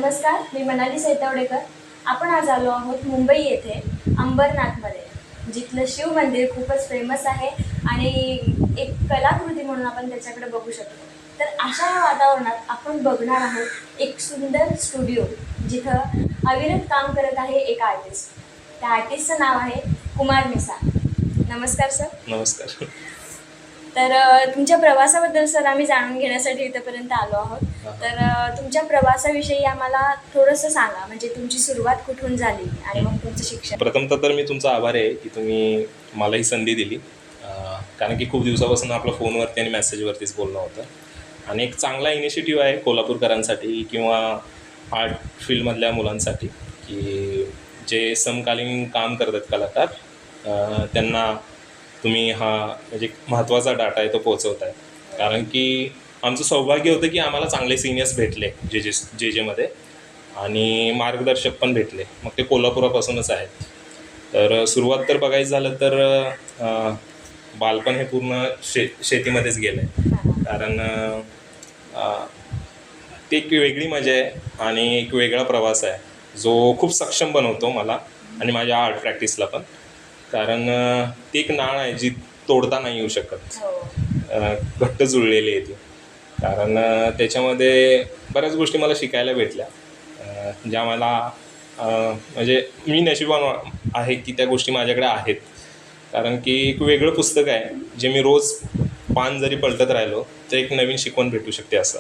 नमस्कार, मी मनाली सेतवडेकर. आपण आज आलो आहोत मुंबई येथे अंबरनाथमध्ये, जिथलं शिव मंदिर खूपच फेमस आहे आणि एक कलाकृती म्हणून आपण त्याच्याकडे बघू शकतो. तर अशा वातावरणात आपण बघणार आहोत एक सुंदर स्टुडिओ, जिथं अविरत काम करत आहे एक आर्टिस्ट. त्या आर्टिस्टचं नाव आहे कुमार मिसाळ. नमस्कार सर. नमस्कार. तर तुमच्या प्रवासाबद्दल सर आम्ही जाणून घेण्यासाठी इथपर्यंत आलो आहोत. तर तुमच्या प्रवासाविषयी आम्हाला थोडंसं सांगा, म्हणजे तुमची सुरुवात कुठून झाली आणि मग तुमचं शिक्षण. प्रथमतः तर मी तुमचा आभार आहे की तुम्ही मला ही संधी दिली, कारण की खूप दिवसापासून आपलं फोनवरती आणि मेसेजवरतीच बोलणं होतं आणि एक चांगला इनिशिएटिव्ह आहे कोल्हापूरकरांसाठी किंवा आर्ट फील्डमधल्या मुलांसाठी की जे समकालीन काम करतात कलाकार, त्यांना तुम्ही हा म्हणजे महत्त्वाचा डाटा आहे तो पोहोचवत आहे. कारण की आमचं सौभाग्य होतं की आम्हाला चांगले सिनियर्स भेटले जे आणि मार्गदर्शक पण भेटले, मग ते कोल्हापुरापासूनच आहेत. तर सुरुवात तर बघायचं झालं तर बालपण हे पूर्ण शेतीमध्येच गेलं आहे. कारण ती एक वेगळी मजा आहे आणि एक वेगळा प्रवास आहे जो खूप सक्षम बनवतो मला आणि माझ्या आर्ट प्रॅक्टिसला पण. कारण ती एक नाळ आहे जी तोडता नाही येऊ शकत, घट्ट जुळलेली आहे ती. कारण त्याच्यामध्ये बऱ्याच गोष्टी मला शिकायला भेटल्या, ज्या मला म्हणजे मी नशिबान आहे की त्या गोष्टी माझ्याकडे आहेत. कारण की एक वेगळं पुस्तक आहे जे मी रोज पान जरी पलटत राहिलो तर एक नवीन शिकवण भेटू शकते असं.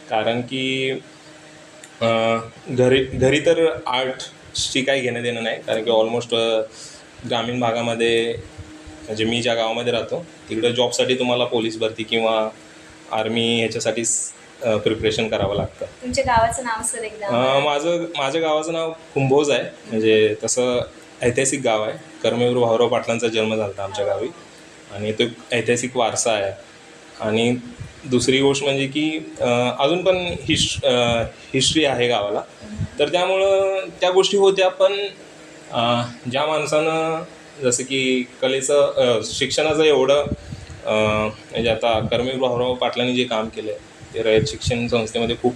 कारण की घरी तर आर्टशी काही घेणं देणं नाही, कारण की ऑलमोस्ट ग्रामीण भागामध्ये म्हणजे मी ज्या गावामध्ये राहतो तिकडं जॉबसाठी तुम्हाला पोलीस भरती किंवा आर्मी ह्याच्यासाठीच प्रिपरेशन करावं लागतं. तुमच्या गावाचं नाव सर एकदा. माझ्या गावाचं नाव कुंभोज आहे. म्हणजे तसं ऐतिहासिक गाव आहे. कर्मवीर भाऊराव पाटलांचा जन्म झाला होता आमच्या गावी आणि तो ऐतिहासिक वारसा आहे. आणि दुसरी गोष्ट म्हणजे की अजून पण हिस्ट्री आहे गावाला. तर त्यामुळं त्या गोष्टी होत्या. पण ज्या माणसानं जसं की कलेचं शिक्षणाचं एवढं म्हणजे आता कर्मवीर भाऊराव पाटलांनी जे काम केलं आहे ते रयत शिक्षण संस्थेमध्ये खूप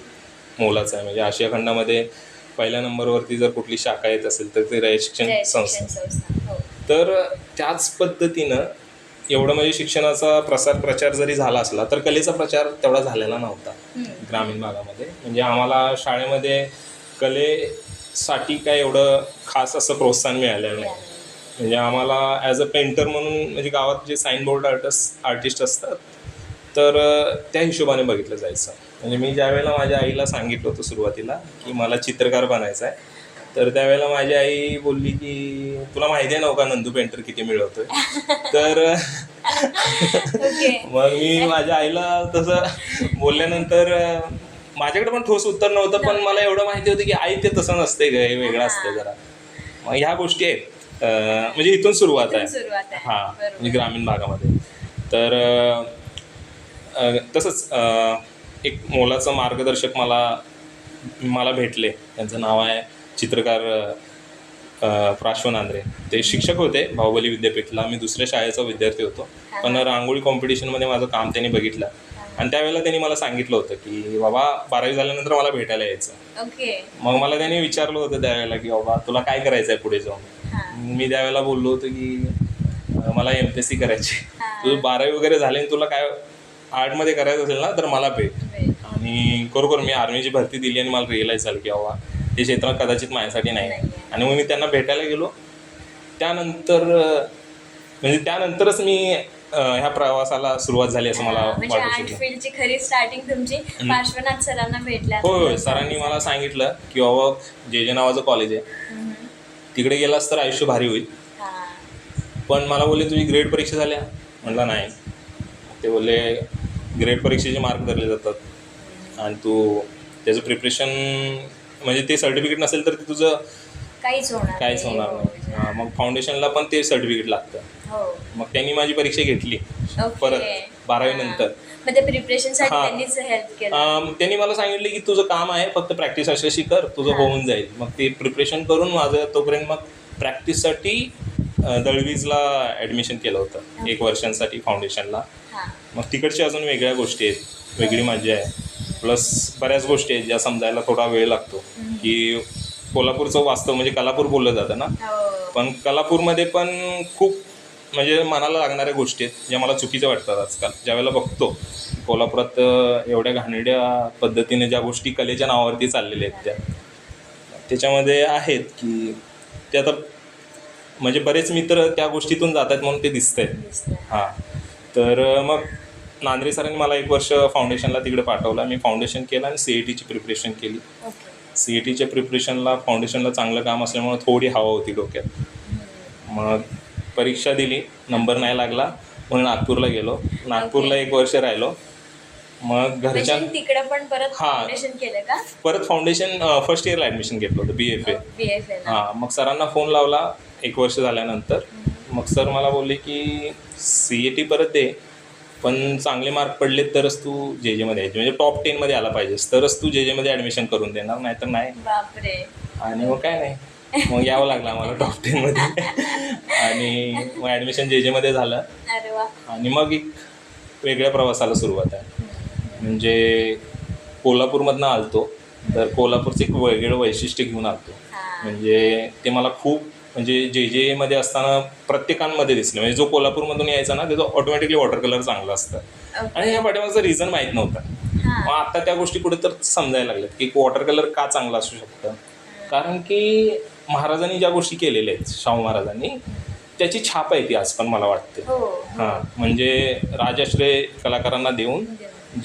मोलाचं आहे. म्हणजे आशिया खंडामध्ये पहिल्या नंबरवरती जर कुठली शाखा येत असेल तर ते रयत शिक्षण संस्था. तर त्याच पद्धतीनं एवढं म्हणजे शिक्षणाचा प्रचार जरी झाला असला तर कलेचा प्रचार तेवढा झालेला नव्हता ग्रामीण भागामध्ये. म्हणजे आम्हाला शाळेमध्ये कलेसाठी काय एवढं खास असं प्रोत्साहन मिळालेलं नाही. म्हणजे आम्हाला ॲज अ पेंटर म्हणून म्हणजे गावात जे साईनबोर्ड आर्टिस्ट असतात तर त्या हिशोबाने बघितलं जायचं. म्हणजे मी ज्यावेळेला माझ्या आईला सांगितलं होतं सुरुवातीला की मला चित्रकार बनायचं आहे, तर त्यावेळेला माझी आई बोलली की तुला माहिती आहे नव्हता नंदू पेंटर किती मिळवतोय. तर मग मी माझ्या आईला तसं बोलल्यानंतर माझ्याकडे पण ठोस उत्तर नव्हतं, पण मला एवढं माहिती होतं की आई ते तसं नसते ग, हे वेगळं असतं जरा. मग ह्या गोष्टी आहेत. म्हणजे इथून सुरुवात आहे. हां, म्हणजे ग्रामीण भागामध्ये. तर तसंच एक मोलाचं मार्गदर्शक मला भेटले. त्यांचं नाव आहे चित्रकार प्राश्वन आंद्रे. ते शिक्षक होते बाहुबली विद्यापीठला. मी दुसऱ्या शाळेचा विद्यार्थी होतो, पण रांगोळी कॉम्पिटिशनमध्ये माझं काम त्यांनी बघितलं आणि त्यावेळेला त्यांनी मला सांगितलं होतं की बाबा 12वी झाल्यानंतर मला भेटायला यायचं. मग मला त्यांनी विचारलं होतं त्यावेळेला की बाबा तुला काय करायचं आहे पुढे जाऊन. मी त्यावेळेला बोललो होतो की मला MPSC करायची. तुझं 12वी वगैरे झाले आणि तुला काय आर्टमध्ये करायचं असेल ना तर मला भेट. आणि खरोखर मी आर्मीची भरती दिली आणि मला रिअलाईज झालं की बाबा ते क्षेत्र कदाचित माझ्यासाठी नाही. आणि मग मी त्यांना भेटायला गेलो. त्यानंतरच मी ह्या प्रवासाला सुरुवात झाली असं मला वाटतं. फील्डची खरी स्टार्टिंग तुमची पार्श्वनाथ सरांना भेटल्या. होय, सरांनी मला सांगितलं की बाबा जे नावाचं कॉलेज आहे तिकडे गेलास तर आयुष्य भारी होईल. पण मला बोलले तुझी ग्रेड परीक्षा झाल्या. म्हटलं नाही. ते बोलले ग्रेड परीक्षेचे मार्क धरले जातात आणि तू त्याचं प्रिपरेशन म्हणजे ते सर्टिफिकेट नसेल तर ते तुझं काहीच होणार नाही. मग फाउंडेशनला पण ते सर्टिफिकेट लागतं. मग त्यांनी माझी परीक्षा घेतली परत 12वी नंतर. त्यांनी मला सांगितलं की तुझं काम आहे फक्त प्रॅक्टिस अशी कर, तुझं होऊन जाईल. मग ते प्रिपरेशन करून माझं तोपर्यंत मग प्रॅक्टिससाठी दळवीजला ॲडमिशन केलं होतं 1 वर्षांसाठी फाउंडेशनला. मग तिकडच्या अजून वेगळ्या गोष्टी आहेत, वेगळी मजा आहे. प्लस बऱ्याच गोष्टी आहेत ज्या समजायला थोडा वेळ लागतो. की कोल्हापूरचं वास्तव म्हणजे कलापूर बोललं जातं ना, हो. पण कलापूरमध्ये पण खूप म्हणजे मनाला लागणाऱ्या गोष्टी आहेत ज्या मला चुकीच्या वाटतात आजकाल. ज्यावेळेला बघतो कोल्हापुरात एवढ्या घाणेरड्या पद्धतीने ज्या गोष्टी कलेच्या नावावरती चाललेल्या आहेत त्याच्यामध्ये आहेत की ते आता म्हणजे बरेच मित्र त्या गोष्टीतून जात आहेत म्हणून ते दिसतंय. दिसतंय. हां, तर मग नांद्रे सरांनी मला 1 वर्ष फाउंडेशनला तिकडे पाठवलं. मी फाउंडेशन केलं आणि CATची प्रिपरेशन केली. ओके. CATच्या प्रिपरेशनला फाउंडेशनला चांगलं काम असल्यामुळे थोडी हवा होती डोक्यात. मग परीक्षा दिली, नंबर नाही लागला म्हणून नागपूरला गेलो. नागपूरला 1 वर्ष राहिलो. मग घरच्या म्हणजे तिकडे पण परत हां. फाउंडेशन केलं का? परत फाउंडेशन फर्स्ट इयरला ॲडमिशन घेतलं होतं BFA. BFA ला. हां, मग सरांना फोन लावला 1 वर्ष झाल्यानंतर. मग सर मला बोलले की CAT परत दे, पण चांगले मार्क पडले तरच तू JJमध्ये यायचे, म्हणजे टॉप 10मध्ये आला पाहिजेस तरच तू JJमध्ये ॲडमिशन करून देणार, नाहीतर नाही. बापरे. आणि मग काय नाही, मग यावं लागलं आम्हाला टॉप 10मध्ये. आणि मग ॲडमिशन JJमध्ये झालं. अरे वा. आणि मग एक वेगळ्या प्रवासाला सुरुवात आहे. म्हणजे कोल्हापूरमधनं आलतो, तर कोल्हापूरचं एक वेगळं वैशिष्ट्य घेऊन आलतो. हां. म्हणजे ते मला खूप म्हणजे JJमध्ये असताना प्रत्येकांमध्ये दिसलं. म्हणजे जो कोल्हापूरमधून यायचा ना त्याचं ऑटोमॅटिकली वॉटर कलर चांगलं असतं. आणि या पाठीमागचं रिझन माहीत नव्हतं. हां. मग आता त्या गोष्टी कुठे तर समजायला लागल्यात की वॉटर कलर का चांगलं असू शकतं. कारण की महाराजांनी ज्या गोष्टी केलेल्या आहेत, शाहू महाराजांनी, त्याची छाप आहे ती आज पण मला वाटते. हो. हां, म्हणजे राजाश्रय कलाकारांना देऊन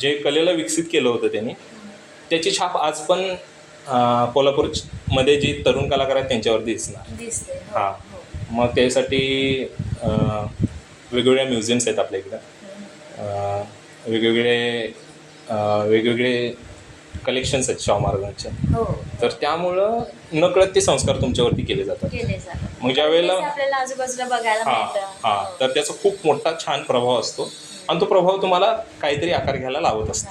जे कलेला विकसित केलं होतं त्यांनी, त्याची छाप आज पण कोल्हापूरमध्ये जे तरुण कलाकार आहेत त्यांच्यावरती दिसणार. दिसते. हां, मग त्यासाठी वेगवेगळ्या म्युझियम्स आहेत आपल्या इकडं. वेगवेगळे कलेक्शन्स आहेत शाहू महाराजांचे. हो. तर त्यामुळं नकळत ते संस्कार तुमच्यावरती केले जातात. केले जातात. मग ज्या वेळेला आपल्याला आजूबाजूला बघायला मिळतं. हां, तर त्याचा खूप मोठा छान प्रभाव असतो आणि तो प्रभाव तुम्हाला काहीतरी आकार घ्यायला लावत असतो.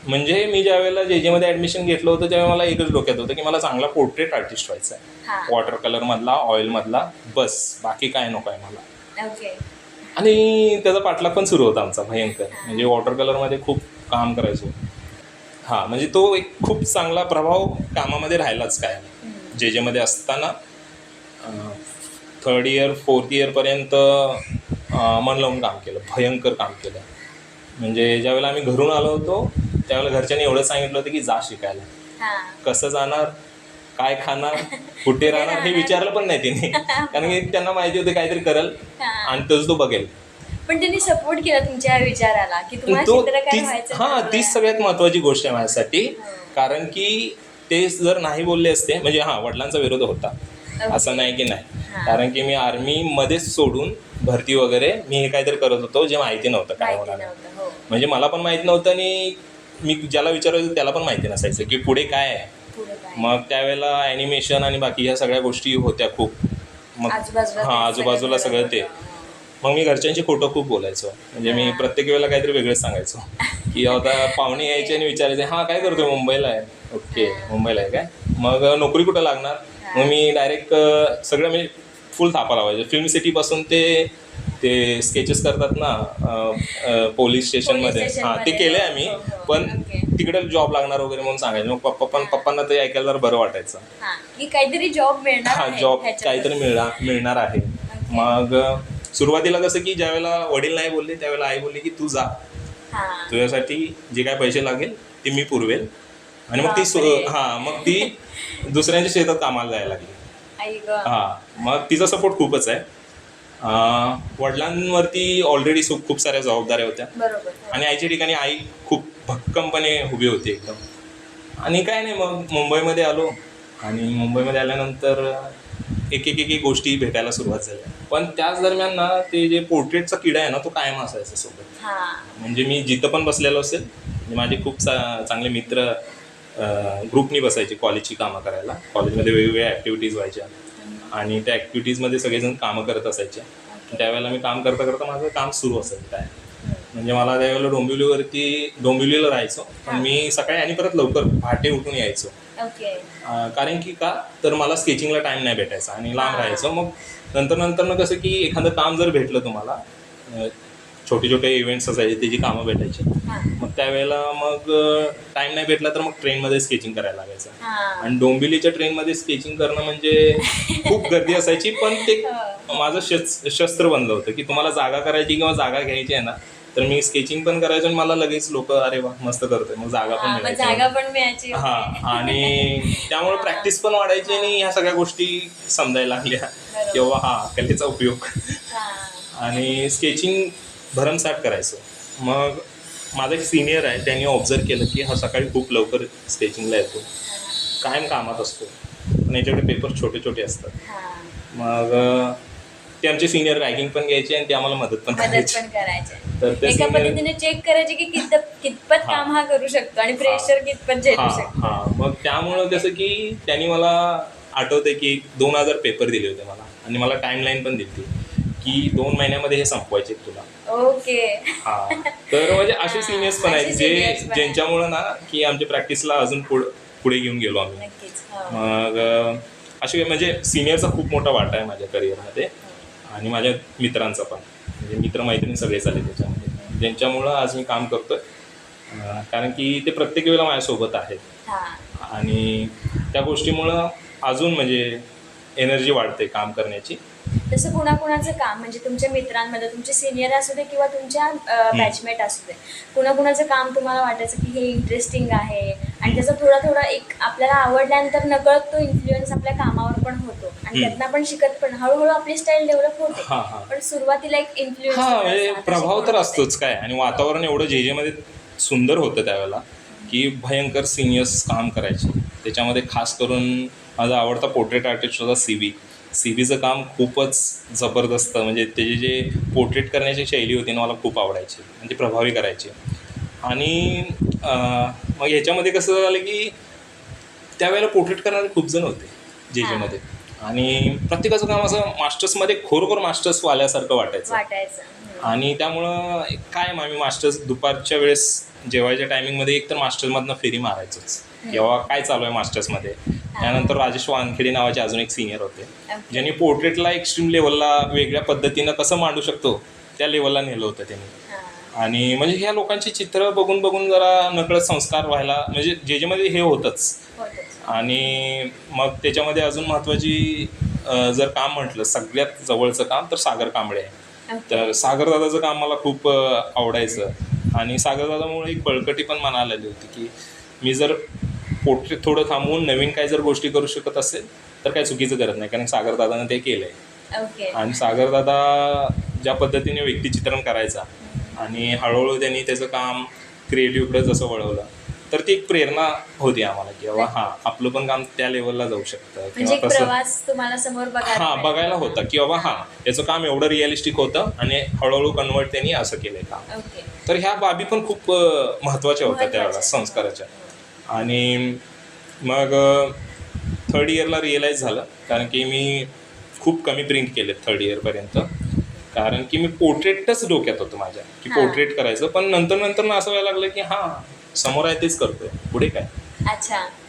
म्हणजे मी ज्या वेळेला JJमध्ये ॲडमिशन घेतलं होतं त्यावेळेला मला एकच डोक्यात होतं की मला चांगला पोर्ट्रेट आर्टिस्ट व्हायचा आहे. हां. वॉटर कलरमधला, ऑइलमधला, बस बाकी काय नको आहे मला. ओके. आणि त्याचा पाठलाग पण सुरू होता आमचा भयंकर. म्हणजे वॉटर कलरमध्ये खूप काम करायचो. हां, म्हणजे तो एक खूप चांगला प्रभाव कामामध्ये राहिलाच काय. JJमध्ये असताना 3rd इयर 4th इयरपर्यंत मन लावून काम केलं, भयंकर काम केलं. म्हणजे ज्यावेळेला आम्ही घरून आलो होतो त्यावेळेला घरच्यांनी एवढं सांगितलं होतं की जा शिकायला. हां. कसं जाणार, काय खाणार, कुठे राहणार हे विचारलं पण नाही त्यांनी. कारण की त्यांना माहिती होतं काहीतरी करल आणि तसं तो बघेल. पण त्यांनी सपोर्ट केला तुमच्या विचाराला की तुम्हाला चित्रकार व्हायचं. हां, तीच सगळ्यात महत्त्वाची गोष्ट आहे माझ्यासाठी. कारण की ते जर नाही बोलले असते, म्हणजे हां वडिलांचा विरोध होता, असं नाही की नाही. कारण की मी आर्मीमध्येच सोडून भरती वगैरे मी हे काहीतरी करत होतो जे माहिती नव्हतं काय होणार. म्हणजे मला पण माहीत नव्हतं आणि मी ज्याला विचारायचं त्याला पण माहिती नसायचं की पुढे काय आहे. मग त्यावेळेला ॲनिमेशन आणि बाकी ह्या सगळ्या गोष्टी होत्या खूप. मग हां, आजूबाजूला सगळं ते. मग मी घरच्यांशी खोटं खूप बोलायचो. म्हणजे मी प्रत्येक वेळेला काहीतरी वेगळंच सांगायचो की आता पाहुणे यायचे आणि विचारायचे हां काय करतोय, मुंबईला आहे. ओके, मुंबईला आहे काय, मग नोकरी कुठं लागणार. मग मी डायरेक्ट सगळं मी फुल थापा लावायचं. फिल्म सिटीपासून ते स्केचेस करतात ना पोलीस स्टेशनमध्ये, हां ते केले आम्ही. पण तिकडे जॉब लागणार वगैरे म्हणून सांगायचं. मग पप्पांना ते ऐकायला जरा बरं वाटायचं. की काहीतरी जॉब मिळणार. हां, जॉब काहीतरी मिळणार आहे. मग सुरुवातीला कसं की ज्यावेळेला वडील नाही बोलले त्यावेळेला आई बोलली की तू जा, तुझ्यासाठी जे काय पैसे लागेल ते मी पुरवेल. आणि मग मग ती दुसऱ्यांच्या शेतात कामाला जायला लागली. हां, मग तिचा सपोर्ट खूपच आहे. वडिलांवरती ऑलरेडी खूप साऱ्या जबाबदाऱ्या होत्या आणि आईच्या ठिकाणी आई खूप भक्कमपणे उभी होती एकदम. आणि काय नाही, मग मुंबईमध्ये आलो आणि मुंबईमध्ये आल्यानंतर एक गोष्टी भेटायला सुरुवात झाल्या. पण त्याच दरम्यान ना ते जे पोर्ट्रेटचा किडा आहे ना तो कायम असायचा सोबत. म्हणजे मी जिथं पण बसलेलो असेल, म्हणजे माझे खूप चांगले मित्र ग्रुपनी बसायचे कॉलेजची कामं करायला. कॉलेजमध्ये वेगवेगळ्या ॲक्टिव्हिटीज व्हायच्या आणि त्या ॲक्टिव्हिटीजमध्ये सगळेजण कामं करत असायचे. त्यावेळेला मी काम करता करता माझं काम सुरू असायचं काय. म्हणजे मला त्यावेळेला डोंबिवलीला राहायचो, पण मी सकाळी आणि परत लवकर पहाटे उठून यायचो. कारण की का तर मला स्केचिंगला टाईम नाही भेटायचा आणि लांब राहायचं. मग नंतर कसं की एखादं काम जर भेटलं तुम्हाला छोटे छोटे इव्हेंट्स असायचे त्याची कामं भेटायची. हां मग त्यावेळेला मग टाईम नाही भेटला तर मग ट्रेनमध्ये स्केचिंग करायला लागायचं. हां आणि डोंबिवलीच्या ट्रेनमध्ये स्केचिंग करणं म्हणजे खूप गर्दी असायची, पण ते हो. माझं शस्त्र बनलं होतं की तुम्हाला जागा करायची किंवा जागा घ्यायची आहे ना, तर मी स्केचिंग पण करायचो आणि मला लगेच लोक अरे वा मस्त करतोय, मग जागा पण हां, मग मिळायची. जागा पण मिळायची. हा, आणि त्यामुळे प्रॅक्टिस पण वाढायची आणि ह्या सगळ्या गोष्टी समजायला लागल्या बरोबर. किंवा हा कलेचा उपयोग. हां आणि स्केचिंग भरमसाठ करायचं. मग माझा एक सिनियर आहे, त्यांनी ऑब्झर्व केलं की हा सकाळी खूप लवकर स्केचिंगला येतो, कायम कामात असतो, पण याच्याकडे पेपर छोटे छोटे असतात. हां मग ते आमचे सिनियर रॅगिंग पण घ्यायचे आणि ते आम्हाला मदत पण मदत करायची. पण करायचे. तर ते एका senior- पद्धतीने चेक करायचे की कितपत हां. काम हा करू शकतो आणि प्रेशर कितपत झेलू हा शकतो. हा मग त्यामुळं कसं की त्यांनी मला आठवतंय की 2000 पेपर दिले होते मला, आणि मला टाइमलाईन पण दिली की 2 महिन्यामध्ये हे संपवायचे तुला. ओके. हा, तर म्हणजे असे सिनियर्स पण आहेत असे जे seniors पण आहेत. ज्यांच्यामुळं ना की आमच्या प्रॅक्टिसला अजून पुढे घेऊन गेलो आम्ही. नक्कीच. हो. मग असे म्हणजे सिनियरचा खूप मोठा वाटा आहे माझ्या करिअरमध्ये, आणि माझ्या मित्रांचा पण, म्हणजे मित्रमैत्रिणी सगळेच आले त्याच्यामध्ये, ज्यांच्यामुळं आज मी काम करतोय. कारण की ते प्रत्येक वेळेला माझ्यासोबत आहेत, हां आणि त्या गोष्टीमुळं अजून म्हणजे एनर्जी वाढते काम करण्याची. तसं कुणाकुणाचं काम म्हणजे तुमच्या मित्रांमध्ये तुमचे सिनियर असू दे किंवा तुमच्या बॅचमेट असू दे, कुणाकुणाचं काम तुम्हाला वाटायचं की हे इंटरेस्टिंग आहे आणि त्याचा थोडा थोडा एक आपल्याला आवडल्यानंतर नकळत तो इन्फ्लुएन्स आपल्या कामावर पण होतो आणि त्यातनं आपण शिकत पण हळूहळू आपली स्टाईल डेव्हलप होते. हां हां पण सुरुवातीला एक इन्फ्लुएन्स हा, म्हणजे प्रभाव तर असतोच काय, आणि वातावरण एवढं जेजेमध्ये सुंदर होतं त्यावेळेला की भयंकर सिनियर्स काम करायचे. त्याच्यामध्ये खास करून माझा आवडता पोर्ट्रेट आर्टिस्ट होता सीबीचं काम खूपच जबरदस्त, म्हणजे त्याचे जे पोर्ट्रेट करण्याची शैली होती ना मला खूप आवडायची, म्हणजे प्रभावी करायची. आणि मग ह्याच्यामध्ये कसं झालं की त्यावेळेला पोर्ट्रेट करणारे खूप जण होते जेजेमध्ये, आणि प्रत्येकाचं काम असं मास्टर्समध्ये खरोखर मास्टर्सवाल्यासारखं वाटायचं. आणि त्यामुळं काय आम्ही मास्टर्स दुपारच्या वेळेस जेवायच्या टायमिंगमध्ये एक तर मास्टर्समधनं फेरी मारायचोच किंवा काय चालू आहे मास्टर्समध्ये. त्यानंतर राजेश वानखेडे नावाचे अजून एक सिनियर होते, ज्यांनी पोर्ट्रेटला एक्स्ट्रीम लेवलला वेगळ्या पद्धतीनं कसं मांडू शकतो त्या लेवलला नेलं होतं त्यांनी. आणि म्हणजे ह्या लोकांची चित्र बघून बघून जरा नकळत संस्कार व्हायला, म्हणजे जेजेमध्ये हे होतंच. आणि मग त्याच्यामध्ये अजून महत्त्वाची जर काम म्हटलं सगळ्यात जवळचं काम तर सागर कांबळे आहे. तर सागरदादाचं काम मला खूप आवडायचं, आणि सागरदादामुळे एक बळकटी पण मनाला आली होती की मी जर पोर्ट्रेट थोडं थांबवून नवीन काय जर गोष्टी करू शकत असेल तर काय चुकीचं करत नाही, कारण सागरदादानं ते केलं आहे. आणि सागरदादा ज्या पद्धतीने व्यक्तिचित्रण करायचा आणि हळूहळू त्यांनी त्याचं काम क्रिएटिव्हकडे जसं वळवलं, तर ती एक प्रेरणा होती आम्हाला की बाबा हां आपलं पण काम त्या लेवलला जाऊ शकतं किंवा कसं प्रवास तुम्हाला समोर बघायला होता की बाबा हां याचं काम एवढं रिअलिस्टिक होतं आणि हळूहळू कन्वर्ट त्यांनी असं केलंय काम. तर ह्या बाबी पण खूप महत्त्वाच्या होत्या त्यावेळेला संस्काराच्या. आणि मग 3rd इयरला रिअलाईज झालं, कारण की मी खूप कमी प्रिंट केले 3rd इयरपर्यंत, कारण की मी पोर्ट्रेटच डोक्यात होतं माझ्या की पोर्ट्रेट करायचं, पण नंतर असं व्हायला लागलं की हां समोर आहे तेच करतोय, पुढे काय.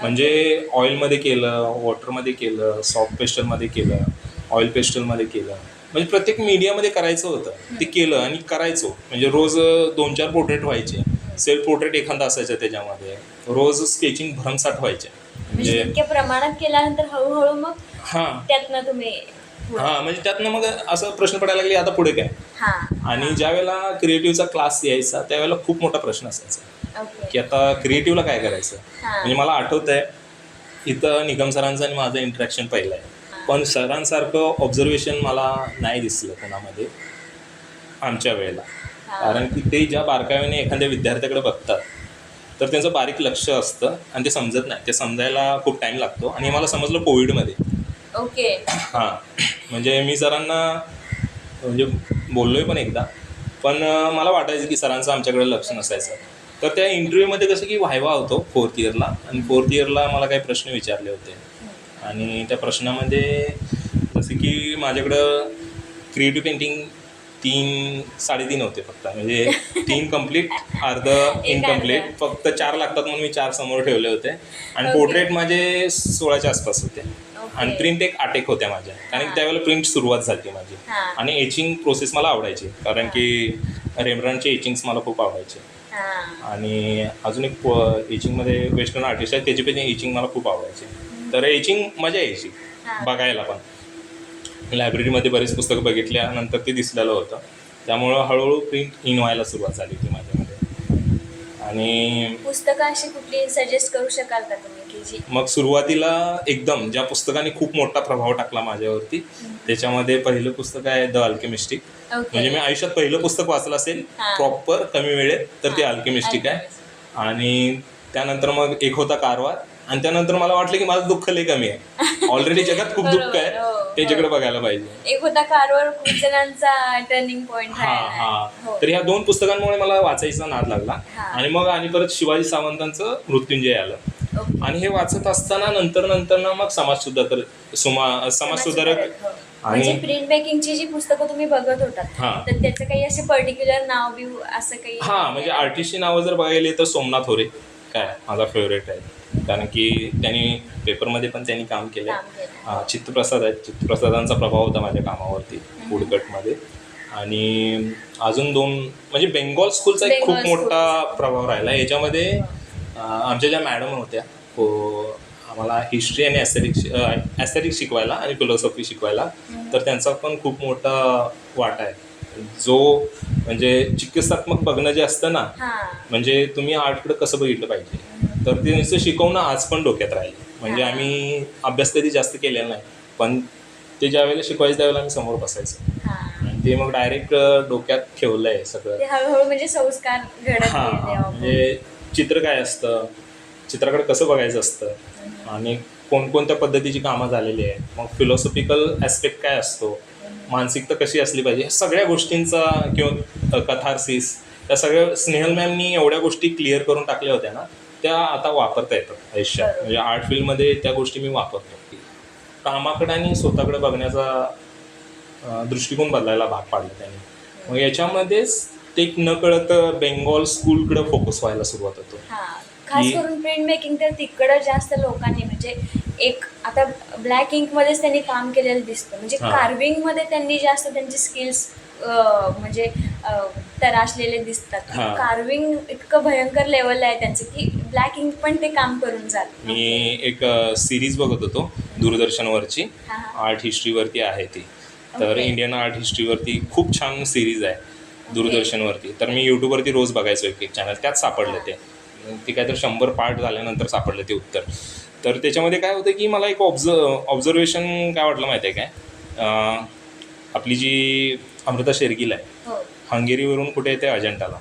म्हणजे ऑइलमध्ये केलं, वॉटरमध्ये केलं, सॉफ्ट पेस्टलमध्ये केलं, ऑइल पेस्टलमध्ये केलं, म्हणजे प्रत्येक मीडियामध्ये करायचं होतं ते केलं आणि करायचो. म्हणजे रोज 2-4 पोर्ट्रेट व्हायचे, सेल्फ पोर्ट्रेट एखादा असायचं त्याच्यामध्ये, रोज स्केचिंग भरमसाठ व्हायचे. म्हणजे इतक्या प्रमाणात केल्यानंतर हळूहळू मग हां त्यातनं तुम्ही हां म्हणजे त्यातनं मग असं प्रश्न पडायला लागले आता पुढे काय. आणि ज्या वेळेला क्रिएटिव्हचा क्लास यायचा त्यावेळेला खूप मोठा प्रश्न असायचा की आता क्रिएटिव्हला काय करायचं. म्हणजे मला आठवत आहे इथं निगम सरांचं आणि माझं इंटरॅक्शन पहिलं आहे, पण सरांसारखं ऑब्झर्वेशन मला नाही दिसलं कोणामध्ये आमच्या वेळेला. कारण की ते ज्या बारकाव्याने एखाद्या विद्यार्थ्याकडे बघतात तर त्यांचं बारीक लक्ष असतं आणि ते समजत नाही, ते समजायला खूप टाईम लागतो. आणि मला समजलं कोविडमध्ये. हां म्हणजे मी सरांना म्हणजे बोललोय पण एकदा, पण मला वाटायचं की सरांचं आमच्याकडे लक्ष नसायचं. तर त्या इंटरव्ह्यूमध्ये कसं की व्हायवा होतो 4th इयरला, आणि 4th इयरला मला काही प्रश्न विचारले होते, आणि त्या प्रश्नामध्ये जसे की माझ्याकडं क्रिएटिव्ह पेंटिंग 3-3.5 होते फक्त, म्हणजे 3 कम्प्लीट, अर्ध इनकम्प्लीट, फक्त 4 लागतात म्हणून मी 4 समोर ठेवले होते, आणि पोर्ट्रेट माझे 16च्या आसपास होते. आणि प्रिंट एक 8 एक होत्या माझ्या, कारण की त्यावेळेला प्रिंट सुरुवात झाली माझी. हा. आणि एचिंग प्रोसेस मला आवडायची, कारण की रेमब्रांडचे एचिंग्स मला खूप आवडायचे. हा. आणि अजून एक एचिंगमध्ये वेस्टर्न आर्टिस्ट आहे, त्याची पण एचिंग मला खूप आवडायची. तर एचिंग मजा यायची बघायला पण. लायब्ररीमध्ये बरीच पुस्तकं बघितल्यानंतर ते दिसलेलं होतं, त्यामुळं हळूहळू प्रिंट इन व्हायला सुरुवात झाली होती माझ्यामध्ये. आणि पुस्तकं अशी कुठली सजेस्ट करू शकाल का तुम्ही की जी मग सुरुवातीला एकदम ज्या पुस्तकाने खूप मोठा प्रभाव टाकला माझ्यावरती, त्याच्यामध्ये पहिलं पुस्तक आहे द अल्केमिस्टिक. म्हणजे मी आयुष्यात पहिलं पुस्तक वाचलं असेल प्रॉपर कमी वेळेत तर ते अल्केमिस्टिक आहे. आणि त्यानंतर मग एक होता कारवार. आणि त्यानंतर मला वाटलं की माझं दुःख लय कमी आहे, ऑलरेडी जगात खूप दुःख आहे, त्याच्याकडे बघायला पाहिजे. एक होता कारवार खूप जणांचा टर्निंग पॉइंट तर ह्या 2 पुस्तकांमुळे मला वाचायचा नाद लागला. आणि मग आणि परत शिवाजी सावंतांचं मृत्युंजय आलं. आणि हे वाचत असताना नंतर ना मग समाजसुधारक म्हणजे प्रिंट मेकिंगची जी पुस्तकं तुम्ही बघत होतात तर त्याचं काही असे पर्टिक्युलर नाव बिव असं काही म्हणजे आर्टिस्टची नावं जर बघायला तर सोमनाथ होरे काय माझा फेवरेट आहे, कारण की त्यांनी पेपरमध्ये पण त्यांनी काम केलं. चित्तप्रसाद आहेत, चित्तप्रसादांचा प्रभाव होता माझ्या कामावरती वुडकटमध्ये. आणि अजून 2 म्हणजे बेंगॉल स्कूलचा एक खूप मोठा प्रभाव राहिला याच्यामध्ये. आमच्या ज्या मॅडम होत्या आम्हाला हिस्ट्री आणि ॲस्थेटिक्स शिकवायला आणि फिलॉसॉफी शिकवायला, तर त्यांचा पण खूप मोठा वाटा आहे. जो म्हणजे चिकित्सात्मक बघणं जे असतं ना, म्हणजे तुम्ही आर्टकडे कसं बघितलं पाहिजे, तर ते नुसतं शिकवणं आज पण डोक्यात राहिले. म्हणजे आम्ही अभ्यास कधी जास्त केलेला नाही, पण ते ज्या वेळेला शिकवायचं त्यावेळेला आम्ही समोर बसायचो. ते मग डायरेक्ट डोक्यात ठेवलं आहे सगळं. हळूहळू म्हणजे संस्कार घडत म्हणजे चित्र काय असतं, चित्राकडे कसं बघायचं असतं, आणि कोणकोणत्या पद्धतीची कामं झालेली आहेत, मग फिलॉसॉफिकल ॲस्पेक्ट काय असतो, मानसिकता कशी असली पाहिजे, ह्या सगळ्या गोष्टींचा किंवा कथार्सिस, त्या सगळ्या स्नेहल मॅमनी एवढ्या गोष्टी क्लिअर करून टाकल्या होत्या ना, त्या आता वापरता येतात आयुष्यात. म्हणजे आर्ट फील्डमध्ये त्या गोष्टी मी वापरतो की कामाकडे आणि स्वतःकडे बघण्याचा दृष्टिकोन बदलायला भाग पाडला त्यांनी. मग याच्यामध्येच ते एक न कळत बेंगॉल स्कूलकडे फोकस व्हायला सुरुवात होतो. खास करून प्रिंट मेकिंग तर तिकडं जास्त लोकांनी म्हणजे एक आता ब्लॅक इंक मध्येच त्यांनी काम केलेलं दिसतं. म्हणजे कार्विंग मध्ये त्यांनी जास्त त्यांचे स्किल्स म्हणजे तराशलेले दिसतात. कार्विंग इतकं भयंकर लेवलला आहे त्यांचं की ब्लॅक इंक पण ते काम करून जात. मी एक सिरीज बघत होतो दूरदर्शनवरची, आर्ट हिस्ट्रीवरती आहे ती. तर इंडियन आर्ट हिस्ट्रीवरती खूप छान सिरीज आहे दूरदर्शनवरती. तर मी यूट्यूबवरती रोज बघायचो एक चॅनल, त्यात सापडलं ते काय तर 100 पार्ट झाल्यानंतर सापडलं ते उत्तर. तर त्याच्यामध्ये काय होतं की मला एक ऑब्झर्वेशन काय वाटलं माहिती आहे काय, आपली जी अमृता शेरगिल आहे, हंगेरीवरून कुठे येते अजंठाला,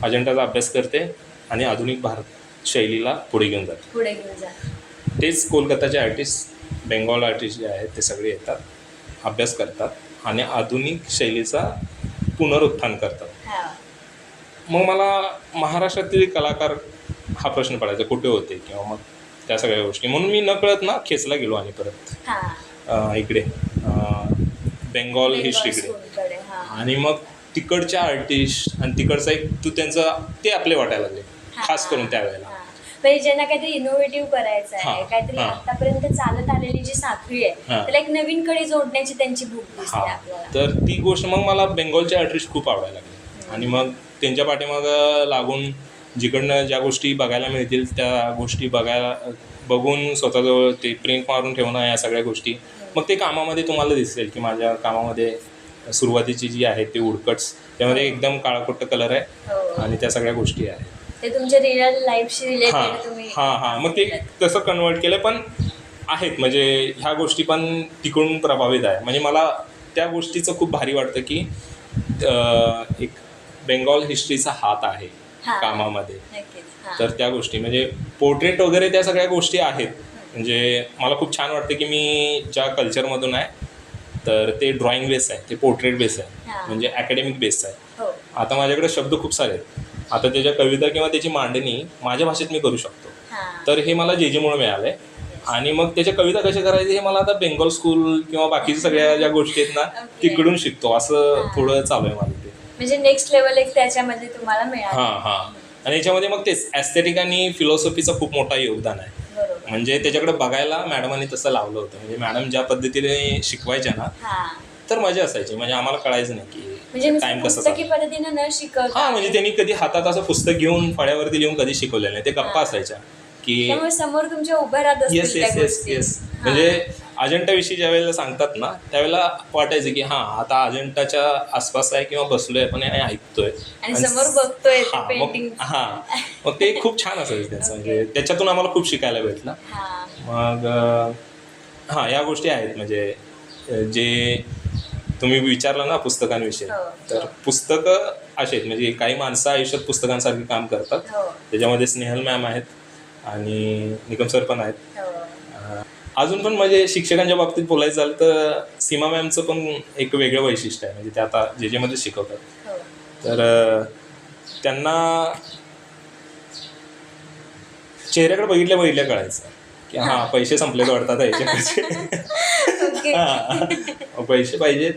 अजंठाचा अभ्यास करते आणि आधुनिक भारत शैलीला पुढे घेऊन जाते. तेच कोलकाताचे आर्टिस्ट, बेंगॉल आर्टिस्ट जे आहेत ते सगळे येतात, अभ्यास करतात आणि आधुनिक शैलीचा पुनरुत्थान करतात. मग मला महाराष्ट्रातील कलाकार हा प्रश्न पडायचा, कुठे होते किंवा मग त्या सगळ्या गोष्टी. म्हणून मी न कळत ना खेचला गेलो आणि परत इकडे बेंगॉल हिस्ट्रीकडे. आणि मग तिकडच्या आर्टिस्ट आणि तिकडचा एक त्यांचं ते आपले वाटायला लागले, खास करून त्यावेळेला. म्हणजे ज्यांना काहीतरी इनोव्हेटिव्ह करायचं आहे, काहीतरी आतापर्यंत चालत आलेली जी साखळी आहे त्याला एक नवीन कडे जोडण्याची त्यांची भूक दिसते आपल्याला. तर ती गोष्ट मग मला बेंगॉलचे आर्टिस्ट खूप आवडायला लागले. आणि मग त्यांच्या पाठीमागं लागून जिकडनं ज्या गोष्टी बघायला मिळतील त्या गोष्टी बघून स्वतःजवळ ते प्रिंट मारून ठेवणं, या सगळ्या गोष्टी. मग ते कामामध्ये तुम्हाला दिसेल की माझ्या कामामध्ये सुरुवातीची जी आहे ते वुडकट्स, त्यामध्ये एकदम काळाकुट्ट कलर आहे आणि त्या सगळ्या गोष्टी आहेत. ते तुमच्या रिअल लाईफशी रिलेटेड तुम्ही मग ते तसं कन्वर्ट केलं. पण आहेत म्हणजे ह्या गोष्टी पण तिकडून प्रभावित आहे. म्हणजे मला त्या गोष्टीचं खूप भारी वाटतं की एक बेंगॉल हिस्ट्रीचा हात आहे कामामध्ये. तर त्या गोष्टी म्हणजे पोर्ट्रेट वगैरे त्या सगळ्या गोष्टी आहेत. म्हणजे मला खूप छान वाटतं की मी ज्या कल्चरमधून आहे तर ते ड्रॉइंग बेस आहे, ते पोर्ट्रेट बेस आहे, म्हणजे अकॅडमिक बेस आहे. आता माझ्याकडे शब्द खूप सारे आहेत, आता त्याच्या कविता किंवा त्याची मांडणी माझ्या भाषेत मी करू शकतो. तर हे मला जेमुळे मिळालं आहे. आणि मग त्याच्या कविता कशा करायचे हे मला आता बेंगॉल स्कूल किंवा बाकीच्या सगळ्या ज्या गोष्टी आहेत ना तिकडून शिकतो, असं थोडं चालू आहे माझं. ते म्हणजे नेक्स्ट लेवल एक त्याच्यामध्ये तुम्हाला मिळालं. आणि याच्यामध्ये मग तेच ॲस्थेटिक आणि फिलॉसॉफीचं खूप मोठा योगदान आहे. म्हणजे त्याच्याकडे बघायला मॅडमांनी तसं लावलं होतं. म्हणजे मॅडम ज्या पद्धतीने शिकवायच्या ना हा तर मजा असायची. म्हणजे आम्हाला कळायचं नाही की म्हणजे नुसतं टाइम कसं पुस्तकी पद्धतीनं न शिकवता हा म्हणजे त्यांनी कधी हातात असं पुस्तक घेऊन फळ्यावरती लिहून कधी शिकवलेलं नाही. ते गप्पा असायच्या की त्यामुळे समोर तुमच्या उभं राहत येस असतील त्या येस येस गोष्टी. येस. म्हणजे अजंठाविषयी ज्या वेळेला सांगतात ना त्यावेळेला वाटायचं की हां आता अजंठाच्या आसपास आहे किंवा बसलोय पण आणि ऐकतोय आणि समोर बघतोय ते हां मग पेंटिंग. मग ते खूप छान असायचं त्यांचं. म्हणजे त्याच्यातून आम्हाला खूप शिकायला भेटलं. हा मग हां या गोष्टी आहेत. म्हणजे जे तुम्ही विचारलं ना पुस्तकांविषयी हो, तर पुस्तकं असे आहेत. म्हणजे काही माणसं आयुष्यात पुस्तकांसारखी काम करतात. हो त्याच्यामध्ये स्नेहल मॅम आहेत आणि निकम सर पण आहेत. हो अजून पण म्हणजे शिक्षकांच्या बाबतीत बोलायचं झालं तर सीमा मॅमचं पण एक वेगळं वैशिष्ट्य आहे. म्हणजे ते आता जे मध्ये शिकवतात. हो तर त्यांना चेहऱ्याकडे बघितल्या कळायचं की हां पैसे संपलेत वाटतात याच्याकडचे. ओके. हां पैसे पाहिजेत.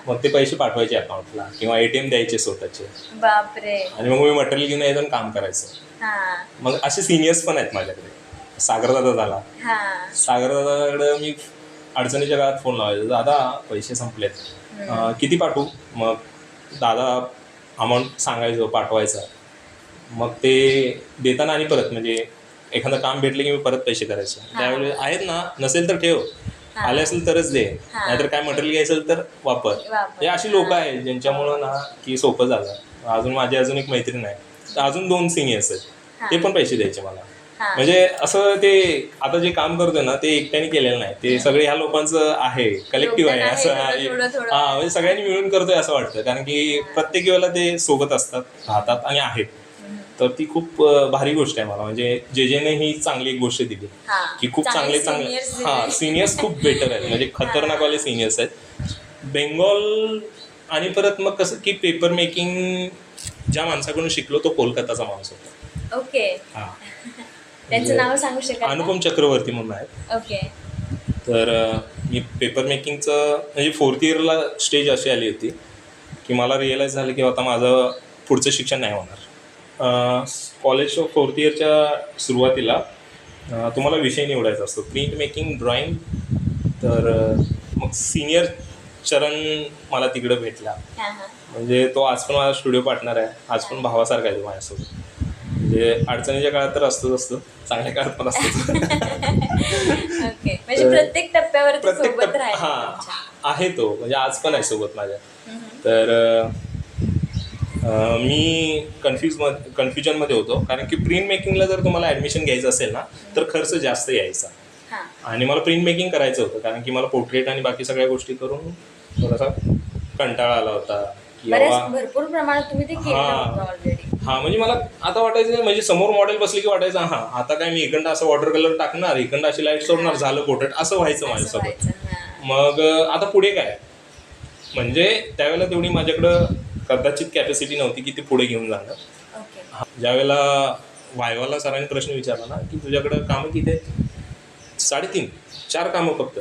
मग ते पैसे पाठवायचे अकाउंटला किंवा ATM द्यायचे स्वतःचे. बापरे. आणि मग मी मटेरियल घेऊन यायचं आणि काम करायचं. हा मग असे सिनियर्स पण आहेत माझ्याकडे. सागरदादा झाला. हा सागरदादाकडे मी अडचणीच्या काळात फोन लावायचो. दादा पैसे संपलेत किती पाठवू. मग दादा अमाऊंट सांगायचो पाठवायचा. मग ते देताना आणि परत म्हणजे एखादं काम भेटलं की मी परत पैसे करायचे. त्यावेळी आहेत ना नसेल तर ठेव आले असेल तरच दे नाहीतर काय मटेरियल घ्यायचं तर वापर. हे अशी लोक आहेत ज्यांच्यामुळं ना की सोपं झालं. अजून एक मैत्रीण आहे तर अजून 2 सिनियर्स आहेत ते पण पैसे द्यायचे मला. म्हणजे असं ते आता जे काम करतोय ना ते एकट्याने केलेलं नाही. ते सगळे ह्या लोकांचं आहे कलेक्टिव्ह आहे असं. हा म्हणजे सगळ्यांनी मिळून करतोय असं वाटतं. कारण की प्रत्येक वेळेला ते सोबत असतात राहतात आणि आहेत. तर ती खूप भारी गोष्ट आहे मला. म्हणजे जेने ही चांगली एक गोष्ट दिली की खूप चांगले हां सिनियर्स खूप बेटर आहेत. म्हणजे खतरनाकवाले सिनियर्स आहेत. बेंगॉल आणि परत मग कसं की पेपर मेकिंग ज्या माणसाकडून शिकलो तो कोलकाताचा माणूस होता. ओके. हां त्यांचं नाव सांगू शकाल? अनुपम चक्रवर्ती म्हणून आहेत. ओके. तर मी पेपर मेकिंगचं म्हणजे 4th इयरला स्टेज अशी आली होती की मला रिअलाईज झालं की आता माझं पुढचं शिक्षण नाही होणार. कॉलेज 4th इयरच्या सुरुवातीला तुम्हाला विषय निवडायचा असतो प्रिंट मेकिंग ड्रॉइंग. तर मग सिनियर चरण मला तिकडं भेटला. म्हणजे तो आज पण माझा स्टुडिओ पार्टनर आहे. आज पण भावासारखा आहे तो माझ्यासोबत. म्हणजे अडचणीच्या काळात तर असतोच चांगल्या काळात पण असतो. ओके. म्हणजे प्रत्येक टप्प्यावर सोबत आहे तो. म्हणजे आज पण आहे सोबत माझ्या. तर मी कन्फ्युजनमध्ये होतो. कारण की प्रिंट मेकिंगला जर तुम्हाला ॲडमिशन घ्यायचं असेल ना तर खर्च जास्त यायचा. आणि मला प्रिंट मेकिंग करायचं होतं कारण की मला पोर्ट्रेट आणि बाकी सगळ्या गोष्टी करून थोडासा कंटाळा आला होता. भरपूर प्रमाणात तुम्ही ते केलं होतं ऑलरेडी. हां म्हणजे मला आता वाटायचं म्हणजे समोर मॉडेल बसली की वाटायचं हां आता काय मी इकडं असं वॉटर कलर टाकणार इकडं अशी लाईट सोडणार झालं पोर्ट्रेट असं व्हायचं माझ्यासोबत. मग आता पुढे काय म्हणजे त्यावेळेला तेवढी माझ्याकडं कदाचित कॅपॅसिटी नव्हती की ती पुढे घेऊन जाणं. ज्यावेळेला वायवाला सरांनी प्रश्न विचारला ना की तुझ्याकडं कामं किती आहेत. 3.5-4 कामं फक्त.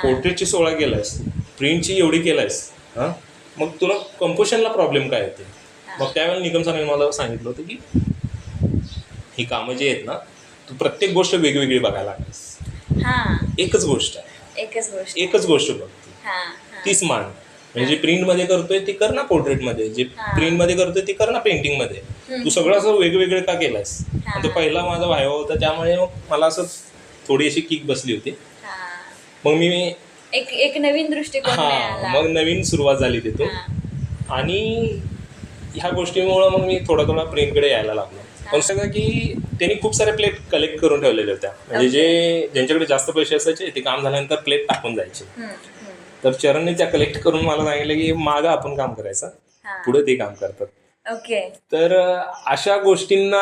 पोर्ट्रेटची 16 केलायस प्रिंटची एवढी केलायस हां मग तुला कंपोजिशनला प्रॉब्लेम काय येते. मग त्यावेळेला निकम सरांनी मला सांगितलं होतं की ही कामं जी आहेत ना तू प्रत्येक गोष्ट वेगवेगळी बघायला लागतेस. एकच गोष्ट बघते तीच मान. म्हणजे जे प्रिंटमध्ये करतोय ते कर ना पोर्ट्रेटमध्ये. जे प्रिंटमध्ये करतोय ते कर ना पेंटिंगमध्ये. तू सगळं असं वेगवेगळं का केलंस. तो पहिला माझा व्हायवा होता त्यामुळे मग मला असं थोडी अशी किक बसली होती. मग मी एक नवीन दृष्टिकोन मग नवीन सुरुवात झाली तिथून. आणि ह्या गोष्टीमुळं मग मी थोडा प्रिंटकडे यायला लागलो. पण सगळं की त्यांनी खूप साऱ्या प्लेट कलेक्ट करून ठेवलेल्या होत्या. म्हणजे ज्यांच्याकडे जास्त पैसे असायचे ते काम झाल्यानंतर प्लेट टाकून जायचे. तर चरणने त्या कलेक्ट करून मला सांगितलं की मागं आपण काम करायचं पुढे ते काम करतात. ओके. तर अशा गोष्टींना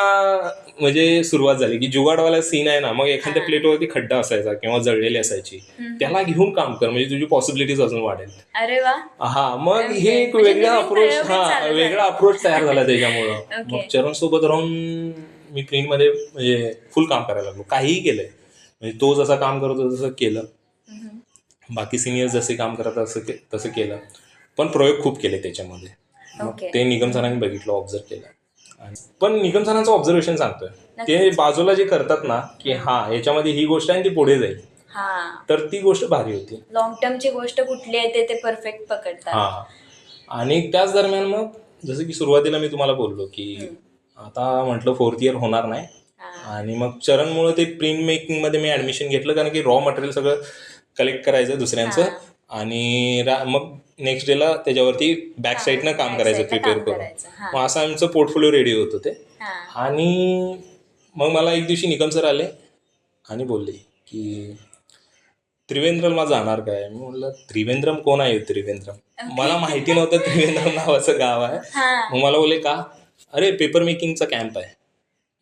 म्हणजे सुरुवात झाली की जुगाडवाला सीन आहे ना मग एखाद्या प्लेटवरती खड्डा असायचा किंवा जळलेली असायची त्याला घेऊन काम कर म्हणजे तुझी पॉसिबिलिटीज अजून वाढेल. अरे वा. मग हे एक वेगळा अप्रोच तयार झाला त्याच्यामुळं. मग चरण सोबत राहून मी प्रिंटमध्ये म्हणजे फुल काम करायला लागलो. काहीही केलंय म्हणजे तो जसा काम करतो तसं केलं. बाकी सिनियर्स जसे काम करतात तसं केलं. पण प्रयोग खूप केले त्याच्यामध्ये. मग ते निगम सरांनी बघितलं ऑब्झर्व केलं. पण निगम सरांचं ऑब्झर्वेशन सांगतोय ते बाजूला जे करतात ना की हा याच्यामध्ये ही गोष्ट आहे आणि ती पुढे जाईल, हा, तर ती गोष्ट भारी होती. लॉंग टर्मची गोष्ट कुठली आहे ते परफेक्ट पकडतात. हा, आणि त्याच दरम्यान मग जसं की सुरुवातीला मी तुम्हाला बोललो की आता म्हटलं 4th इयर होणार नाही, आणि मग चरणमुळे ते प्रिंट मेकिंग मध्ये मी ऍडमिशन घेतलं, कारण की रॉ मटेरियल सगळं कलेक्ट करायचं दुसऱ्यांचं, आणि मग नेक्स्ट डेला त्याच्यावरती बॅक साईडनं काम करायचं प्रिपेअर करून. मग असं आमचं पोर्टफोलिओ रेडी होत होते. आणि मग मला एक दिवशी निकम सर आले आणि बोलले की त्रिवेंद्रमला जाणार काय. मी म्हटलं त्रिवेंद्रम कोण आहे त्रिवेंद्रम, मला माहिती नव्हतं त्रिवेंद्रम नावाचं गाव आहे. मग मला बोलले का, अरे पेपर मेकिंगचा कॅम्प आहे.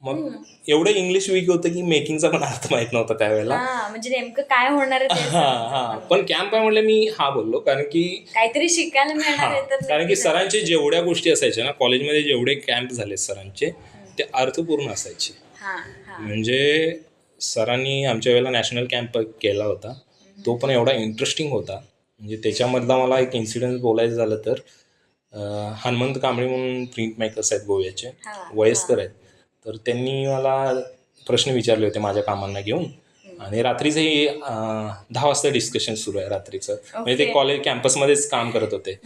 मग एवढं इंग्लिश वीक होतं की मेकिंगचा पण अर्थ माहित नव्हता त्यावेळेला. म्हणजे नेमकं काय होणार आहे ते. हा, पण कॅम्प आहे म्हणलं मी हा बोललो, कारण की काहीतरी शिकायला मिळणार आहे. तर कारण की सरांचे जेवढ्या गोष्टी असायच्या ना कॉलेजमध्ये, जेवढे कॅम्प झाले सरांचे ते अर्थपूर्ण असायचे. म्हणजे सरांनी आमच्या वेळेला नॅशनल कॅम्प केला होता, तो पण एवढा इंटरेस्टिंग होता. म्हणजे त्याच्यामधला मला एक इन्सिडेंट बोलायचं झालं तर, हनुमंत कांबळे म्हणून प्रिंट मेकर्स आहेत गोव्याचे, वयस्कर आहेत. तर त्यांनी मला प्रश्न विचारले होते माझ्या कामांना घेऊन, आणि रात्रीचं 10 वाजता डिस्कशन सुरू आहे रात्रीचं. म्हणजे ते कॉलेज कॅम्पसमध्येच काम करत होते.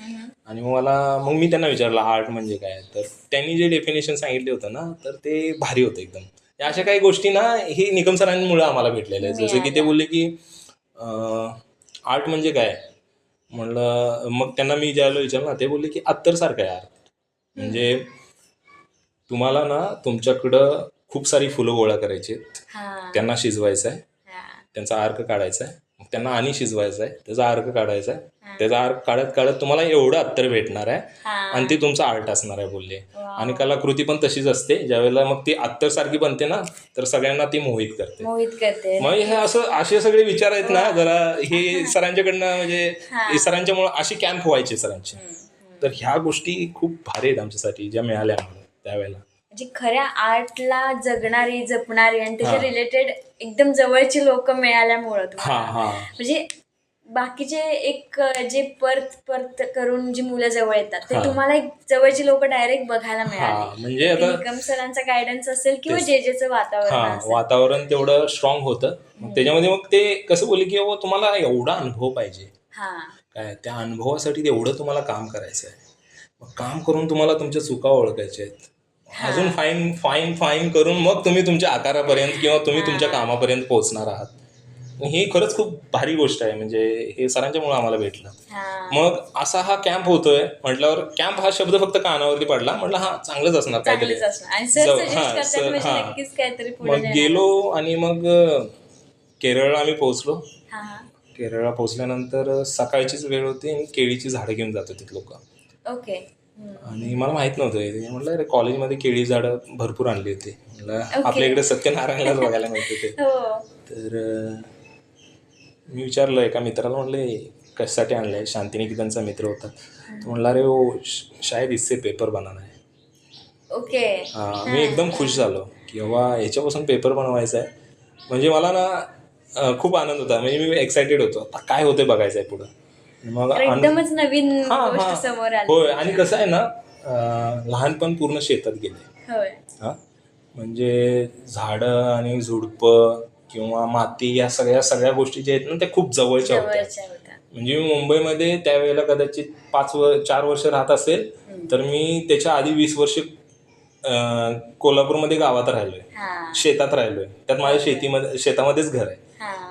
आणि मग मी त्यांना विचारलं आर्ट म्हणजे काय. तर त्यांनी जे डेफिनेशन सांगितले होतं ना, तर ते भारी होतं एकदम. अशा काही गोष्टी ना हे निकम सरांमुळे आम्हाला भेटलेल्या आहेत. जसं की ते बोलले की आर्ट म्हणजे काय म्हणलं, मग त्यांना मी ज्यावेळेला विचारलं ना, ते बोलले की अत्तरसारखं आहे आर्ट. म्हणजे तुम्हाला ना तुमच्याकडं खूप सारी फुलं गोळा करायची आहेत, त्यांना शिजवायचं आहे, त्यांचा अर्क काढायचा आहे, मग त्यांना आणि शिजवायचं आहे, त्याचा अर्क काढायचा आहे, त्याचा अर्क काढत काढत तुम्हाला एवढं अत्तर भेटणार आहे, आणि ते तुमचं आर्ट असणार आहे बोलले. आणि कलाकृती पण तशीच असते, ज्यावेळेला मग ती अत्तर सारखी बनते ना, तर सगळ्यांना ती मोहित करते. मग हे असे सगळे विचार आहेत ना जरा, हे सरांच्याकडनं म्हणजे सरांच्यामुळे असे कॅम्प व्हायचे सरांचे. तर ह्या गोष्टी खूप भारी आहेत आमच्यासाठी ज्या मिळाल्या आम्हाला त्यावेळेला. म्हणजे खऱ्या आर्टला जगणारी, जपणारी आणि त्याच्या रिलेटेड एकदम जवळची लोक मिळाल्यामुळं म्हणजे बाकीचे एक जे परत करून जी मुलं जवळ येतात ते तुम्हाला एक जवळची लोक डायरेक्ट बघायला मिळाली. म्हणजे आता निकम सरांचा गायडन्स असेल किंवा जेजेचं वातावरण तेवढं स्ट्रॉंग होतं. त्याच्यामध्ये मग ते कसं बोलले की बाबा तुम्हाला एवढा अनुभव पाहिजे, काय त्या अनुभवासाठी तेवढं तुम्हाला काम करायचं आहे. मग काम करून तुम्हाला तुमच्या चुका ओळखायच्या आहेत, अजून फाईन करून मग तुम्ही तुमच्या आकारापर्यंत किंवा तुम्ही तुमच्या कामापर्यंत पोहोचणार आहात. ही खरंच खूप भारी गोष्ट आहे. म्हणजे हे सरांच्यामुळे आम्हाला भेटलं. मग असा हा कॅम्प होतोय म्हटल्यावर, कॅम्प हा शब्द फक्त कानावरती पडला, म्हटलं हा चांगलंच असणार काहीतरी. मग गेलो आणि मग केरळला आम्ही पोहोचलो. केरळला पोहोचल्यानंतर सकाळचीच वेळ होती आणि केळीची झाडं घेऊन जात होती लोक. आणि मला माहित नव्हतं. म्हटलं अरे कॉलेजमध्ये केळी झाडं भरपूर आणली होती. म्हटलं आपल्या इकडे सत्यनारायणलाच बघायला मिळते ते. तर मी विचारलं एका मित्राला, म्हटले कशासाठी आणलंय. शांतिनिकेतनचा मित्र होता. तो म्हणला अरे वो शायद इससे पेपर बनाना है. मी एकदम खुश झालो की बाबा याच्यापासून पेपर बनवायचा आहे. म्हणजे मला ना खूप आनंद होता. म्हणजे मी एक्सायटेड होतो, आता काय होते बघायचं आहे पुढं. मग एकदमच नवीन गोष्ट समोर आली. होय. आणि कसं आहे ना, लहानपण पूर्ण शेतात गेले. म्हणजे झाडं आणि झुडपं किंवा माती या सगळ्या गोष्टी ज्या आहेत ना त्या खूप जवळच्या होत्या. म्हणजे मी मुंबईमध्ये त्यावेळेला कदाचित 4 वर्ष राहत असेल, तर मी त्याच्या आधी 20 वर्ष कोल्हापूरमध्ये गावात राहिलोय, शेतात राहिलोय. त्यात माझ्या शेतामध्येच घर आहे.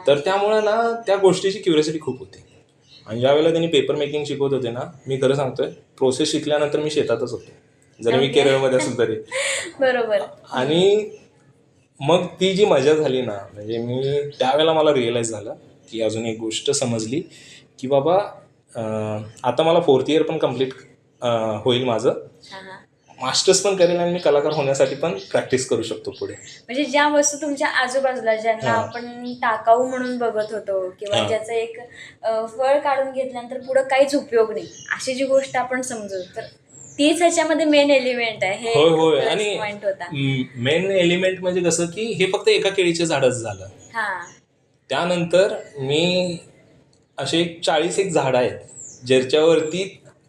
तर त्यामुळे ना त्या गोष्टीची क्युरियोसिटी खूप होती. आणि ज्यावेळेला त्यांनी पेपर मेकिंग शिकवत होते ना, मी खरं सांगतोय प्रोसेस शिकल्यानंतर मी शेतातच होतो, जरी मी केरळमध्ये असेल तरी. बरोबर. आणि मग ती जी मजा झाली ना, म्हणजे मी त्यावेळेला मला रिअलाइज झालं की अजून एक गोष्ट समजली की बाबा आता मला 4th इयर पण कम्प्लीट होईल माझं, मास्टर्स पण करेल आणि मी कलाकार होण्यासाठी पण प्रॅक्टिस करू शकतो पुढे. म्हणजे ज्या वस्तू तुमच्या आजूबाजूला ज्यांना आपण टाकाऊ म्हणून बघत होतो किंवा ज्याचं एक फळ काढून घेतल्यानंतर पुढे काहीच उपयोग नाही अशी जी गोष्ट आपण समजू, तर तीच ह्याच्यामध्ये मेन एलिमेंट आहे. होय. आणि मेन एलिमेंट म्हणजे कसं की हे फक्त एका केळीच्या झाडच झालं. त्यानंतर मी असे 40 एक झाड आहेत ज्याच्यावरती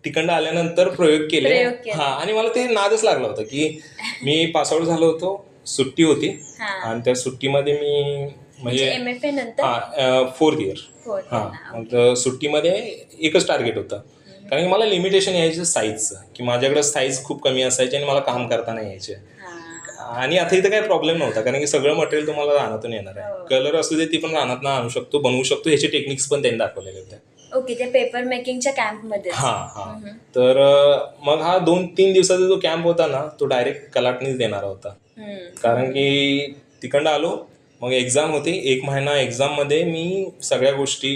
तिकडनं आल्यानंतर प्रयोग केले. आणि मला ते नादच लागला होता की मी पासआउट झालो होतो, सुट्टी होती हा. आणि त्या सुट्टीमध्ये मी म्हणजे MFA नंतर हां 4th इयर. Fourth हां year. मग सुट्टीमध्ये एकच टार्गेट होतं, कारण की मला लिमिटेशन यायचं साईजचं, की माझ्याकडे साईज खूप कमी असायची आणि मला काम करता नाही यायचे. हा. आणि आता इथं काही प्रॉब्लेम नव्हता, कारण की सगळं मटेरियल तुम्हाला रानातून येणार आहे. हो. कलर असू दे ती पण रानातून आणू शकतो, बनवू शकतो, ह्याचे टेक्निक्स पण त्यांनी दाखवलेले होते. ओके, ते पेपर मेकिंगच्या कॅम्पमध्ये. हां. तर मग हा 2-3 दिवसाचा जो कॅम्प होता ना, तो डायरेक्ट कलाटणीच देणारा होता. कारण की तिकडनं आलो, मग एक्झाम होती, 1 महिना एक्झाममध्ये मी सगळ्या गोष्टी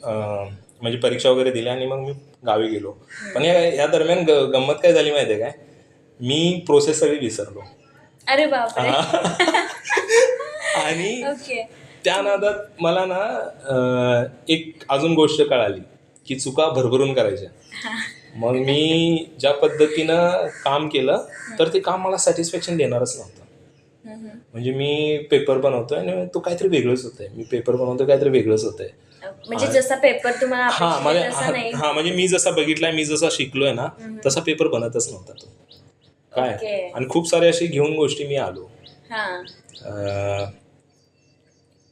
म्हणजे परीक्षा वगैरे दिल्या आणि मग मी गावी गेलो. पण या दरम्यान गंमत काय झाली माहिती आहे काय, मी प्रोसेस सगळी विसरलो. अरे बापरे. आणि ओके. त्या नादात मला ना एक अजून गोष्ट कळाली की चुका भरभरून करायच्या. मग मी ज्या पद्धतीनं काम केलं तर ते काम मला सॅटिस्फॅक्शन देणारच नव्हतं. म्हणजे मी पेपर बनवतोय आणि तो काहीतरी वेगळंच होतंय, मी पेपर बनवतोय काहीतरी वेगळंच होतंय. म्हणजे जसा पेपर तुम्हाला अपेक्षित आहे तसा नाही. म्हणजे मी जसा बघितलाय, मी जसा शिकलोय ना तसा पेपर बनतच नव्हता तो काय. ओके. आणि खूप सारे अशी घेऊन गोष्टी मी आलो हा.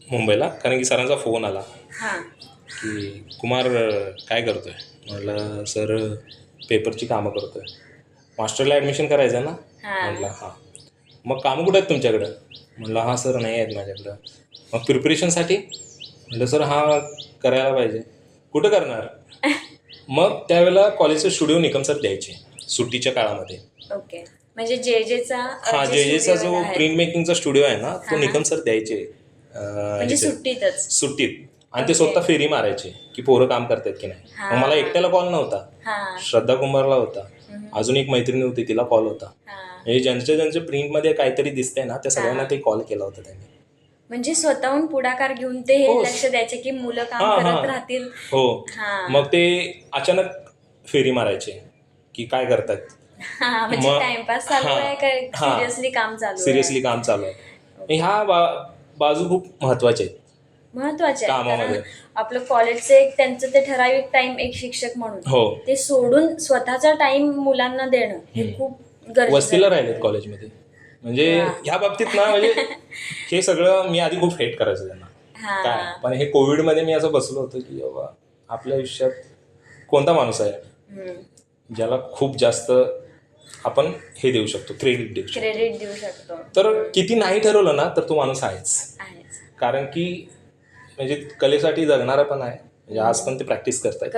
मुंबईला, कारण की सरांचा फोन आला हा. की कुमार काय करतोय. म्हटलं सर पेपरची कामं करतोय. मास्टरला ॲडमिशन करायचं आहे ना. म्हटलं हां. मग कामं कुठं आहेत तुमच्याकडं. म्हटलं हां सर नाही आहेत माझ्याकडं. मग प्रिपरेशनसाठी. म्हटलं सर हां करायला पाहिजे. कुठं करणार. मग त्यावेळेला कॉलेजचे स्टुडिओ निकम सर द्यायचे सुट्टीच्या काळामध्ये. ओके. म्हणजे जेजेचा हां जेजेचा जो प्रिंट मेकिंगचा स्टुडिओ आहे ना तो निकम सर द्यायचे म्हणजे सुट्टीत. आणि ते स्वतः फेरी मारायचे की पोरं काम करतात की नाही. मग मला एकट्याला कॉल नव्हता, श्रद्धा कुंभारला होता, अजून एक मैत्रिणी होती तिला कॉल होता. म्हणजे ज्यांच्या प्रिंटमध्ये काहीतरी दिसतंय ना त्या सगळ्यांना ते कॉल केला होता त्यांनी. म्हणजे स्वतःहून पुढाकार घेऊन ते हे लक्ष द्यायचे की मुलं काम करत राहतील. हो. मग ते अचानक फेरी मारायचे की काय करतात. म्हणजे टाइमपास चालू आहे काय सिरियसली काम चालू आहे. ह्या बाजू खूप महत्वाच्या आहेत महत्वाचे कामामध्ये. आपलं कॉलेजचं एक त्यांचं ते ठराविक टाइम एक शिक्षक म्हणून ते सोडून स्वतःचा टाइम मुलांना देणं हे खूप गरजेचं. वस्तीला राहिलेत कॉलेजमध्ये. म्हणजे ह्या बाबतीत ना म्हणजे हे सगळं मी आधी खूप हेट करायचं त्यांना काय. पण हे कोविडमध्ये मी असं बसलो होतो की बाबा आपल्या आयुष्यात कोणता माणूस आहे ज्याला खूप जास्त आपण हे देऊ शकतो, क्रेडिट देऊ शकतो. तर किती नाही ठरवलं ना तर तो माणूस आहेच. कारण की म्हणजे कलेसाठी जगणारा पण आहे. म्हणजे आज पण ते प्रॅक्टिस करतात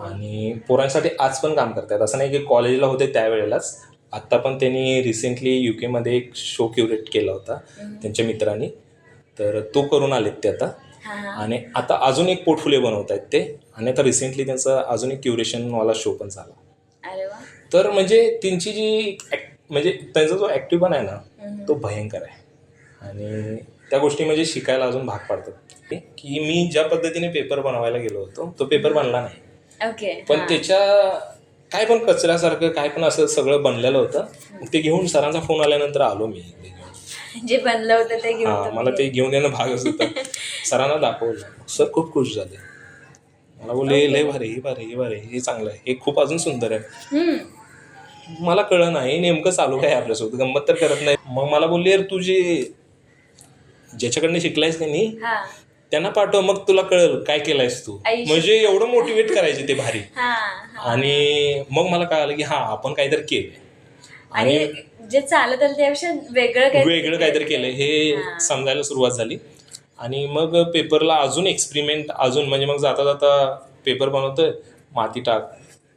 आणि पोरांसाठी आज पण काम करतात. असं नाही की कॉलेजला होते त्यावेळेलाच. आत्ता पण त्यांनी रिसेंटली UK मध्ये एक शो क्युरेट केला होता त्यांच्या मित्रांनी, तर तो करून आलेत ते आता. आणि आता अजून एक पोर्टफोलिओ बनवत आहेत ते. आणि आता रिसेंटली त्यांचा अजून एक क्युरेशनवाला शो पण झाला. तर म्हणजे त्यांची जी म्हणजे त्यांचा जो ॲक्टिव्ह आहे ना तो भयंकर आहे. आणि त्या गोष्टी म्हणजे शिकायला अजून भाग पाडतात की मी ज्या पद्धतीने पेपर बनवायला गेलो होतो तो पेपर बनला नाही. पण त्याच्या काय पण कचऱ्यासारखं काय पण असं सगळं बनलेलं होतं. ते घेऊन सरांचा फोन आल्यानंतर आलो मी जे बनलं होतं ते घेऊन. मला ते घेऊन येणं भागच होतं. सरांना दाखवलं, सर खूप खुश झाले. मला बोलले लय भारी हे चांगलं आहे, हे खूप अजून सुंदर आहे. मला कळलं नाही नेमकं चालू काय आपल्यासोबत, गंमत तर करत नाही. मग मला बोलली यार तू ज्याच्याकडनं शिकलायस त्यांनी त्यांना पाठव मग तुला कळेल काय केलायस तू. म्हणजे एवढं मोटिवेट करायचे ते भारी. आणि मग मला कळालं की आपण काहीतरी केलंय आणि जे चालत आलं त्यापेक्षा वेगळं काहीतरी केलंय हे समजायला सुरुवात झाली. आणि मग पेपरला अजून एक्सपेरिमेंट अजून म्हणजे मग जाता जाता पेपर बनवतोय, माती टाक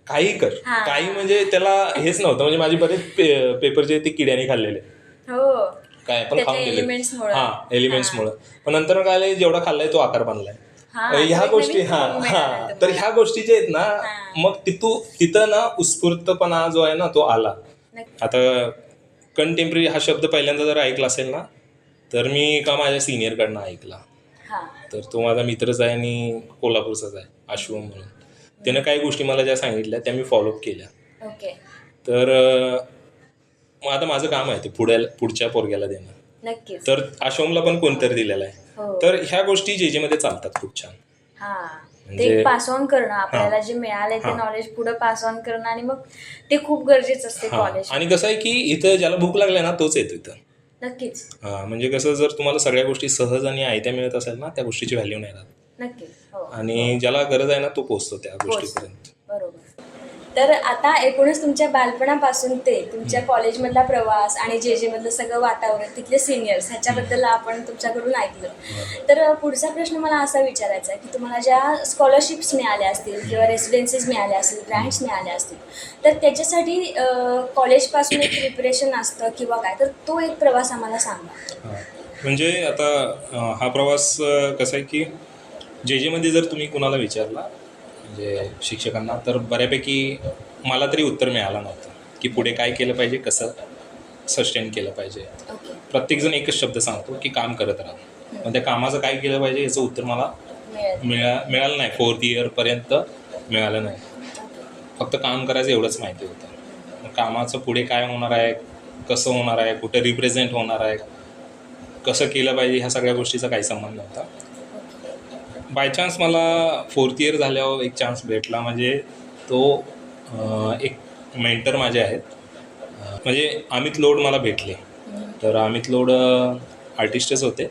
काही कर काही, म्हणजे त्याला हेच नव्हतं. म्हणजे माझे बरेच पेपर जे ते किड्याने खाल्लेले काय पण खाऊन गेले एलिमेंट्समुळे. पण नंतर काय जेवढा खाल्लाय तो आकार बनलाय. ह्या गोष्टी तर ह्या गोष्टी जे आहेत ना मग तिथं ना उत्स्फूर्तपणा जो आहे ना तो आला. आता कंटेम्पररी हा शब्द पहिल्यांदा जर ऐकला असेल ना तर मी एका माझ्या सिनियरकडनं ऐकला. तर तो माझा मित्रच आहे आणि कोल्हापूरचाच आहे, अश्वम म्हणून. त्यानं काही गोष्टी मला ज्या सांगितल्या त्या मी फॉलोअप केल्या. तर मग आता माझं काम आहे ते पुढच्या पोरग्याला देणं. तर आश्रमला पण कोणतरी दिलेलं आहे. तर ह्या गोष्टी जे मध्ये चालतात खूप छान. ते पास ऑन करणं आपल्याला जे मिळालंय ते नॉलेज पुढे पास ऑन करणं आणि मग ते खूप गरजेचं असते कॉलेज. आणि कसं आहे की इथं ज्याला भूक लागली ना तोच येतो इथं. नक्कीच. म्हणजे कसं, जर तुम्हाला सगळ्या गोष्टी सहज आणि आयत्या मिळत असेल ना, त्या गोष्टीची व्हॅल्यू नाही राहत. नक्कीच. हो. आणि ज्याला गरज आहे ना, तो पोचतो त्या पोचतो. गोष्टीपर्यंत. बरोबर. तर आता एकूणच तुमच्या बालपणापासून ते तुमच्या कॉलेजमधला प्रवास आणि जे मधलं सगळं वातावरण, तिथले सिनियर्स ह्याच्याबद्दल आपण तुमच्याकडून ऐकलं. तर पुढचा प्रश्न मला असा विचारायचा आहे की तुम्हाला ज्या स्कॉलरशिप्स मिळाल्या असतील किंवा रेसिडेन्सीज मिळाल्या असतील, ग्रँट्स मिळाल्या असतील, तर त्याच्यासाठी कॉलेजपासून एक प्रिपरेशन असतं किंवा काय, तर तो एक प्रवास आम्हाला सांगा. म्हणजे आता हा प्रवास कसा आहे की जेमध्ये जर तुम्ही कुणाला विचारला म्हणजे शिक्षकांना, तर बऱ्यापैकी मला तरी उत्तर मिळालं नव्हतं की पुढे काय केलं पाहिजे, कसं सस्टेन केलं पाहिजे. ओके. प्रत्येकजण एकच शब्द सांगतो की काम करत राहा. मग त्या कामाचं काय केलं पाहिजे याचं उत्तर मला मिळालं नाही. 4th इयरपर्यंत मिळालं नाही. फक्त काम करायचं एवढंच माहिती होतं. मग कामाचं पुढे काय होणार आहे, कसं होणार आहे, कुठे रिप्रेझेंट होणार आहे, कसं केलं पाहिजे, ह्या सगळ्या गोष्टीचा काही संबंध नव्हता. बाय चान्स मला 4th इयर झाल्यावर एक चान्स भेटला. म्हणजे तो एक मेंटर माझे आहेत, म्हणजे अमित लोड मला भेटले. तर अमित लोड आर्टिस्टच होते.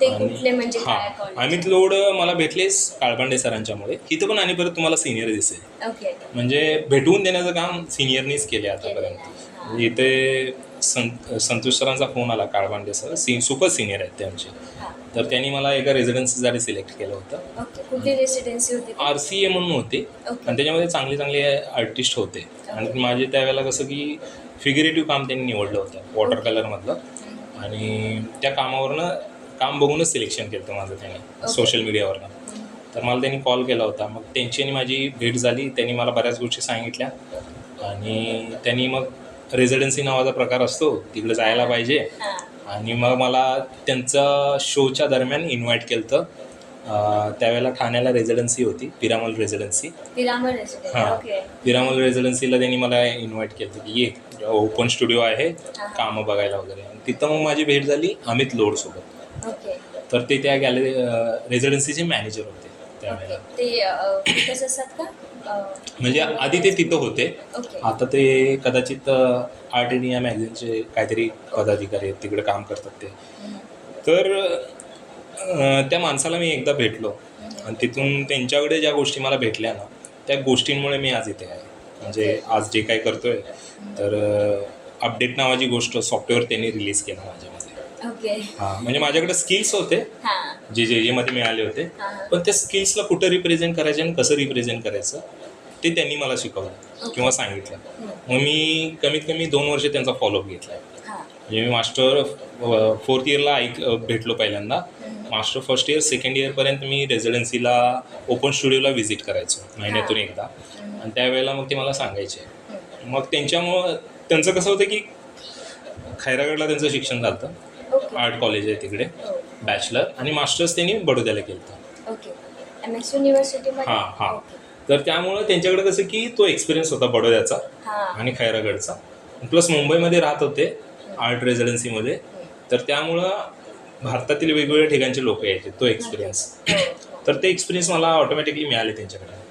ते कुठले म्हणजे हां, काय college? अमित लोड मला भेटलेच काळपांडे सरांच्यामुळे. इथं पण आणि परत तुम्हाला सिनियर दिसेल. ओके. म्हणजे भेटवून देण्याचं काम सिनियरनीच केले आतापर्यंत. म्हणजे इथे संतोष सरांचा फोन आला, काळपांडे सर सुपर सिनियर आहेत ते आमचे. हां. तर त्यांनी मला एका रेसिडेन्सीसाठी सिलेक्ट केलं होतं. ओके. कुठली रेसिडेन्सी होती? RCA म्हणून होते. ओके. आणि त्याच्यामध्ये चांगले चांगले आर्टिस्ट होते. आणि माझे त्यावेळेला कसं की फिगरेटिव्ह काम त्यांनी निवडलं होतं, वॉटर कलरमधलं. आणि त्या कामावरनं काम बघूनच सिलेक्शन केलं होतं माझं त्यांनी सोशल मीडियावरनं. तर मला त्यांनी कॉल केला होता. मग त्यांची आणि माझी भेट झाली. त्यांनी मला बऱ्याच गोष्टी सांगितल्या आणि त्यांनी मग रेसिडेन्सी नावाचा प्रकार असतो, तिकडे जायला पाहिजे. आणि मग मला त्यांचा शोच्या दरम्यान इन्व्हाइट केलं होतं. त्यावेळेला ठाण्याला रेसिडेन्सी होती, पिरामल रेसिडेन्सी. पिरामल रेसिडेन्सी. हां, ओके. पिरामल रेसिडेन्सीला त्यांनी मला इन्व्हाइट केलं होतं की ये, ओपन स्टुडिओ आहे, कामं बघायला वगैरे. तिथं मग माझी भेट झाली अमित लोडसोबत. ओके. तर ते त्या रेसिडेन्सीचे मॅनेजर होते त्यावेळेला. ते तिथेच असतात का? म्हणजे आधी ते तिथं होते. ओके. आता ते कदाचित आर्ट इंडिया मॅगझिनचे काहीतरी पदाधिकारी आहेत, तिकडे काम करतात ते. तर त्या माणसाला मी एकदा भेटलो आणि तिथून त्यांच्याकडे ज्या गोष्टी मला भेटल्या ना, त्या गोष्टींमुळे मी आज इथे आहे. म्हणजे आज जे काय करतोय, तर अपडेट नावाची गोष्ट सॉफ्टवेअर त्यांनी रिलीज केलं माझ्यामध्ये. ओके. हां, म्हणजे माझ्याकडे स्किल्स होते हां. जे मध्ये मिळाले होते. पण त्या स्किल्सला कुठं रिप्रेझेंट करायचे आणि कसं रिप्रेझेंट करायचं ते त्यांनी मला शिकवलं किंवा सांगितलं. मग मी कमीत कमी 2 वर्ष त्यांचा फॉलोअप घेतला. म्हणजे मी मास्टर 4th इयरला भेटलो पहिल्यांदा. मास्टर 1st इयर 2nd इयरपर्यंत मी रेसिडेन्सीला ओपन स्टुडिओला व्हिजिट करायचो महिन्यातून एकदा. आणि त्यावेळेला मग ते मला सांगायचे. मग त्यांचं कसं होतं की खैरागडला त्यांचं शिक्षण झालं, आर्ट कॉलेज आहे तिकडे, बॅचलर. आणि मास्टर्स त्यांनी बडोद्याला केलं होतं. ओके. MS युनिव्हर्सिटीमध्ये. हां हां. तर त्यामुळं त्यांच्याकडे कसं की तो एक्सपिरियन्स होता बडोद्याचा आणि खैरागडचा. प्लस मुंबईमध्ये राहत होते आर्ट रेसिडेन्सीमध्ये. तर त्यामुळं भारतातील वेगवेगळ्या ठिकाणचे लोक यायचे, तो एक्सपिरियन्स. तर ते एक्सपिरियन्स मला ऑटोमॅटिकली मिळाले त्यांच्याकडे.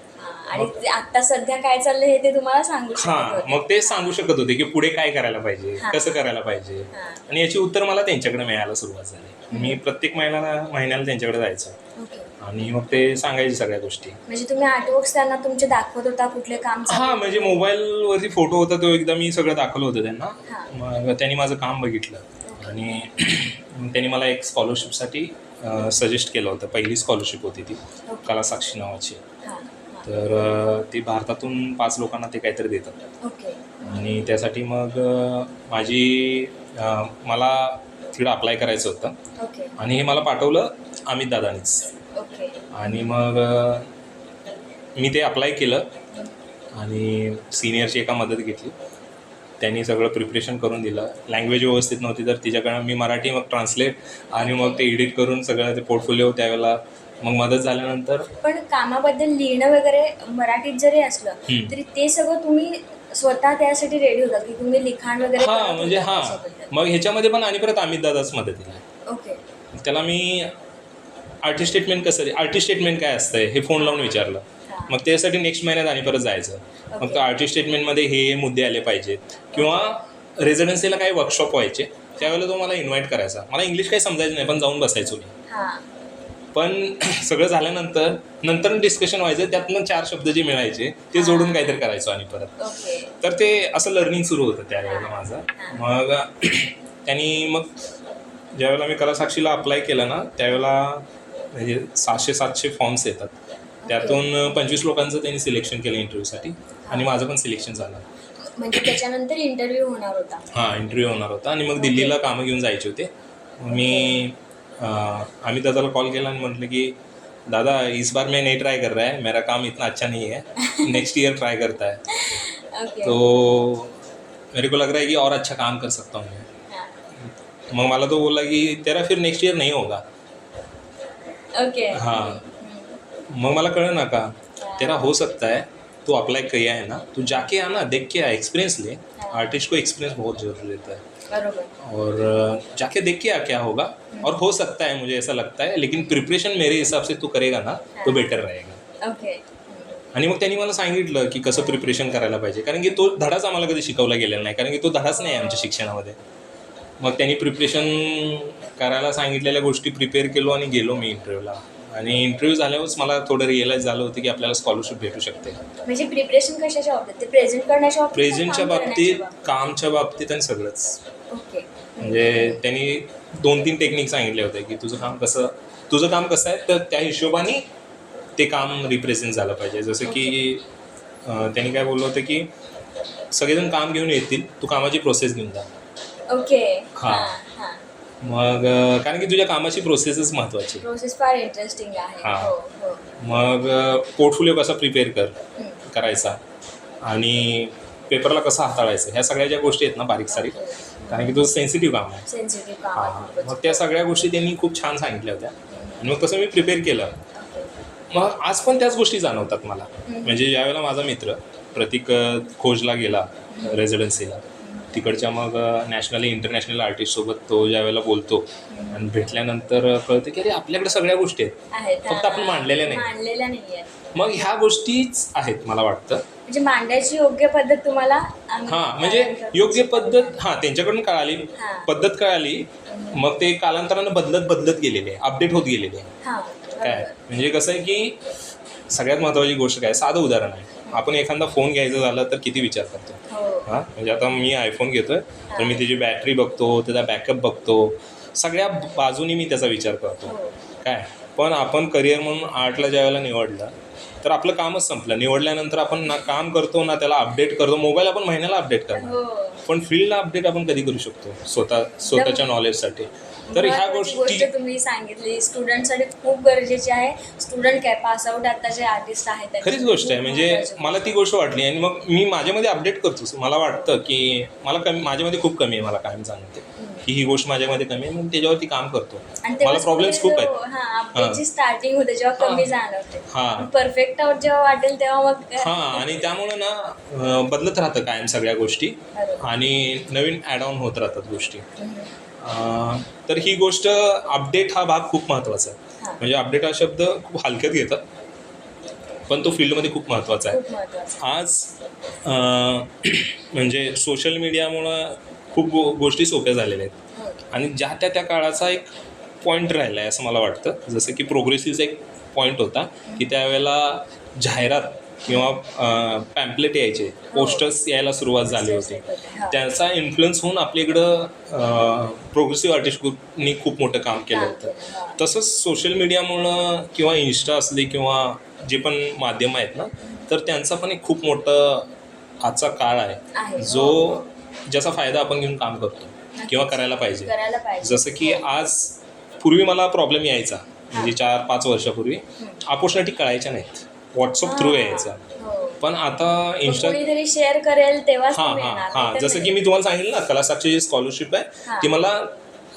आणि आता सध्या काय चाललंय हे ते तुम्हाला सांगू शकत हां, होते. मग ते सांगू शकत होते की पुढे काय करायला पाहिजे, कसं करायला पाहिजे. आणि याची उत्तर मला त्यांच्याकडे मिळायला सुरुवात झाली. मी प्रत्येक महिन्याला त्यांच्याकडे जायचो ओके. आणि मग ते सांगायचे सगळ्या गोष्टी. म्हणजे तुम्ही आर्टवर्क्स त्यांना तुमचे दाखवत होता, कुठले काम चालू हां, म्हणजे मोबाईलवरती फोटो होता तो एकदा मी सगळं दाखवलं होतं त्यांना. हां. मग त्यांनी माझं काम बघितलं आणि त्यांनी मला एक स्कॉलरशिपसाठी सजेस्ट केलं होतं. पहिली स्कॉलरशिप होती ती, कला साक्षी नावाची. हां. तर ती भारतातून 5 लोकांना ते काहीतरी देतात. ओके. आणि त्यासाठी मग मला तिकडं अप्लाय करायचं होतं. ओके. आणि हे मला पाठवलं अमित दादानीच. ओके. आणि मग मी ते अप्लाय केलं आणि सिनियरची एका मदत घेतली. त्यांनी सगळं प्रिपरेशन करून दिलं. लँग्वेज व्यवस्थित नव्हती तर तिच्याकडनं मी मराठी मग ट्रान्सलेट आणि मग ते एडिट करून सगळं ते पोर्टफोलिओ त्यावेळेला मग मदत झाल्यानंतर. पण कामाबद्दल लिहिणं वगैरे मराठीत जरी असलं तरी ते सगळं तुम्ही स्वतः त्यासाठी रेडी होता की तुम्ही लिखाण वगैरे हां, करत म्हणजे होता हां, त्याच्याबद्दल? मग ह्याच्यामध्ये पण आणि परत अमित दादाच मदतीला. ओके. त्याला मी आर्टिस्ट स्टेटमेंट काय असतंय हे फोन लावून विचारलं. मग त्यासाठी नेक्स्ट महिन्यात आणि परत जायचं. मग तो आर्टिस्ट स्टेटमेंटमध्ये हे मुद्दे आले पाहिजेत किंवा रेसिडेन्सीला काही वर्कशॉप व्हायचे त्यावेळेला तो मला इन्व्हाइट करायचा. मला इंग्लिश काही समजायचं नाही, पण जाऊन बसायचो मी. हां. पण सगळं झाल्यानंतर डिस्कशन व्हायचं, त्यातनं 4 शब्द जे मिळायचे ते जोडून काहीतरी करायचो आणि परत. ओके. तर ते असं लर्निंग सुरू होतं त्यावेळेला माझं. मग मग ज्यावेळेला मी कलासाक्षीला अप्लाय केलं ना, त्यावेळेला म्हणजे 600-700 फॉर्म्स येतात. त्यातून 25 लोकांचं त्यांनी सिलेक्शन केलं इंटरव्ह्यूसाठी आणि माझं पण सिलेक्शन झालं. म्हणजे त्याच्यानंतर इंटरव्ह्यू होणार होता. हां, इंटरव्ह्यू होणार होता आणि मग दिल्लीला कामं घेऊन जायचे होते. आम्ही दादाला कॉल केला आणि म्हटलं की दादा इस बार मैं नहीं ट्राई कर रहा है, मेरा काम इतना अच्छा नहीं है, नेक्स्ट ईयर ट्राई करता है. ओके. तो मेरे को लग रहा है कि और अच्छा काम कर सकता हूँ मैं. हां. मग मला तो बोला की तेरा फिर नेक्स्ट ईयर नहीं होगा. ओके. हाँ. मग मला कळलं ना का तेरा हो सकता है, तू अप्लाई किया है ना, तू जाके आना, देख के आ, एक्सपीरियंस ले. आर्टिस्ट को एक्सपीरियंस बहुत जरूरी रहता है. बरोबर. और जाके देख के आ क्या होगा. और हो सकता है, मुझे ऐसा लगता है, लेकिन प्रिपरेशन मेरे हिसाब से तू करेगा ना तो बेटर रहेगा. ओके. आणि मग त्यांनी मला सांगितलं की कसं प्रिपरेशन करायला पाहिजे, कारण की तो धडाच आम्हाला कधी शिकवला गेलेला नाही, कारण की तो धडाच नाही आहे आमच्या शिक्षणामध्ये. मग त्यांनी प्रिपरेशन करायला सांगितलेल्या गोष्टी प्रिपेअर केलो आणि गेलो मी इंटरव्ह्यूला. आणि इंटरव्ह्यू झाल्यावरच मला थोडं रिअलाईज झालं होतं की आपल्याला स्कॉलरशिप भेटू शकते. म्हणजे प्रिपरेशन कशाच्या बाबतीत? ते प्रेझेंट करण्याच्या बाबतीत, प्रेझेंटच्या काम बाबतीत, करण्याच्या कामच्या बाबतीत आणि सगळंच. ओके. म्हणजे त्यांनी 2-3 टेक्निक सांगितले होते की तुझं काम कसं आहे, तर त्या हिशोबाने ते काम रिप्रेझेंट झालं पाहिजे. जसं की त्यांनी काय बोललं होतं की सगळेजण काम घेऊन येतील, तू कामाची प्रोसेस घेऊन जा. ओके. हां. हां. मग कारण की तुझ्या कामाची प्रोसेसच महत्त्वाची. प्रोसेस फार इंटरेस्टिंग आहे. हां. हो हो. मग पोर्टफोलिओ कसा प्रिपेअर करायचा आणि पेपरला कसं हाताळायचं, ह्या सगळ्या ज्या गोष्टी आहेत ना बारीक सारीक, कारण की तो सेन्सिटिव्ह काम आहे. सेन्सिटिव्ह काम हां. आहे. मग त्या सगळ्या गोष्टी त्यांनी खूप छान सांगितल्या होत्या आणि मग तसं मी प्रिपेअर केलं. मग आज पण त्याच गोष्टी जाणवतात मला. म्हणजे ज्यावेळेला माझा मित्र प्रतीक खोजला गेला रेसिडेन्सीला, तिकडच्या मग नॅशनल इंटरनॅशनल आर्टिस्टसोबत तो ज्यावेळेला बोलतो आणि भेटल्यानंतर कळतं की अरे आपल्याकडे सगळ्या गोष्टी आहेत, फक्त आपण मांडलेल्या नाही. मांडलेल्या नाही आहेत. मग ह्या गोष्टीच आहेत मला वाटतं. म्हणजे मांडायची योग्य पद्धत तुम्हाला हां, म्हणजे योग्य पद्धत त्यांच्याकडून कळाली, हां. पद्धत कळाली. मग ते कालांतरानं बदलत गेलेले, अपडेट होत गेलेले. हां. काय म्हणजे कसं आहे की सगळ्यात महत्त्वाची गोष्ट काय, साधं उदाहरण आहे. आपण एखादा फोन घ्यायचा झाला तर किती विचार करतो. हो. हां, म्हणजे आता मी आयफोन घेतोय तर मी त्याची बॅटरी बघतो, त्याचा बॅकअप बघतो, सगळ्या बाजूनी मी त्याचा विचार करतो. हो. काय पण आपण करिअर म्हणून आर्टला ज्यावेळेला निवडलं तर आपलं कामच संपलं. निवडल्यानंतर आपण ना काम करतो ना त्याला अपडेट करतो. मोबाईल आपण महिन्याला अपडेट करणार, हो. पण फील्डला अपडेट आपण कधी करू शकतो स्वतःच्या नॉलेजसाठी. तर ह्या महत्त्वाची गोष्टी गोष्ट तुम्ही सांगितली, स्टुडंटसाठी खूप गरजेची आहे. स्टुडंट काय पास आउट आता जे आर्टिस्ट आहेत त्यांची खरीच गोष्ट आहे. खूप म्हणजे महत्त्वाची मला ती गोष्ट वाटली आणि मग मी माझ्यामध्ये अपडेट करतो. मला वाटतं की माझ्यामध्ये खूप कमी आहे, मला कायम जाणवते की ही गोष्ट माझ्यामध्ये कमी आहे, म्हणून त्याच्यावरती काम करतो. आणि मला प्रॉब्लेम्स खूप आहेत. हां, अपडेटची स्टार्टिंग होते जेव्हा कमी जाणवते. हां. परफेक्ट आउट जेव्हा वाटेल तेव्हा मग हां, आणि त्यामुळं ना बदलत राहतं कायम सगळ्या गोष्टी बरोबर. आणि नवीन ॲड ऑन होत राहतात गोष्टी. तर ही गोष्ट अपडेट हा भाग खूप महत्त्वाचा आहे. हां. म्हणजे अपडेट हा शब्द खूप हलक्यात घेतात, पण तो फील्डमध्ये खूप महत्त्वाचा आहे. खूप महत्त्वाचं. आज म्हणजे सोशल मीडियामुळं खूप गोष्टी सोप्या झालेल्या आहेत हो. आणि ज्या त्या काळाचा एक पॉईंट राहिला आहे असं मला वाटतं. जसं की प्रोग्रेसिव्हचा एक पॉईंट होता की त्यावेळेला जाहिरात किंवा पॅम्पलेट यायचे, पोस्टर्स यायला सुरुवात झाली होती. हां. त्याचा इन्फ्लुएन्स होऊन आपल्या इकडं प्रोग्रेसिव्ह आर्टिस्ट ग्रुपनी खूप मोठं काम केलं होतं. हां. तसंच सोशल मीडियामुळं किंवा इन्स्टा असले किंवा जे पण माध्यम आहेत ना, तर त्यांचा पण एक खूप मोठं आजचा काळ आहे जो ज्याचा फायदा आपण घेऊन काम करतो किंवा करायला पाहिजे. करायला पाहिजे. जसं की आज पूर्वी मला प्रॉब्लेम यायचा, म्हणजे 4-5 वर्षापूर्वी अपॉर्च्युनिटी कळायच्या नाहीत, व्हॉट्सअप थ्रू यायचा. हो. पण आता इन्स्टा कोणीतरी शेअर करेल तेव्हाच हां तुम्ही हां येणार. हां नाहीतर जसं की मी तुम्हाला सांगितलं ना, कलासाक्षी जी स्कॉलरशिप आहे हां. ती मला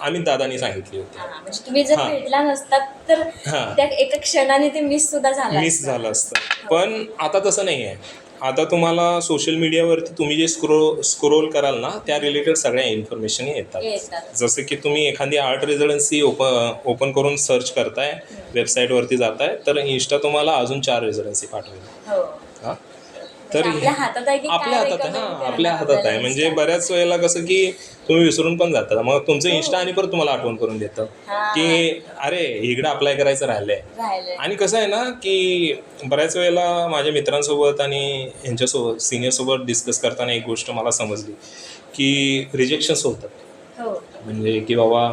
अमित दादांनी सांगितली होती. हां, म्हणजे तुम्ही जर हां. भेटला नसतात तर हां. त्या एका क्षणाने ते मिस सुद्धा झालं मिस असतं. झालं असतं. पण आता तसं नाही आहे. आता तुम्हाला सोशल मीडियावरती तुम्ही जे स्क्रोल कराल ना, त्या रिलेटेड सगळ्या इन्फॉर्मेशन येतात. जसं की तुम्ही एखादी आर्ट रेसिडेन्सी ओपन करून सर्च करताय, वेबसाईटवरती जाताय, तर इन्स्टा तुम्हाला अजून 4 रेसिडेन्सी पाठवेल. हो. हां, तर आपल्या हातात आहे की काय आपल्या हातात आहे, recommend हां करणं आपल्या हातात आहे. आपल्याला म्हणजे Insta. बऱ्याच वेळेला कसं की तुम्ही विसरून पण जाता, मग तुमचं हो. इन्स्टा आणि परत तुम्हाला आठवण करून देतं हां. की अरे इकडं अप्लाय करायचं राहिलंय. राहिलंय. आणि कसं आहे ना की बऱ्याच वेळेला माझ्या मित्रांसोबत आणि यांच्यासोबत सिनियरसोबत डिस्कस करताना एक गोष्ट मला समजली की रिजेक्शन्स होतात. हो. म्हणजे की बाबा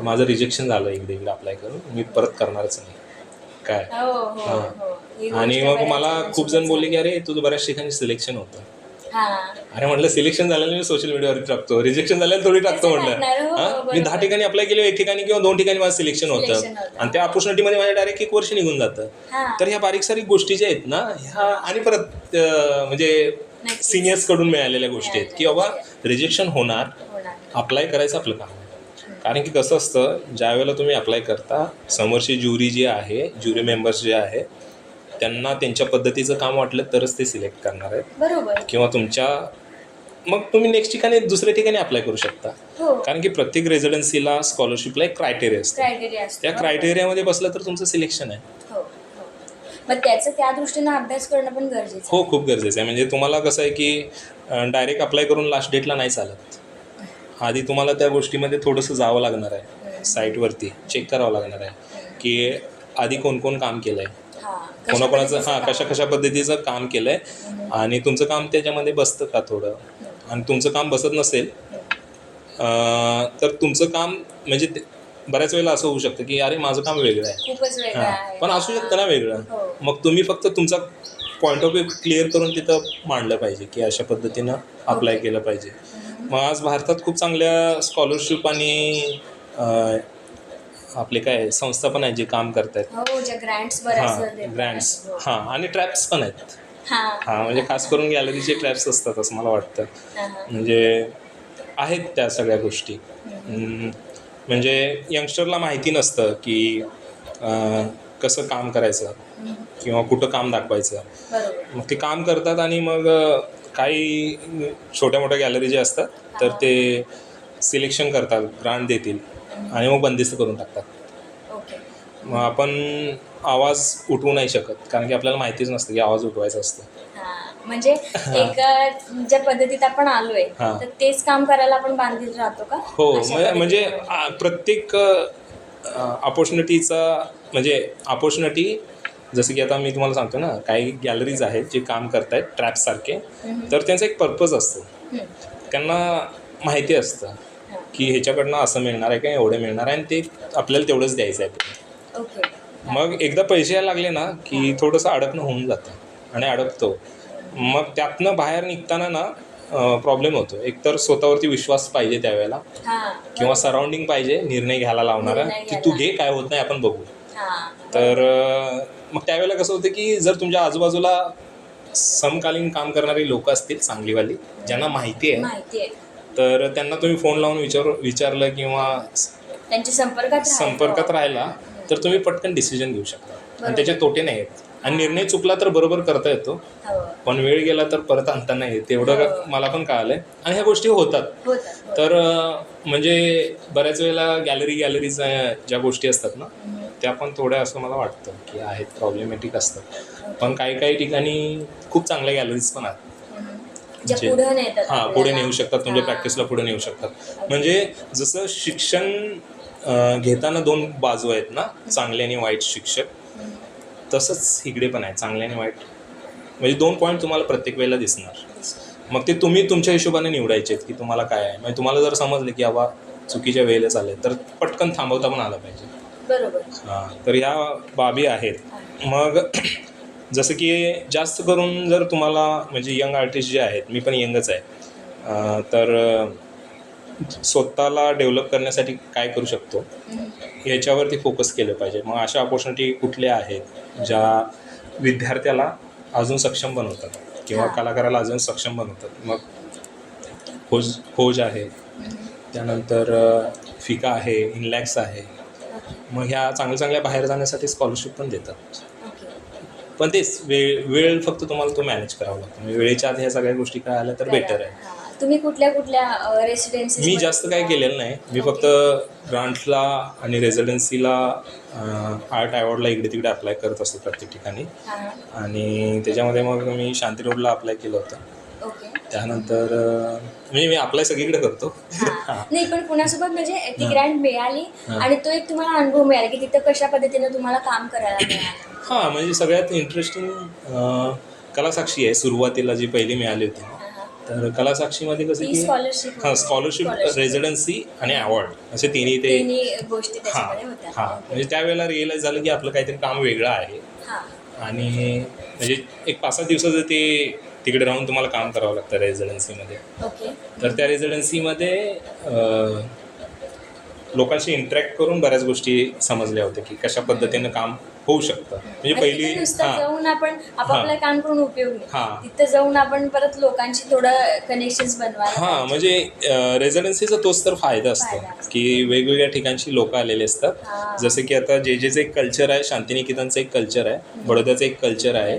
माझं रिजेक्शन झालं इकडे अप्लाय करून, मी परत करणारच नाही काय. हो हो हां. हो. ही आणि गोष्ट मग बऱ्याच मला खूप जण जणांसोबत बोलले की झाली. अरे तुझं बऱ्याच ठिकाणी सिलेक्शन होतं. हां. अरे म्हटलं सिलेक्शन झालेलं मी सोशल मीडियावर टाकतो, रिजेक्शन झालेलं थोडी टाकतो कसं म्हटलं. टाकणार? हो, हां हो, मी 10 बरोबर. ठिकाणी अप्लाय केलं, 1 ठिकाणी किंवा 2 ठिकाणी माझं सिलेक्शन होतं Selection होतं. आणि त्या ऑपॉर्च्युनिटीमध्ये माझ्या डायरेक्ट 1 वर्ष निघून जातं. हां. तर ह्या बारीक सारीक गोष्टी ज्या आहेत ना ह्या आणि परत म्हणजे नक्कीच. सिनियर्सकडून मिळालेल्या गोष्टी आहेत की बाबा रिजेक्शन होणार, होणार. अप्लाय करायचं आपलं काम आहे. कारण की कसं असतं ज्यावेळेला तुम्ही अप्लाय करता समोरची ज्युरी जी आहे, ज्युरी मेंबर्स जे आहे त्यांना त्यांच्या पद्धतीचं काम वाटलं तरच ते सिलेक्ट करणार आहेत बरोबर. किंवा तुमच्या मग तुम्ही नेक्स्ट ठिकाणी दुसऱ्या ठिकाणी अप्लाय करू शकता. हो. कारण की प्रत्येक रेसिडेन्सीला स्कॉलरशिपला एक क्रायटेरिया असतो. क्रायटेरिया असतो. त्या बरोबर. क्रायटेरियामध्ये बसलं तर तुमचं सिलेक्शन आहे. हो हो. मग त्याचं त्या दृष्टीनं अभ्यास करणं पण गरजेचं आहे. हो खूप गरजेचं आहे. म्हणजे तुम्हाला कसं आहे की डायरेक्ट अप्लाय करून लास्ट डेटला नाही चालत. आधी तुम्हाला त्या गोष्टीमध्ये थोडंसं जावं लागणार आहे, साईटवरती चेक करावं लागणार आहे की आधी कोण कोण काम केलं आहे, हां. कोणाकोणाचं कशा कशा कशा पद्धतीचं काम केलं आहे आणि तुमचं काम त्याच्यामध्ये बसतं का थोडं. आणि तुमचं काम बसत नसेल तर तुमचं काम म्हणजे बऱ्याच वेळेला असं होऊ शकतं की अरे माझं काम वेगळं आहे. खूपच वेगळं हां आहे. पण असू शकतं ना वेगळं. हो. मग तुम्ही फक्त तुमचा पॉईंट ऑफ व्ह्यू क्लिअर करून तिथं मांडलं पाहिजे की अशा पद्धतीनं अप्लाय केलं पाहिजे. मग आज भारतात खूप चांगल्या स्कॉलरशिप आणि आपले काय संस्था पण आहेत जे काम करत आहेत. हो ज्या ग्रँट्स बऱ्याच हां देतात. ग्रँट्स हो. हां आणि ट्रॅप्स पण आहेत. हां. हां म्हणजे खास करून गॅलरीचे ट्रॅप्स असतात असं मला वाटतं. हां, हां. म्हणजे आहेत त्या सगळ्या गोष्टी. म्हणजे यंगस्टरला माहिती नसतं की कसं काम करायचं किंवा कुठं काम दाखवायचं. बरोबर. मग ते काम करतात आणि मग काही छोट्या मोठ्या गॅलरी जे असतात तर ते सिलेक्शन करतात, ग्रांट देतील आणि मग बंदिस्त करून टाकतात. ओके. मग आपण आवाज उठवू नाही शकत कारण की आपल्याला माहितीच नसतं की आवाज उठवायचा असतो. हां. म्हणजे एक ज्या पद्धतीत आपण आलोय हां. तर तेच काम करायला आपण बांधील राहतो का? हो अशा म्हणजे पद्धतीने. प्रत्येक अपॉर्च्युनिटीचा म्हणजे अपॉर्च्युनिटी जसं की आता मी तुम्हाला सांगतो ना काही गॅलरीज आहेत जे काम करत आहेत ट्रॅप्ससारखे. तर त्यांचा एक पर्पज असतो. त्यांना माहिती असतं हां. की ह्याच्याकडनं असं मिळणार आहे का एवढं मिळणार आहे आणि ते आपल्याला तेवढंच द्यायचं आहे. ओके. मग एकदा पैसे यायला लागले ना की थोडंसं अडकणं होऊन जातं आणि अडकतो. मग त्यातनं बाहेर निघताना ना प्रॉब्लेम होतो. एकतर स्वतःवरती विश्वास पाहिजे त्यावेळेला हां. किंवा सराउंडिंग पाहिजे निर्णय घ्यायला लावणारा निर्णय की तू घ्यायला. घे काय होत नाही आपण बघू. हां. तर मग त्यावेळेला कसं होतं की जर तुमच्या आजूबाजूला समकालीन काम करणारी लोक असतील चांगलीवाली ज्यांना माहिती आहे माहिती आहे. तर त्यांना तुम्ही फोन लावून विचारलं किंवा त्यांच्या संपर्कात राहिला तर तुम्ही पटकन डिसिजन घेऊ शकता बरोबर. आणि त्याचे तोटे नाही आहेत. आणि निर्णय चुकला तर बरोबर करता येतो हो. पण वेळ गेला तर परत आणता नाही येत. तेवढं मला पण कळालंय आणि ह्या गोष्टी होतात. होतात. तर म्हणजे बऱ्याच वेळेला गॅलरीज ज्या गोष्टी असतात ना त्या पण थोड्या असं मला वाटतं की आहेत प्रॉब्लेमॅटिक असतात. पण काही ठिकाणी खूप चांगल्या गॅलरीज पण आहेत जे पुढे नेतात हां पुढे आपल्याला. नेऊ शकतात तुमच्या हां. प्रॅक्टिसला पुढे नेऊ शकतात. म्हणजे जसं शिक्षण घेताना 2 बाजू आहेत ना चांगले आणि वाईट शिक्षक तसंच इकडे पण आहे चांगले आणि वाईट. म्हणजे 2 पॉईंट तुम्हाला प्रत्येक वेळेला दिसणार. मग ते तुम्ही तुमच्या हिशोबाने निवडायचे की तुम्हाला काय आहे. म्हणजे तुम्हाला जर समजलं की बाबा चुकीच्या वेळेला चालले तर पटकन थांबवता पण आलं पाहिजे. बरोबर. हां तर ह्या बाबी आहेत. मग जसं की जास्त करून जर तुम्हाला म्हणजे यंग आर्टिस्ट जे आहेत मी पण यंगच आहे तर स्वतःला डेव्हलप करण्यासाठी काय करू शकतो याच्यावरती फोकस केलं पाहिजे. मग अशा अपॉर्च्युनिटी कुठल्या आहेत ज्या विद्यार्थ्याला अजून सक्षम बनवतात किंवा कलाकाराला अजून सक्षम बनवतात. मग खोज आहे, त्यानंतर फिका आहे, इनलॅक्स आहे. मग ह्या चांगल्या बाहेर जाण्यासाठी स्कॉलरशिप पण देतात. पण तेच वेळ फक्त तुम्हाला तो मॅनेज करावा लागतो. म्हणजे वेळेच्या आधी ह्या सगळ्या गोष्टी कळाल्या तर बेटर आहे. तुम्ही कुठल्या कुठल्या रेसिडेन्सी मी जास्त काय केलेलं नाही. मी फक्त ग्रांटला आणि रेसिडेन्सीला आर्ट अवॉर्डला इकडे तिकडे अप्लाय करत असतो प्रत्येक ठिकाणी. आणि त्याच्यामध्ये मग मी शांती रोडला अप्लाय केलं होतं. ओके. त्यानंतर म्हणजे मी अप्लाय सगळीकडे करतो. नाही, पण कुणासोबत म्हणजे ती ग्रँट मिळाली आणि तो एक तुम्हाला अनुभव मिळाला की तिथं कशा पद्धतीने तुम्हाला काम करायला मिळालं? हां, म्हणजे सगळ्यात इंटरेस्टिंग कलासाक्षी आहे सुरुवातीला जी पहिली मिळाली होती. तर कलासाक्षीमध्ये कसं की स्कॉलरशिप, रेसिडेन्सी आणि अवॉर्ड असे तिन्ही गोष्टी त्याच्यामध्ये होत्या. हां, म्हणजे त्यावेळेला रिअलाईज झालं की आपलं काहीतरी काम वेगळं आहे. आणि म्हणजे एक 5-6 दिवसाचं ते तिकडे राहून तुम्हाला काम करावं लागतं रेसिडेन्सीमध्ये. ओके. तर त्या रेसिडेन्सीमध्ये लोकांशी इंटरॅक्ट करून बऱ्याच गोष्टी समजल्या होत्या की कशा पद्धतीनं काम होऊ शकतं. म्हणजे पहिली नुसतं जाऊन आपण आपापलं काम करून उपयोग नाही. हां. तिथं जाऊन आपण परत लोकांशी थोडं कनेक्शन्स बनवायला. हां, म्हणजे रेसिडेन्सीचा तोच तर फायदा असतो की वेगवेगळ्या ठिकाणची लोक आलेली असतात. जसं की आता जे एक कल्चर आहे, शांतिनिकेतनचं एक कल्चर आहे, बडोद्याचं एक कल्चर आहे.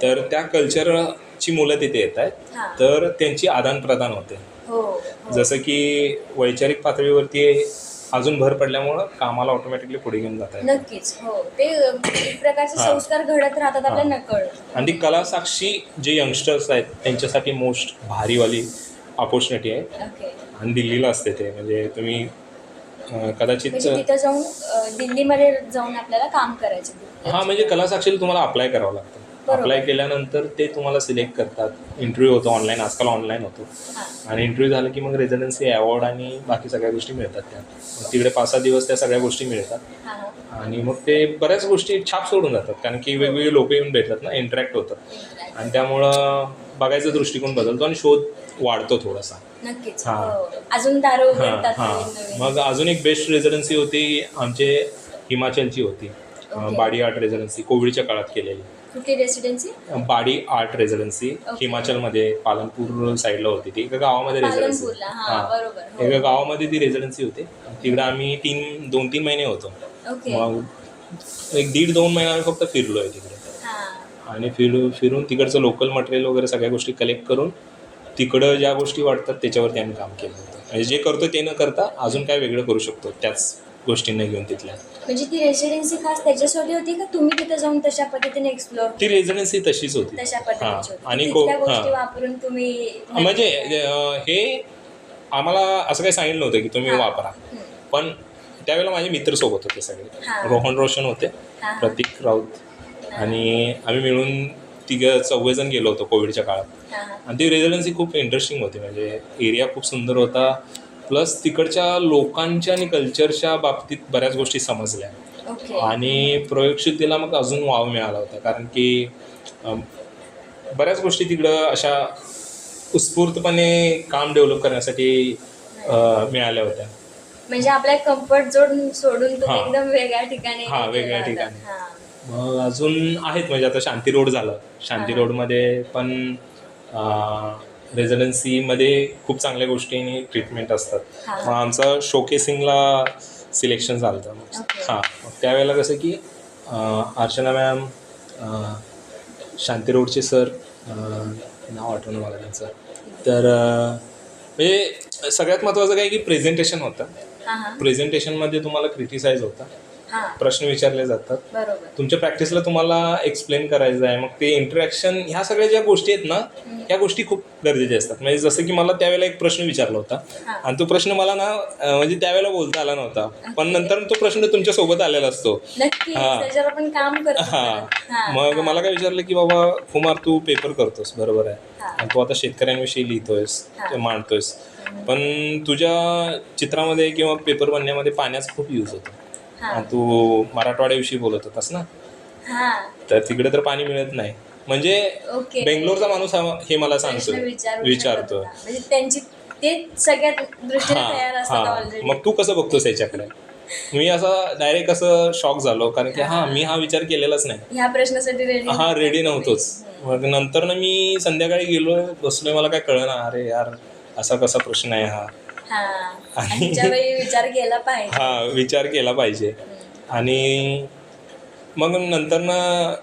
तर त्या कल्चरची मुलं तिथे येत आहेत, तर त्यांची आदानप्रदान होते. जसं की वैचारिक पातळीवरती अजून भर पडल्यामुळं कामाला ऑटोमॅटिकली पुढे घेऊन जात आहे. नक्कीच. हो, ते एक प्रकारचे संस्कार घडत राहतात आपल्या नकळत. आणि कलासाक्षी जे यंगस्टर्स आहेत त्यांच्यासाठी मोस्ट भारीवाली ऑपॉर्च्युनिटी आहे. आणि दिल्लीला असते ते, म्हणजे तुम्ही कदाचित तिथं जाऊन दिल्लीमध्ये जाऊन आपल्याला काम करायचं. हां, म्हणजे कलासाक्षीला तुम्हाला अप्लाय करावं लागतं. अप्लाय केल्यानंतर ते तुम्हाला सिलेक्ट करतात. इंटरव्ह्यू होतो ऑनलाईन, आजकाल ऑनलाईन होतो. आणि इंटरव्ह्यू झालं की मग रेसिडेन्सी अवॉर्ड आणि बाकी सगळ्या गोष्टी मिळतात. त्या तिकडे 5-6 दिवस त्या सगळ्या गोष्टी मिळतात. आणि मग ते बऱ्याच गोष्टी छाप सोडून जातात, कारण की वेगवेगळे लोक येऊन भेटतात ना, इंटरॅक्ट होतात. आणि त्यामुळं बघायचा दृष्टिकोन बदलतो आणि शोध वाढतो थोडासा. नक्कीच. अजून दारो उघडतात. मग अजून एक बेस्ट रेसिडेन्सी होती आमचे हिमाचलची होती, बाडी आर्ट रेसिडेन्सी, कोविडच्या काळात केलेली. कुठली रेसिडेन्सी? बाडी आर्ट रेसिडेन्सी हिमाचलमध्ये पालनपूर साईडला होती. ती एका गावामध्ये रेसिडेन्सी. एका गावामध्ये ती रेसिडेन्सी होती. तिकडे आम्ही 2-3 महिने होतो. मग 1-1.5-2 महिने आम्ही फक्त फिरलो आहे तिकडे. आणि फिरून तिकडचं लोकल मटेरियल वगैरे सगळ्या गोष्टी कलेक्ट करून तिकडं ज्या गोष्टी वाटतात त्याच्यावरती आम्ही काम केलं होतं. म्हणजे जे करतो ते न करता अजून काय वेगळं करू शकतो त्याच गोष्टींना घेऊन तिथल्या. म्हणजे ती रेसिडेन्सी खास त्याच्यासाठी होती का तुम्ही तिथे जाऊन तशा पद्धतीने एक्सप्लोर? ती रेसिडेन्सी तशीच होती तशा पद्धतीची होती. आणि गोष्टी वापरून तुम्ही म्हणजे हे आम्हाला असं काही सांगितलं नव्हतं की तुम्ही वापरा. पण त्यावेळेला माझे मित्र सोबत होते सगळे. रोहन रोशन होते, प्रतीक राऊत आणि आम्ही मिळून 3-4 गेलो होतो कोविडच्या काळात. आणि ती रेसिडेन्सी खूप इंटरेस्टिंग होती. म्हणजे एरिया खूप सुंदर होता, प्लस तिकडच्या लोकांच्या आणि कल्चरच्या बाबतीत बऱ्याच गोष्टी समजल्या. आणि प्रयोगशीलतेला मग अजून वाव मिळाला होता, कारण की बऱ्याच गोष्टी तिकडं अशा उत्स्फूर्तपणे काम डेव्हलप करण्यासाठी मिळाल्या होत्या. म्हणजे आपल्या कम्फर्ट झोन सोडून तुम्ही एकदम वेगळ्या ठिकाणी. वेगळ्या ठिकाणी. मग अजून आहेत, म्हणजे आता शांती रोड झालं. शांती रोडमध्ये पण रेसिडेन्सीमध्ये खूप चांगल्या गोष्टी आणि ट्रीटमेंट असतात. मग आमचं शोकेसिंगला सिलेक्शन झालं होतं. मग त्यावेळेला कसं की अर्चना मॅम, शांती रोडचे सर, नाव आठवणं मला त्यांचं. तर म्हणजे सगळ्यात महत्त्वाचं काय की प्रेझेंटेशन होतं. प्रेझेंटेशनमध्ये तुम्हाला क्रिटिसाइज होतं, प्रश्न विचारले जातात. तुमच्या प्रॅक्टिसला तुम्हाला एक्सप्लेन करायचं आहे. मग ते इंटरॅक्शन, ह्या सगळ्या ज्या गोष्टी आहेत ना, ह्या गोष्टी खूप गरजेच्या असतात. म्हणजे जसं की मला त्यावेळेला एक प्रश्न विचारला होता आणि तो प्रश्न मला ना म्हणजे त्यावेळेला बोलता आला नव्हता, पण नंतर तो प्रश्न तुमच्या सोबत आलेला असतो. मग मला काय विचारलं की बाबा कुमार, तू पेपर करतोस बरोबर आहे, आणि तू आता शेतकऱ्यांविषयी लिहितोयस, मांडतोयस, पण तुझ्या चित्रामध्ये किंवा पेपर बनण्यामध्ये पाण्याचा खूप यूज होतो. तू मराठवाड्याविषयी बोलत होतास ना, तर तिकडे तर पाणी मिळत नाही. म्हणजे बेंगलोरचा माणूस हे मला सांगतो, विचारतो. मग तू कसं बघतोस याच्याकडे? मी असं डायरेक्ट असं शॉक झालो, कारण की मी हा विचार केलेलाच नाही, ह्या प्रश्नासाठी रेडी नव्हतोच. मग नंतर ना मी संध्याकाळी गेलो, बसलोय, मला काय कळलं ना, अरे यार असा कसा प्रश्न आहे हा. विचार केला पाहिजे. आणि मग नंतर ना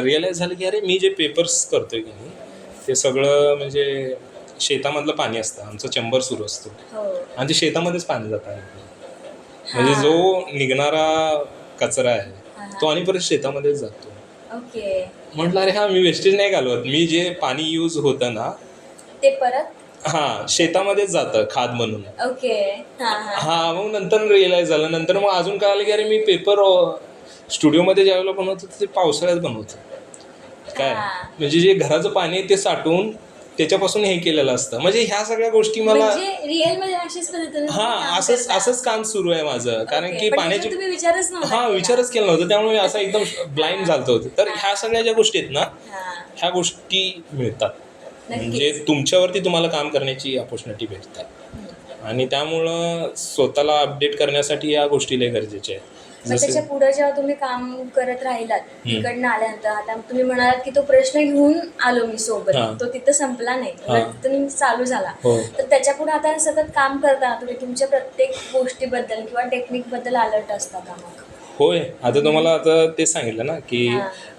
रिअलाईज झालं की अरे मी जे पेपर्स करतोय की नाही ते सगळं म्हणजे शेतामधलं पाणी असतं, आमचं चेंबर सुरू असतो हो. आणि ते शेतामध्येच पाणी जातं. म्हणजे जो निघणारा कचरा आहे तो आणि परत शेतामध्येच जातो. ओके. म्हटलं अरे हा, मी वेस्टेज नाही घालवत, मी जे पाणी यूज होतं ना ते परत शेतामध्येच जातं खाद म्हणून. ओके. मग नंतर रिअलाइज झालं, नंतर मग अजून कळालं की अरे मी पेपर स्टुडिओमध्ये ज्यावेळेला बनवतो ते पावसाळ्यात बनवतो काय, म्हणजे जे घराचं पाणी आहे ते साठवून त्याच्यापासून हे केलेलं असतं. म्हणजे ह्या सगळ्या गोष्टी मला रिअल मध्ये अशीच पद्धतीने असंच काम सुरू आहे माझं. कारण की पाण्याची तुम्ही विचारच नव्हता विचारच केला नव्हता, त्यामुळे मी असं एकदम ब्लाइंड झालतो होतं. तर ह्या सगळ्या ज्या गोष्टी आहेत ना, ह्या गोष्टी मिळतात. म्हणजे तुमच्यावरती तुम्हाला काम करण्याची अपॉर्च्युनिटी भेटतात आणि त्यामुळं स्वतःला अपडेट करण्यासाठी या गोष्टी लय गरजेच्या आहेत. त्याच्या पुढे जेव्हा तुम्ही काम करत राहिलात तिकडनं आल्यानंतर, आता तुम्ही म्हणालात की तो प्रश्न घेऊन आलो मी सोबत, तो तिथं संपला नाही, तिथं चालू झाला. तर त्याच्या पुढे आता सतत काम करताना तुम्ही तुमच्या प्रत्येक गोष्टीबद्दल किंवा टेक्निक बद्दल अलर्ट असता का मग? होय. आता तुम्हाला आता तेच सांगितलं ना की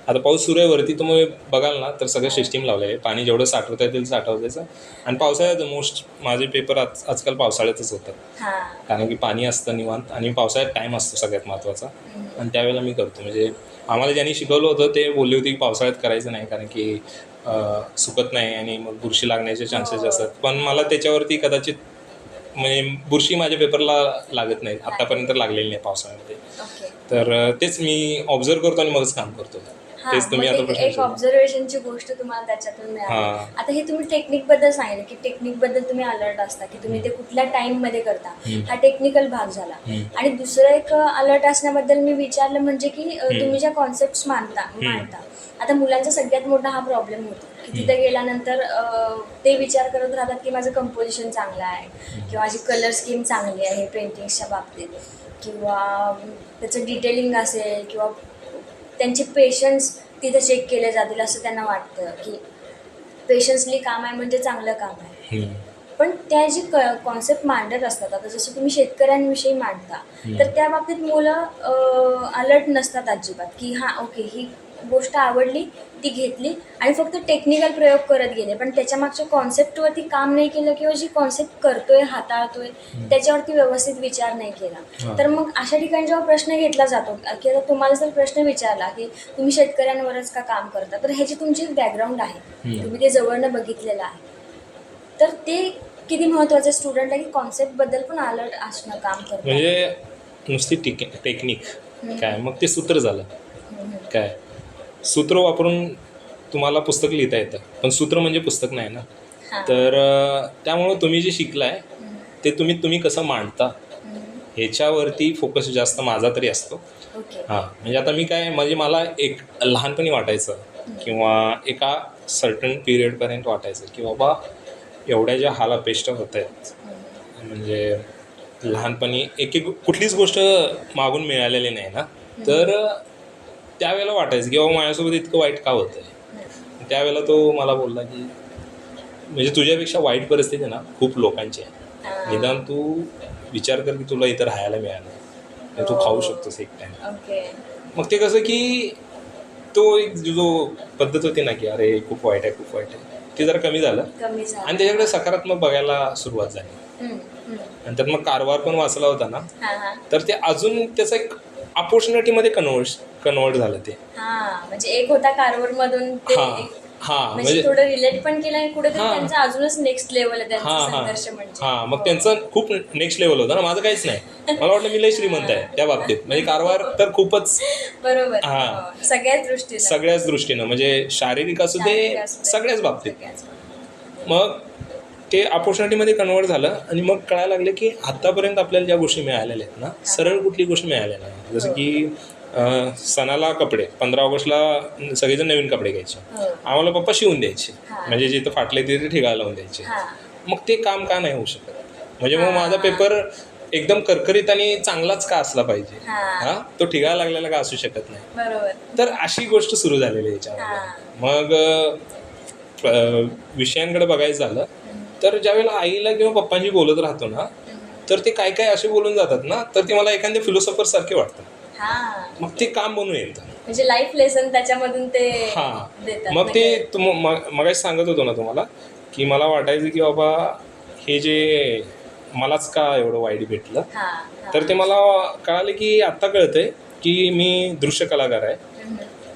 आता पाऊस सुरू आहे वरती, तुम्ही बघाल ना तर सगळं सिस्टीम लावलं आहे. पाणी जेवढं साठवता येतील साठवतायचं. आणि पावसाळ्यात मोस्ट माझे पेपर आजकाल पावसाळ्यातच होतात, कारण की पाणी असतं निवांत आणि पावसाळ्यात टाईम असतो सगळ्यात महत्त्वाचा. आणि त्यावेळेला मी करतो. म्हणजे आम्हाला ज्यांनी शिकवलं होतं ते बोलले होते की पावसाळ्यात करायचं नाही, कारण की सुकत नाही आणि मग बुरशी लागण्याचे चान्सेस असतात. पण मला त्याच्यावरती कदाचित म्हणजे बुरशी माझ्या पेपरला लागत नाही, आतापर्यंत लागलेली नाही पावसाळ्यामध्ये. तर तेच मी ऑब्झर्व करतो आणि मगच काम करतो. तेच तुम्ही आता एक ऑब्झर्वेशनची गोष्ट तुम्हाला त्याच्यातून मिळाली. आता हे तुम्ही टेक्निक बद्दल सांगितलं की टेक्निक बद्दल तुम्ही अलर्ट असता की तुम्ही ते कुठल्या टाइम मध्ये करता, हा टेक्निकल भाग झाला. आणि दुसरं एक अलर्ट असण्याबद्दल मी विचारलं म्हणजे की तुम्ही ज्या कॉन्सेप्ट मांडता, आता मुलांचा सगळ्यात मोठा हा प्रॉब्लेम होतो की तिथे गेल्यानंतर ते विचार करत राहतात की माझं कंपोजिशन चांगलं आहे किंवा माझी कलर स्कीम चांगली आहे पेंटिंग्सच्या बाबतीत, किंवा त्याचं डिटेलिंग असेल किंवा त्यांचे पेशन्स तिथे चेक केले जातील असं त्यांना वाटतं की पेशन्सली काम आहे म्हणजे चांगलं काम आहे. पण त्या जी कॉन्सेप्ट मांडत असतात, आता जसं तुम्ही शेतकऱ्यांविषयी मांडता, तर त्या बाबतीत मुलं अलर्ट नसतात अजिबात की ओके ही गोष्ट आवडली, ती घेतली आणि फक्त टेक्निकल प्रयोग करत गेले, पण त्याच्या मागच्या कॉन्सेप्टवरती काम नाही केलं किंवा जी कॉन्सेप्ट करतोय हाताळतोय त्याच्यावरती व्यवस्थित विचार नाही केला. तर मग अशा ठिकाणी जेव्हा प्रश्न घेतला जातो की आता तुम्हाला जर प्रश्न विचारला की तुम्ही शेतकऱ्यांवरच का काम करता, तर ह्याची तुमची बॅकग्राऊंड आहे, तुम्ही ते जवळनं बघितलेलं आहे, तर ते किती महत्त्वाचं स्टुडंट आहे की कॉन्सेप्टबद्दल पण अलर्ट असणं काम करतं. म्हणजे नुसती टेक्निक काय, मग ते सूत्र झालं काय. सूत्र वापरून तुम्हाला पुस्तक लिहिता येतं, पण सूत्र म्हणजे पुस्तक नाही ना. तर त्यामुळं तुम्ही जे शिकलाय ते तुम्ही कसं मांडता ह्याच्यावरती फोकस जास्त माझा तरी असतो. म्हणजे आता मी काय, म्हणजे मला एक लहानपणी वाटायचं किंवा एका सर्टन पिरियडपर्यंत वाटायचं की बाबा एवढ्या ज्या हालापेष्ट होत आहेत, म्हणजे लहानपणी एक कुठलीच गोष्ट मागून मिळालेली नाही ना, तर त्यावेळेला वाटायचं की बाबा माझ्यासोबत इतकं वाईट का होतं आहे. त्यावेळेला तो मला बोलला की म्हणजे तुझ्यापेक्षा वाईट परिस्थिती ना खूप लोकांची आहे, निदान तू विचार कर की तुला इथं राहायला मिळालं, तू खाऊ शकतोस एक टाइम. मग ते कसं की तो एक जो पद्धत होती ना की अरे खूप वाईट आहे ते जरा कमी झालं आणि त्याच्याकडे सकारात्मक बघायला सुरुवात झाली. नंतर मग कारवार पण वाचला होता ना, तर ते अजून त्याचं एक अपॉर्च्युनिटीमध्ये कन्वर्ट झालं ते. म्हणजे एक होता कारवार मधून म्हणजे थोडं रिलेट पण केलं आणि कुठे त्यांचं अजूनच नेक्स्ट लेवल आहे त्यांचा संघर्ष. म्हणजे मग त्यांचं खूप नेक्स्ट लेवल होतं ना, माझं काहीच नाही. मला वाटलं मी लय श्रीमंत आहे त्या बाबतीत, म्हणजे कारवार तर खूपच बरोबर सगळ्याच दृष्टीनं म्हणजे शारीरिक असू दे सगळ्याच बाबतीत. मग ते अपॉर्च्युनिटीमध्ये कन्वर्ट झालं आणि मग कळायला लागलं की आतापर्यंत आपल्याला ज्या गोष्टी मिळालेल्या आहेत ना, सरळ कुठली गोष्ट मिळालेल्या नाही. जसं की सणाला कपडे 15 ऑगस्टला सगळेजण नवीन कपडे घ्यायचे, आम्हाला पप्पा शिवून द्यायचे, म्हणजे जिथं फाटले तिथे ठिकाणा लावून द्यायचे. मग ते काम का नाही होऊ शकत, म्हणजे मग माझा पेपर एकदम करकरीत आणि चांगलाच का असला पाहिजे, तो ठिकाणा लागलेला का असू शकत नाही. तर अशी गोष्ट सुरू झालेली आहे याच्यामध्ये. मग विषयांकडे बघायचं झालं तर ज्यावेळेला आईला किंवा पप्पांशी बोलत राहतो ना, तर ते काय काय असे बोलून जातात ना, तर ते मला एखाद्या फिलॉसॉफर सारखे वाटतं. मग ते काम बनून येतं, म्हणजे लाईफ लेसन त्याच्यामधून ते मग ते मगाशी सांगत होतो ना तुम्हाला की मला वाटायचं की बाबा हे जे मलाच का एवढं वाईट भेटलं. तर ते मला कळालं की आत्ता कळतंय की मी दृश्य कलाकार आहे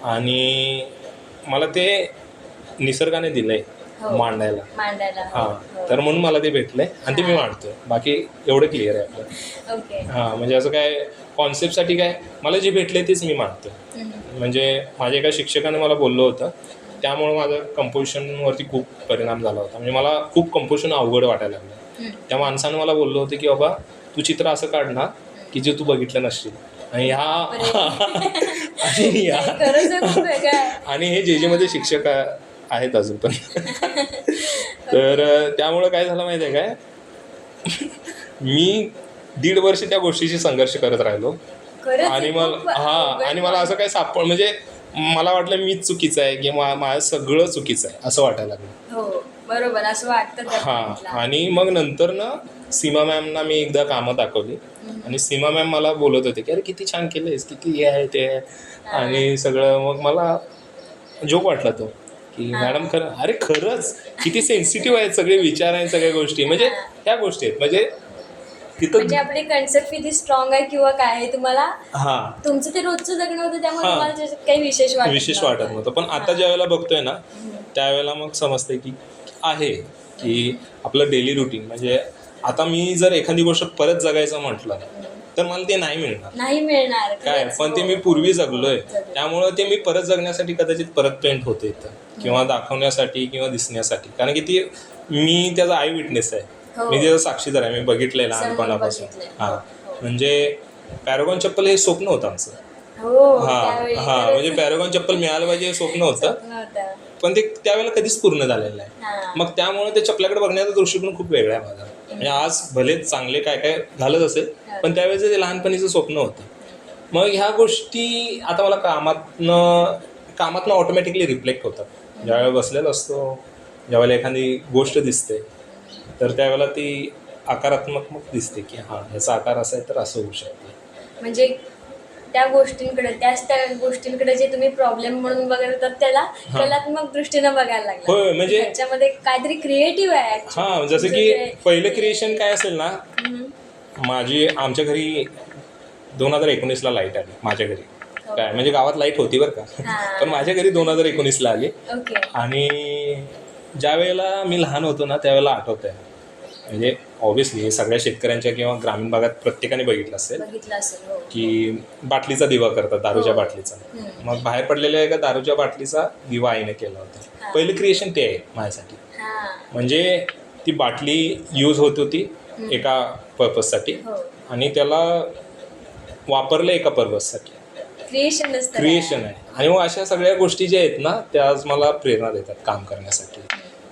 आणि मला ते निसर्गाने दिलंय मांडायला. हां, तर म्हणून मला ते भेटलंय आणि ते मी मांडतोय. बाकी एवढं क्लिअर आहे आपलं. ओके. हां, म्हणजे असं काय कॉन्सेप्टसाठी काय, मला जे भेटले तेच मी मांडतोय. म्हणजे माझ्या एका शिक्षकाने मला बोललं होतं, त्यामुळे माझं कंपोजिशनवरती खूप परिणाम झाला होता. म्हणजे मला खूप कंपोजिशन अवघड वाटायला लागलं. त्या माणसानं मला बोललं होतं की बाबा तू चित्र असं काढ ना की जे तू बघितलं नसशील. आणि आणि हे जे मध्ये शिक्षक आहेत अजून पण. तर त्यामुळं काय झालं माहिती आहे काय, मी 1.5 वर्ष त्या गोष्टीशी संघर्ष करत राहिलो. आणि मला असं काय म्हणजे मला वाटलं मीच चुकीचं आहे किंवा माझं सगळं चुकीचं आहे असं वाटायला लागलं. हो बरोबर, असं वाटतं. हां, आणि मग नंतर ना सीमा मॅमना मी एकदा कामं दाखवली आणि सीमा मॅम मला बोलत होते की अरे किती छान केलंयस, किती हे आहे ते आहे आणि सगळं. मग मला जोक वाटला तो की मॅडम अरे खरंच किती सेन्सिटिव्ह आहेत सगळे विचार आहेत, सगळ्या गोष्टी. म्हणजे ह्या गोष्टी आहेत म्हणजे म्हणजे आपली कन्सेप्ट किती स्ट्रॉंग आहे किंवा काय आहे तुम्हाला. तुमचं ते रोजचं जगणं होतं त्यामुळे तुम्हाला त्याच्यात काही विशेष वाटत नव्हतं. पण आता ज्या वेळेला बघतोय ना त्यावेळेला मग समजतंय की आहे की आपलं डेली रुटीन. म्हणजे आता मी जर एखादी गोष्ट परत जगायचं म्हटलं तर मला ते नाही मिळणार काय, पण ते मी पूर्वी जगलोय त्यामुळं ते मी परत जगण्यासाठी कदाचित परत पेंट होते इथं किंवा दाखवण्यासाठी किंवा दिसण्यासाठी. कारण की ती मी त्याचा आय विटनेस आहे, मी त्याचा साक्षीदार आहे, मी बघितलंय लहानपणापासून. हां, म्हणजे पॅरागॉन चप्पल हे स्वप्न होतं आमचं. म्हणजे पॅरागॉन चप्पल मिळालं पाहिजे हे स्वप्न होतं, पण ते त्यावेळेला कधीच पूर्ण झालेलं नाही. मग त्यामुळे त्या चपलाकडे बघण्याचा दृष्टिकोन खूप वेगळा आहे माझा. म्हणजे आज भले चांगले काय काय घालत असेल पण त्यावेळेचं ते लहानपणीचं स्वप्न होतं. मग ह्या गोष्टी आता मला कामातनं ऑटोमॅटिकली रिफ्लेक्ट होतात. ज्यावेळेला बसलेला असतो, ज्यावेळेला एखादी गोष्ट दिसते तर त्यावेळेला ती आकारात्मक मग दिसते की हां ह्याचा आकार असा आहे तर असं होऊ शकते. म्हणजे त्या गोष्टींकडे जे तुम्ही प्रॉब्लेम म्हणून बघत त्याला कलात्मक दृष्टीनं बघायला लागला. होय, म्हणजे त्याच्यामध्ये काहीतरी क्रिएटिव्ह आहे. हां, जसं की पहिलं क्रिएशन काय असेल ना, आमच्या घरी 2019ला लाईट आली माझ्या घरी. काय म्हणजे गावात लाईट होती बरं का, पण माझ्या घरी 2019ला आली. आणि ज्या वेळेला मी लहान होतो ना त्यावेळेला आठवत आहे, म्हणजे ऑब्व्हियसली सगळ्या शेतकऱ्यांच्या किंवा ग्रामीण भागात प्रत्येकाने बघितलं असेल की बाटलीचा दिवा करतात, दारूच्या बाटलीचा. मग बाहेर पडलेल्या एका दारूच्या बाटलीचा दिवा आईने केला होता. पहिलं क्रिएशन ते आहे माझ्यासाठी. म्हणजे ती बाटली यूज होत होती एका पर्पजसाठी आणि त्याला वापरलं एका पर्पजसाठी. क्रिएशन आहे. आणि मग अशा सगळ्या गोष्टी ज्या आहेत ना त्या आज मला प्रेरणा देतात काम करण्यासाठी.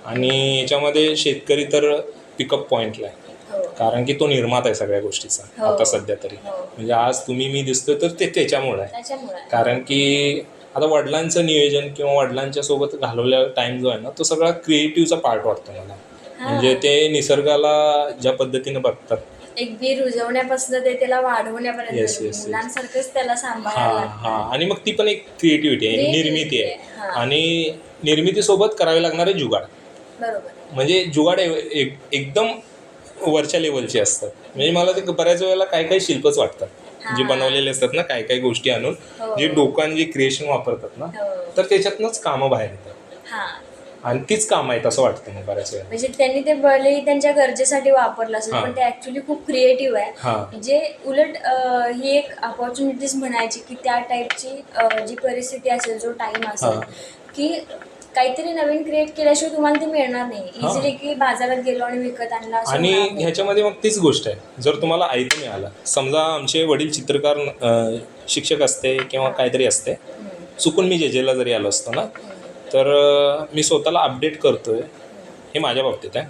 आणि याच्यामध्ये शेतकरी तर पिकअप पॉईंटला आहे, कारण की तो निर्माता आहे सगळ्या गोष्टीचा आता सध्या तरी. म्हणजे आज तुम्ही मी दिसतोय तर ते त्याच्यामुळे आहे. कारण की आता वडिलांचं नियोजन किंवा वडिलांच्या सोबत घालवलेला टाइम जो आहे ना तो सगळा क्रिएटिव्हचा पार्ट वाटतो मला. म्हणजे ते निसर्गाला ज्या पद्धतीने बघतात, एक बी रुजवण्यापासून ते त्याला वाढवण्यापर्यंत मुलांसारखंच त्याला सांभाळायला लागतं. आणि मग ती पण एक क्रिएटिव्हिटी आहे, निर्मिती आहे. आणि निर्मितीसोबत करावे लागणारे जुगाड. म्हणजे जुगाड एकदम वरच्या लेवलचे असतात. म्हणजे मला ते बऱ्याच वेळेला काही काही शिल्पच वाटतात जे बनवलेले असतात ना, काही काही गोष्टी आणून जे डोकान जे क्रिएशन वापरतात ना तर त्याच्यातनंच कामं बाहेर येतात. आणि तीच कामं आहेत असं वाटतं मग बऱ्याच वेळा. म्हणजे त्यांनी ते भले त्यांच्या गरजेसाठी वापरलं असेल पण ते ऍक्च्युली खूप क्रिएटिव्ह आहे. जे उलट ही एक अपॉर्च्युनिटीज म्हणायची की त्या टाईपची जी परिस्थिती असेल, जो टाइम असेल की काहीतरी नवीन क्रिएट केल्याशिवाय तुम्हाला ते मिळणार नाही इझिली की बाजारात गेलो आणि विकत आणला. आणि ह्याच्यामध्ये मग तीच गोष्ट आहे, जर तुम्हाला ऐकून मिळालं, समजा आमचे वडील चित्रकार शिक्षक असते किंवा काहीतरी असते, चुकून मी जेजेला जरी आलो असतो ना तर मी स्वतःला अपडेट करतोय हे माझ्या बाबतीत आहे.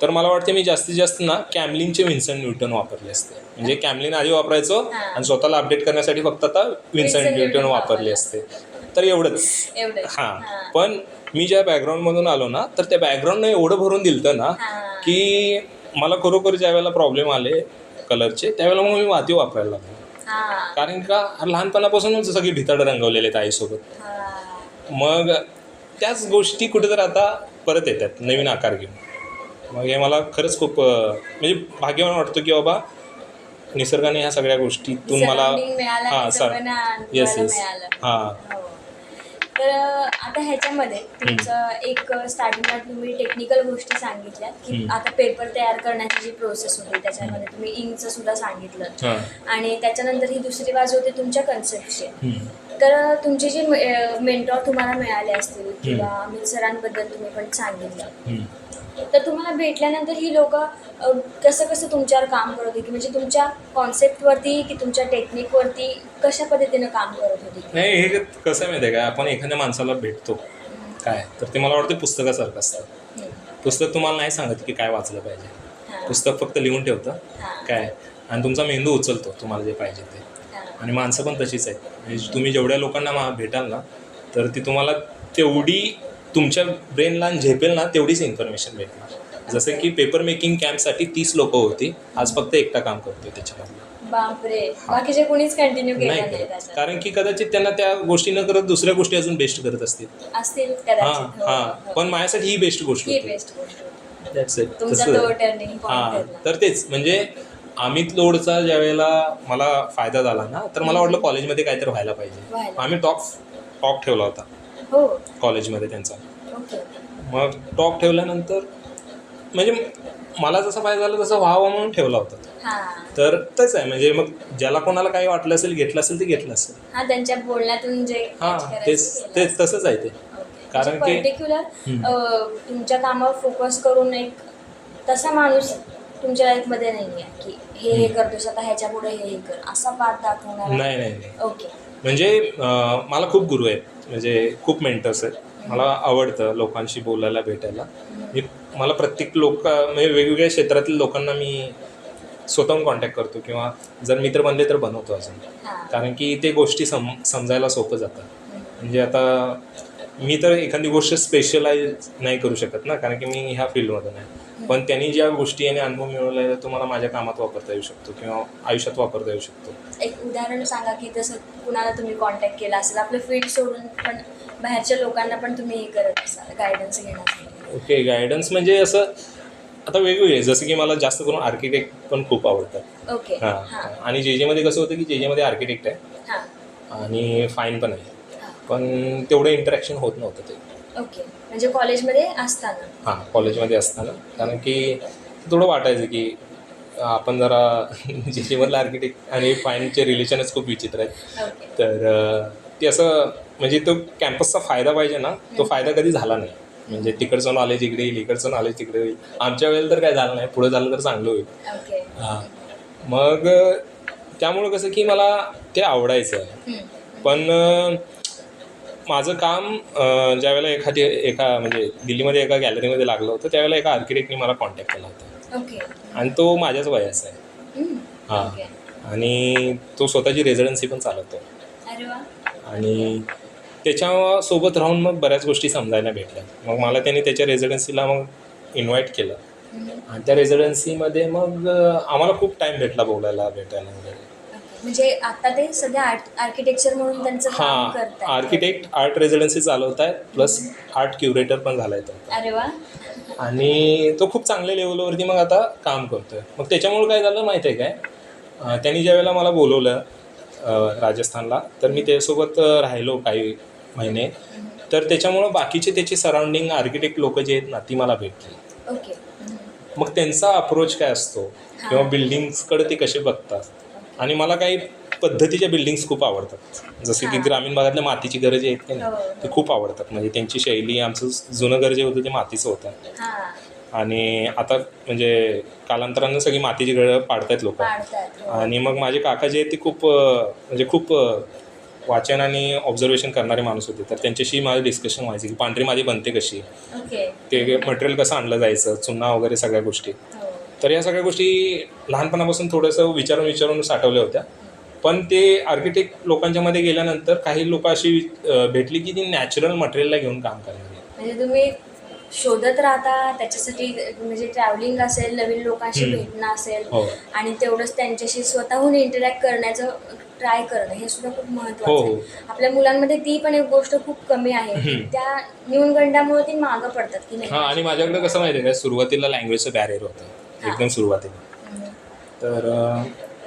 तर मला वाटते मी जास्तीत जास्त ना कॅमलिनचे विन्सेंट न्यूटन वापरले असते. म्हणजे कॅमलिन आधी वापरायचो आणि स्वतःला अपडेट करण्यासाठी फक्त आता विन्सेंट न्यूटन वापरले असते. तर एवढंच. पण मी ज्या बॅकग्राऊंडमधून आलो ना तर त्या बॅकग्राऊंडने एवढं भरून दिलं ना की मला खरोखर ज्या वेळेला प्रॉब्लेम आले कलरचे त्यावेळेला मग मी माती वापरायला लागलो. कारण का लहानपणापासूनच सगळी भिताडं रंगवलेले आहेत आईसोबत. मग त्याच गोष्टी कुठेतरी आता परत येतात नवीन आकार घेऊन. मग हे मला खरंच खूप म्हणजे भाग्यवान वाटतं की बाबा निसर्गाने ह्या सगळ्या गोष्टीतून मला Surrounding मिळालं आणि सगळ्यांना येस अनुभवायला येस मिळालं. हां हो. तर आता ह्याच्यामध्ये तुमचं एक स्टार्टिंगला तुम्ही टेक्निकल गोष्टी सांगितल्या की आता पेपर तयार करण्याची जी प्रोसेस होती त्याच्यामध्ये तुम्ही इंकचं सुद्धा सांगितलं हां आणि त्याच्यानंतर ही दुसरी बाजू होती तुमच्या कन्सेप्टची. तर तुमचे जे मेंटॉर तुम्हाला मिळाले असतील किंवा अमित सरांबद्दल तुम्ही पण सांगितलं, तर तुम्हाला भेटल्यानंतर ही लोक कसं कसं तुमच्यावर काम करत होती, की म्हणजे तुमच्या कॉन्सेप्टवरती की तुमच्या टेक्निकवरती कशा पद्धतीनं काम करत होती? नाही हे कसं आहे माहिती आहे का, आपण एखाद्या माणसाला भेटतो काय तर ते मला वाटतं पुस्तकासारखं असतं. पुस्तक तुम्हाला नाही सांगत की काय वाचलं पाहिजे, हां. पुस्तक फक्त लिहून ठेवतं हां. काय आणि तुमचा मेंदू उचलतो तुम्हाला जे पाहिजे ते. हां. आणि माणसं पण तशीच आहेत. म्हणजे तुम्ही जेवढ्या लोकांना भेटाल ना तर ती तुम्हाला तेवढी तुमच्या ब्रेनला झेपेल ना तेवढीच इन्फॉर्मेशन भेटणार. जसं की पेपर मेकिंग कॅम्पसाठी 30 लोकं होती, आज फक्त एकटा काम करतोय त्याच्यामधलं. बापरे, बाकीचे कोणीच कंटिन्यू केलं नाही नाही करत. त्याच्यात. कारण की कदाचित त्यांना त्या गोष्टी न करत दुसऱ्या गोष्टी अजून बेस्ट करत असतील. असतील हां कदाचित. हो, हां हो. पण माझ्यासाठी ही बेस्ट गोष्ट ही होती. बेस्ट गोष्ट होती. That's it. तुमचा तसं तो टर्निंग हां पॉईंट ठरला. तर तेच म्हणजे अमित लोडचा ज्या वेळेला मला फायदा झाला ना तर मला वाटलं कॉलेजमध्ये काहीतरी व्हायला पाहिजे. व्हायला. आम्ही टॉक ठेवला होता हो. कॉलेजमध्ये त्यांचा. ओके. मग टॉक ठेवल्यानंतर म्हणजे मला जसा फायदा झाला तसं व्हावं म्हणून ठेवला होता. हां. तर तेच आहे म्हणजे मग ज्याला कोणाला काही वाटलं असेल घेतलं असेल ते घेतलं असेल. हां, त्यांच्या बोलण्यातून जे हां catch करायचं तेच केलं. तेच तसंच आहे ते. कारण की पर्टिक्युलर तुमच्या कामावर फोकस करून एक तसा माणूस तुमच्या लाईफमध्ये नाही आहे की हे करतोस आता ह्याच्या पुढे हे कर असा पाठ दाखवणार. नाही नाही नाही ओके. म्हणजे मला खूप गुरु आहेत म्हणजे खूप मेंटर्स आहेत. मला आवडतं लोकांशी बोलायला भेटायला. मला प्रत्येक म्हणजे वेगवेगळ्या क्षेत्रातील लोकांना मी स्वतःहून कॉन्टॅक्ट करतो किंवा जर मित्र बनले तर बनवतो अजून. हां. कारण की ते गोष्टी समजायला सोपं जातं. म्हणजे आता मी तर एखादी गोष्ट स्पेशलाइज नाही करू शकत ना कारण की मी ह्या फील्डमधून आहे. पण त्यांनी ज्या गोष्टी आणि अनुभव मिळवले तो मला माझ्या कामात वापरता येऊ शकतो किंवा आयुष्यात वापरता येऊ शकतो. एक उदाहरण सांगा की जसं कुणाला तुम्ही कॉन्टॅक्ट केला असेल आपलं फील्ड सोडून पण बाहेरच्या लोकांना पण तुम्ही हे करत असाल गायडन्स घेण्यासाठी. ओके गायडन्स म्हणजे असं आता वेगवेगळे जसं की मला जास्त करून आर्किटेक्ट पण खूप आवडतात. ओके. हां हां. आणि जे कसं होतं की जेमध्ये आर्किटेक्ट आहे हां. आणि फाईन पण आहे हां. पण तेवढं इंटरॅक्शन होत नव्हतं ते. ओके. म्हणजे कॉलेजमध्ये असताना. हां कॉलेजमध्ये असताना कारण की थोडं वाटायचं की आपण जरा जेमधलं आर्किटेक्ट आणि फाईनचे रिलेशनच खूप विचित्र आहेत. ओके. तर ते असं म्हणजे तो कॅम्पसचा फायदा पाहिजे ना तो फायदा कधी झाला नाही. म्हणजे तिकडचं नॉलेज इकडे येईल इकडचं नॉलेज तिकडे होईल. आमच्या वेळेला तर काय झालं नाही पुढे झालं तर चांगलं होईल. ओके. हां मग त्यामुळं कसं की मला ते आवडायचं. पण माझं काम ज्यावेळेला एका म्हणजे दिल्लीमध्ये एका गॅलरीमध्ये लागलं होतं त्यावेळेला एका आर्किटेक्टने मला कॉन्टॅक्ट केला होता. ओके. आणि तो माझ्याच वयाचा आहे. हां ओके. आणि तो स्वतःची रेसिडेन्सी पण चालवतो. अरे वा. आणि त्याच्यासोबत राहून मग बऱ्याच गोष्टी समजायला भेटल्या. मग मला त्याने त्याच्या रेसिडेन्सीला मग इन्व्हाइट केलं आणि त्या रेसिडेन्सीमध्ये मग आम्हाला खूप टाईम भेटला बोलायला भेटायला वगैरे. म्हणजे आता ते सध्या आर्किटेक्चर म्हणून त्यांचं काम हां करतात. आर्किटेक्ट आर्ट रेसिडेन्सी चालवत आहे प्लस आर्ट क्युरेटर पण झाला आहे तो. अरे वा. आणि तो खूप चांगल्या लेवलवरती मग आता काम करतोय. मग त्याच्यामुळे काय झालं माहिती आहे काय त्यांनी ज्या वेळेला मला बोलवलं राजस्थानला तर मी त्याच्यासोबत राहिलो काही महिने. तर त्याच्यामुळं बाकीचे त्याचे सराउंडिंग आर्किटेक्ट लोक जे आहेत ना ती मला भेटली. ओके. मग त्यांचा अप्रोच काय असतो किंवा बिल्डिंग्सकडे ते कसे बघतात आणि मला काही पद्धतीच्या बिल्डिंग्स खूप आवडतात. जसे की ग्रामीण भागातल्या मातीची घरं जी आहेत की नाही ते खूप आवडतात. म्हणजे त्यांची शैली आमचं जुनं घर जे होतं ते मातीचं होतं. हां. आणि आता म्हणजे कालांतरानं सगळी मातीची घरं पाडतायत लोक. पाडतात. हो. आणि मग माझे काका जे आहेत ते खूप वाचन आणि ऑब्झर्वेशन करणारे माणूस होते. तर त्यांच्याशी माझं डिस्कशन व्हायचं की पांढरी माती बनते कशी ओके. ते मटेरियल कसं आणलं जायचं चुना वगैरे सगळ्या गोष्टी. हो. तर या सगळ्या गोष्टी लहानपणापासून थोडंसं विचारून साठवल्या होत्या. पण ते आर्किटेक्ट लोकांच्यामध्ये गेल्यानंतर काही लोक अशी भेटली की ती नॅचरल मटेरियलला घेऊन काम करणारी. म्हणजे तुम्ही शोधत राहता त्याच्यासाठी म्हणजे ट्रॅव्हलिंग असेल नवीन लोकांशी भेटणं असेल हो आणि तेवढंच त्यांच्याशी स्वतःहून इंटरॅक्ट करण्याचं ट्राय करणं हे सुद्धा खूप महत्त्वाचं हो, आहे. हो. आपल्या मुलांमध्ये ती पण एक गोष्ट खूप कमी आहे की त्या न्यूनगंडामुळे ती मागं पडतात की नाही. हां, आणि माझ्याकडे कसं माहिती आहे का, सुरुवातीला लँग्वेजचं बॅरियर होतं हां. एकदम सुरुवातीला. हम्म. तर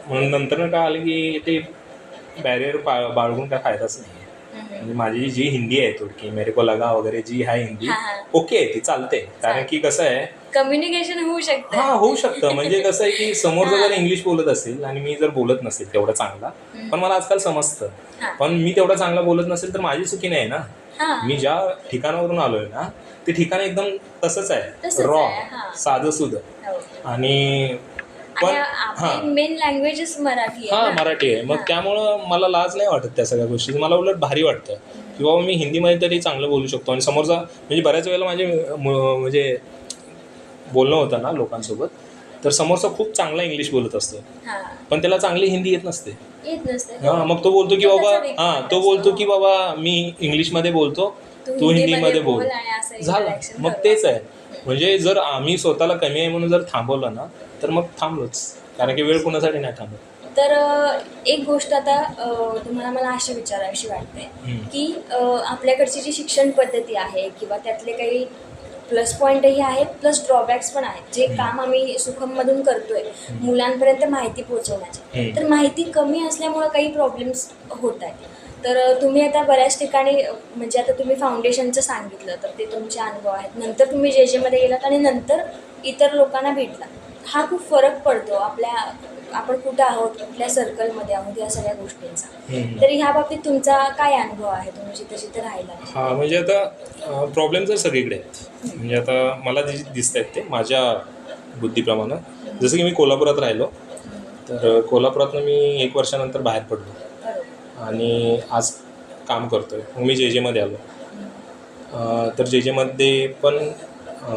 म्हणून नंतर काय आलं की ते बॅरियर बाळगून काय फायदाच नाही आहे. म्हणजे माझी जी हिंदी आहे थोडकी मेरे को लगा वगैरे जी आहे हिंदी, हां, हां. ओके आहे ती चालते. कारण की कसं आहे, कम्युनिकेशन होऊ शकतं. हां, होऊ शकतं. म्हणजे कसं आहे की समोरचा जर इंग्लिश बोलत असेल आणि मी जर बोलत नसेल तेवढा चांगला, पण मला आजकाल समजतं. हां. पण मी तेवढा चांगला बोलत नसेल तर माझी चुकी नाही ना. हां. मी ज्या ठिकाणावरून आलोय ना, ते ठिकाण एकदम तसंच आहे, तसंच रॉ, आहे, हां. साधंसुधं. हो. आणि पण आणि हां, आपली मेन लँग्वेजच मराठी आहे हां, ना. मराठी आहे. मग हां. त्यामुळं मला लाज नाही वाटत त्या सगळ्या गोष्टी. मला उलट भारी वाटतं की बाबा मी हिंदीमध्ये तरी चांगलं बोलू शकतो. आणि समोरचा म्हणजे बऱ्याच वेळेला माझे म्हणजे बोलणं होतं ना लोकांसोबत, तर समोरचा खूप चांगला इंग्लिश बोलत असतो, हां. पण त्याला चांगली हिंदी येत नसते. येत नसते. हां, मग तो बोलतो की तो बाबा, त्याचा weak हां, point तो असतो. बोलतो की बाबा मी इंग्लिशमध्ये बोलतो, तू हिंदीमध्ये बोल. आणि असं झालं. interaction मग करू. तेच आहे. म्हणजे जर आम्ही स्वतःला कमी आहे म्हणून जर थांबवलं ना, तर मग थांबलोच. कारण की वेळ कुणासाठी नाही थांबत. तर एक गोष्ट आता तुम्हाला मला अशी विचारावीशी वाटते की आपल्याकडची जी शिक्षण पद्धती आहे किंवा त्यातले काही प्लस पॉईंटही आहेत प्लस ड्रॉबॅक्स पण आहेत. जे काम आम्ही सुखममधून करतोय मुलांपर्यंत माहिती पोहोचवण्याची, तर माहिती कमी असल्यामुळं काही प्रॉब्लेम्स होत आहेत. तर तुम्ही आता बऱ्याच ठिकाणी म्हणजे आता तुम्ही फाउंडेशनचं सांगितलं तर ते तुमचे अनुभव आहेत. नंतर तुम्ही जे जेमध्ये गेलात आणि नंतर इतर लोकांना भेटला. हा खूप फरक पडतो आपण कुठं आहोत, कुठल्या सर्कलमध्ये आहोत या सगळ्या गोष्टींचा. तर ह्या बाबतीत तुमचा काय अनुभव आहे, तुम्ही जिथे जिथे राहिला? हां, म्हणजे आता प्रॉब्लेम तर सगळीकडे आहेत. म्हणजे आता मला जे दिसत आहेत ते माझ्या बुद्धीप्रमाणे, जसं की मी कोल्हापुरात राहिलो, तर कोल्हापुरातनं मी 1 वर्षानंतर बाहेर पडलो बरोबर. आणि आज काम करतो आहे. मग मी जे जेमध्ये आलो. तर जे जेमध्ये पण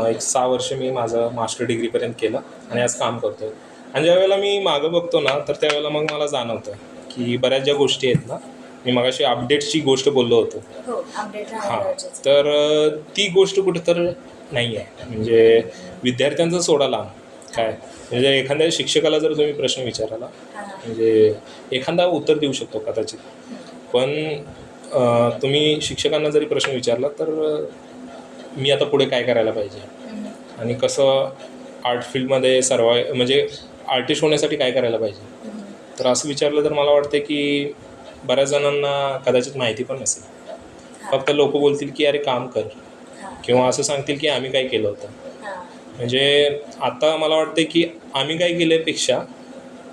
एक 6 वर्ष मी माझं मास्टर डिग्रीपर्यंत केलं आणि आज काम करतो आहे. आणि ज्यावेळेला मी मागं बघतो ना, तर त्यावेळेला मग मला जाणवतं की बऱ्याच ज्या गोष्टी आहेत ना, मी मगाशी अपडेट्सची गोष्ट बोललो होतो. हो, अपडेट राहणं हां, गरजेचं. तर ती गोष्ट कुठं तर नाही आहे. म्हणजे विद्यार्थ्यांचं सोडा लांब. काय म्हणजे एखाद्या शिक्षकाला जर तुम्ही प्रश्न विचाराला, हां, हां. म्हणजे एखादा उत्तर देऊ शकतो कदाचित. पण तुम्ही शिक्षकांना जरी प्रश्न विचारला तर मी आता पुढे काय करायला पाहिजे आणि कसं आर्ट फील्डमध्ये म्हणजे आर्टिस्ट होण्यासाठी काय करायला पाहिजे, तर असं विचारलं तर मला वाटते की बऱ्याच जणांना कदाचित माहिती पण नसेल. फक्त लोक बोलतील की अरे काम कर, किंवा असं सांगतील की आम्ही काय केलं होतं. म्हणजे आता मला वाटते की आम्ही काय केल्यापेक्षा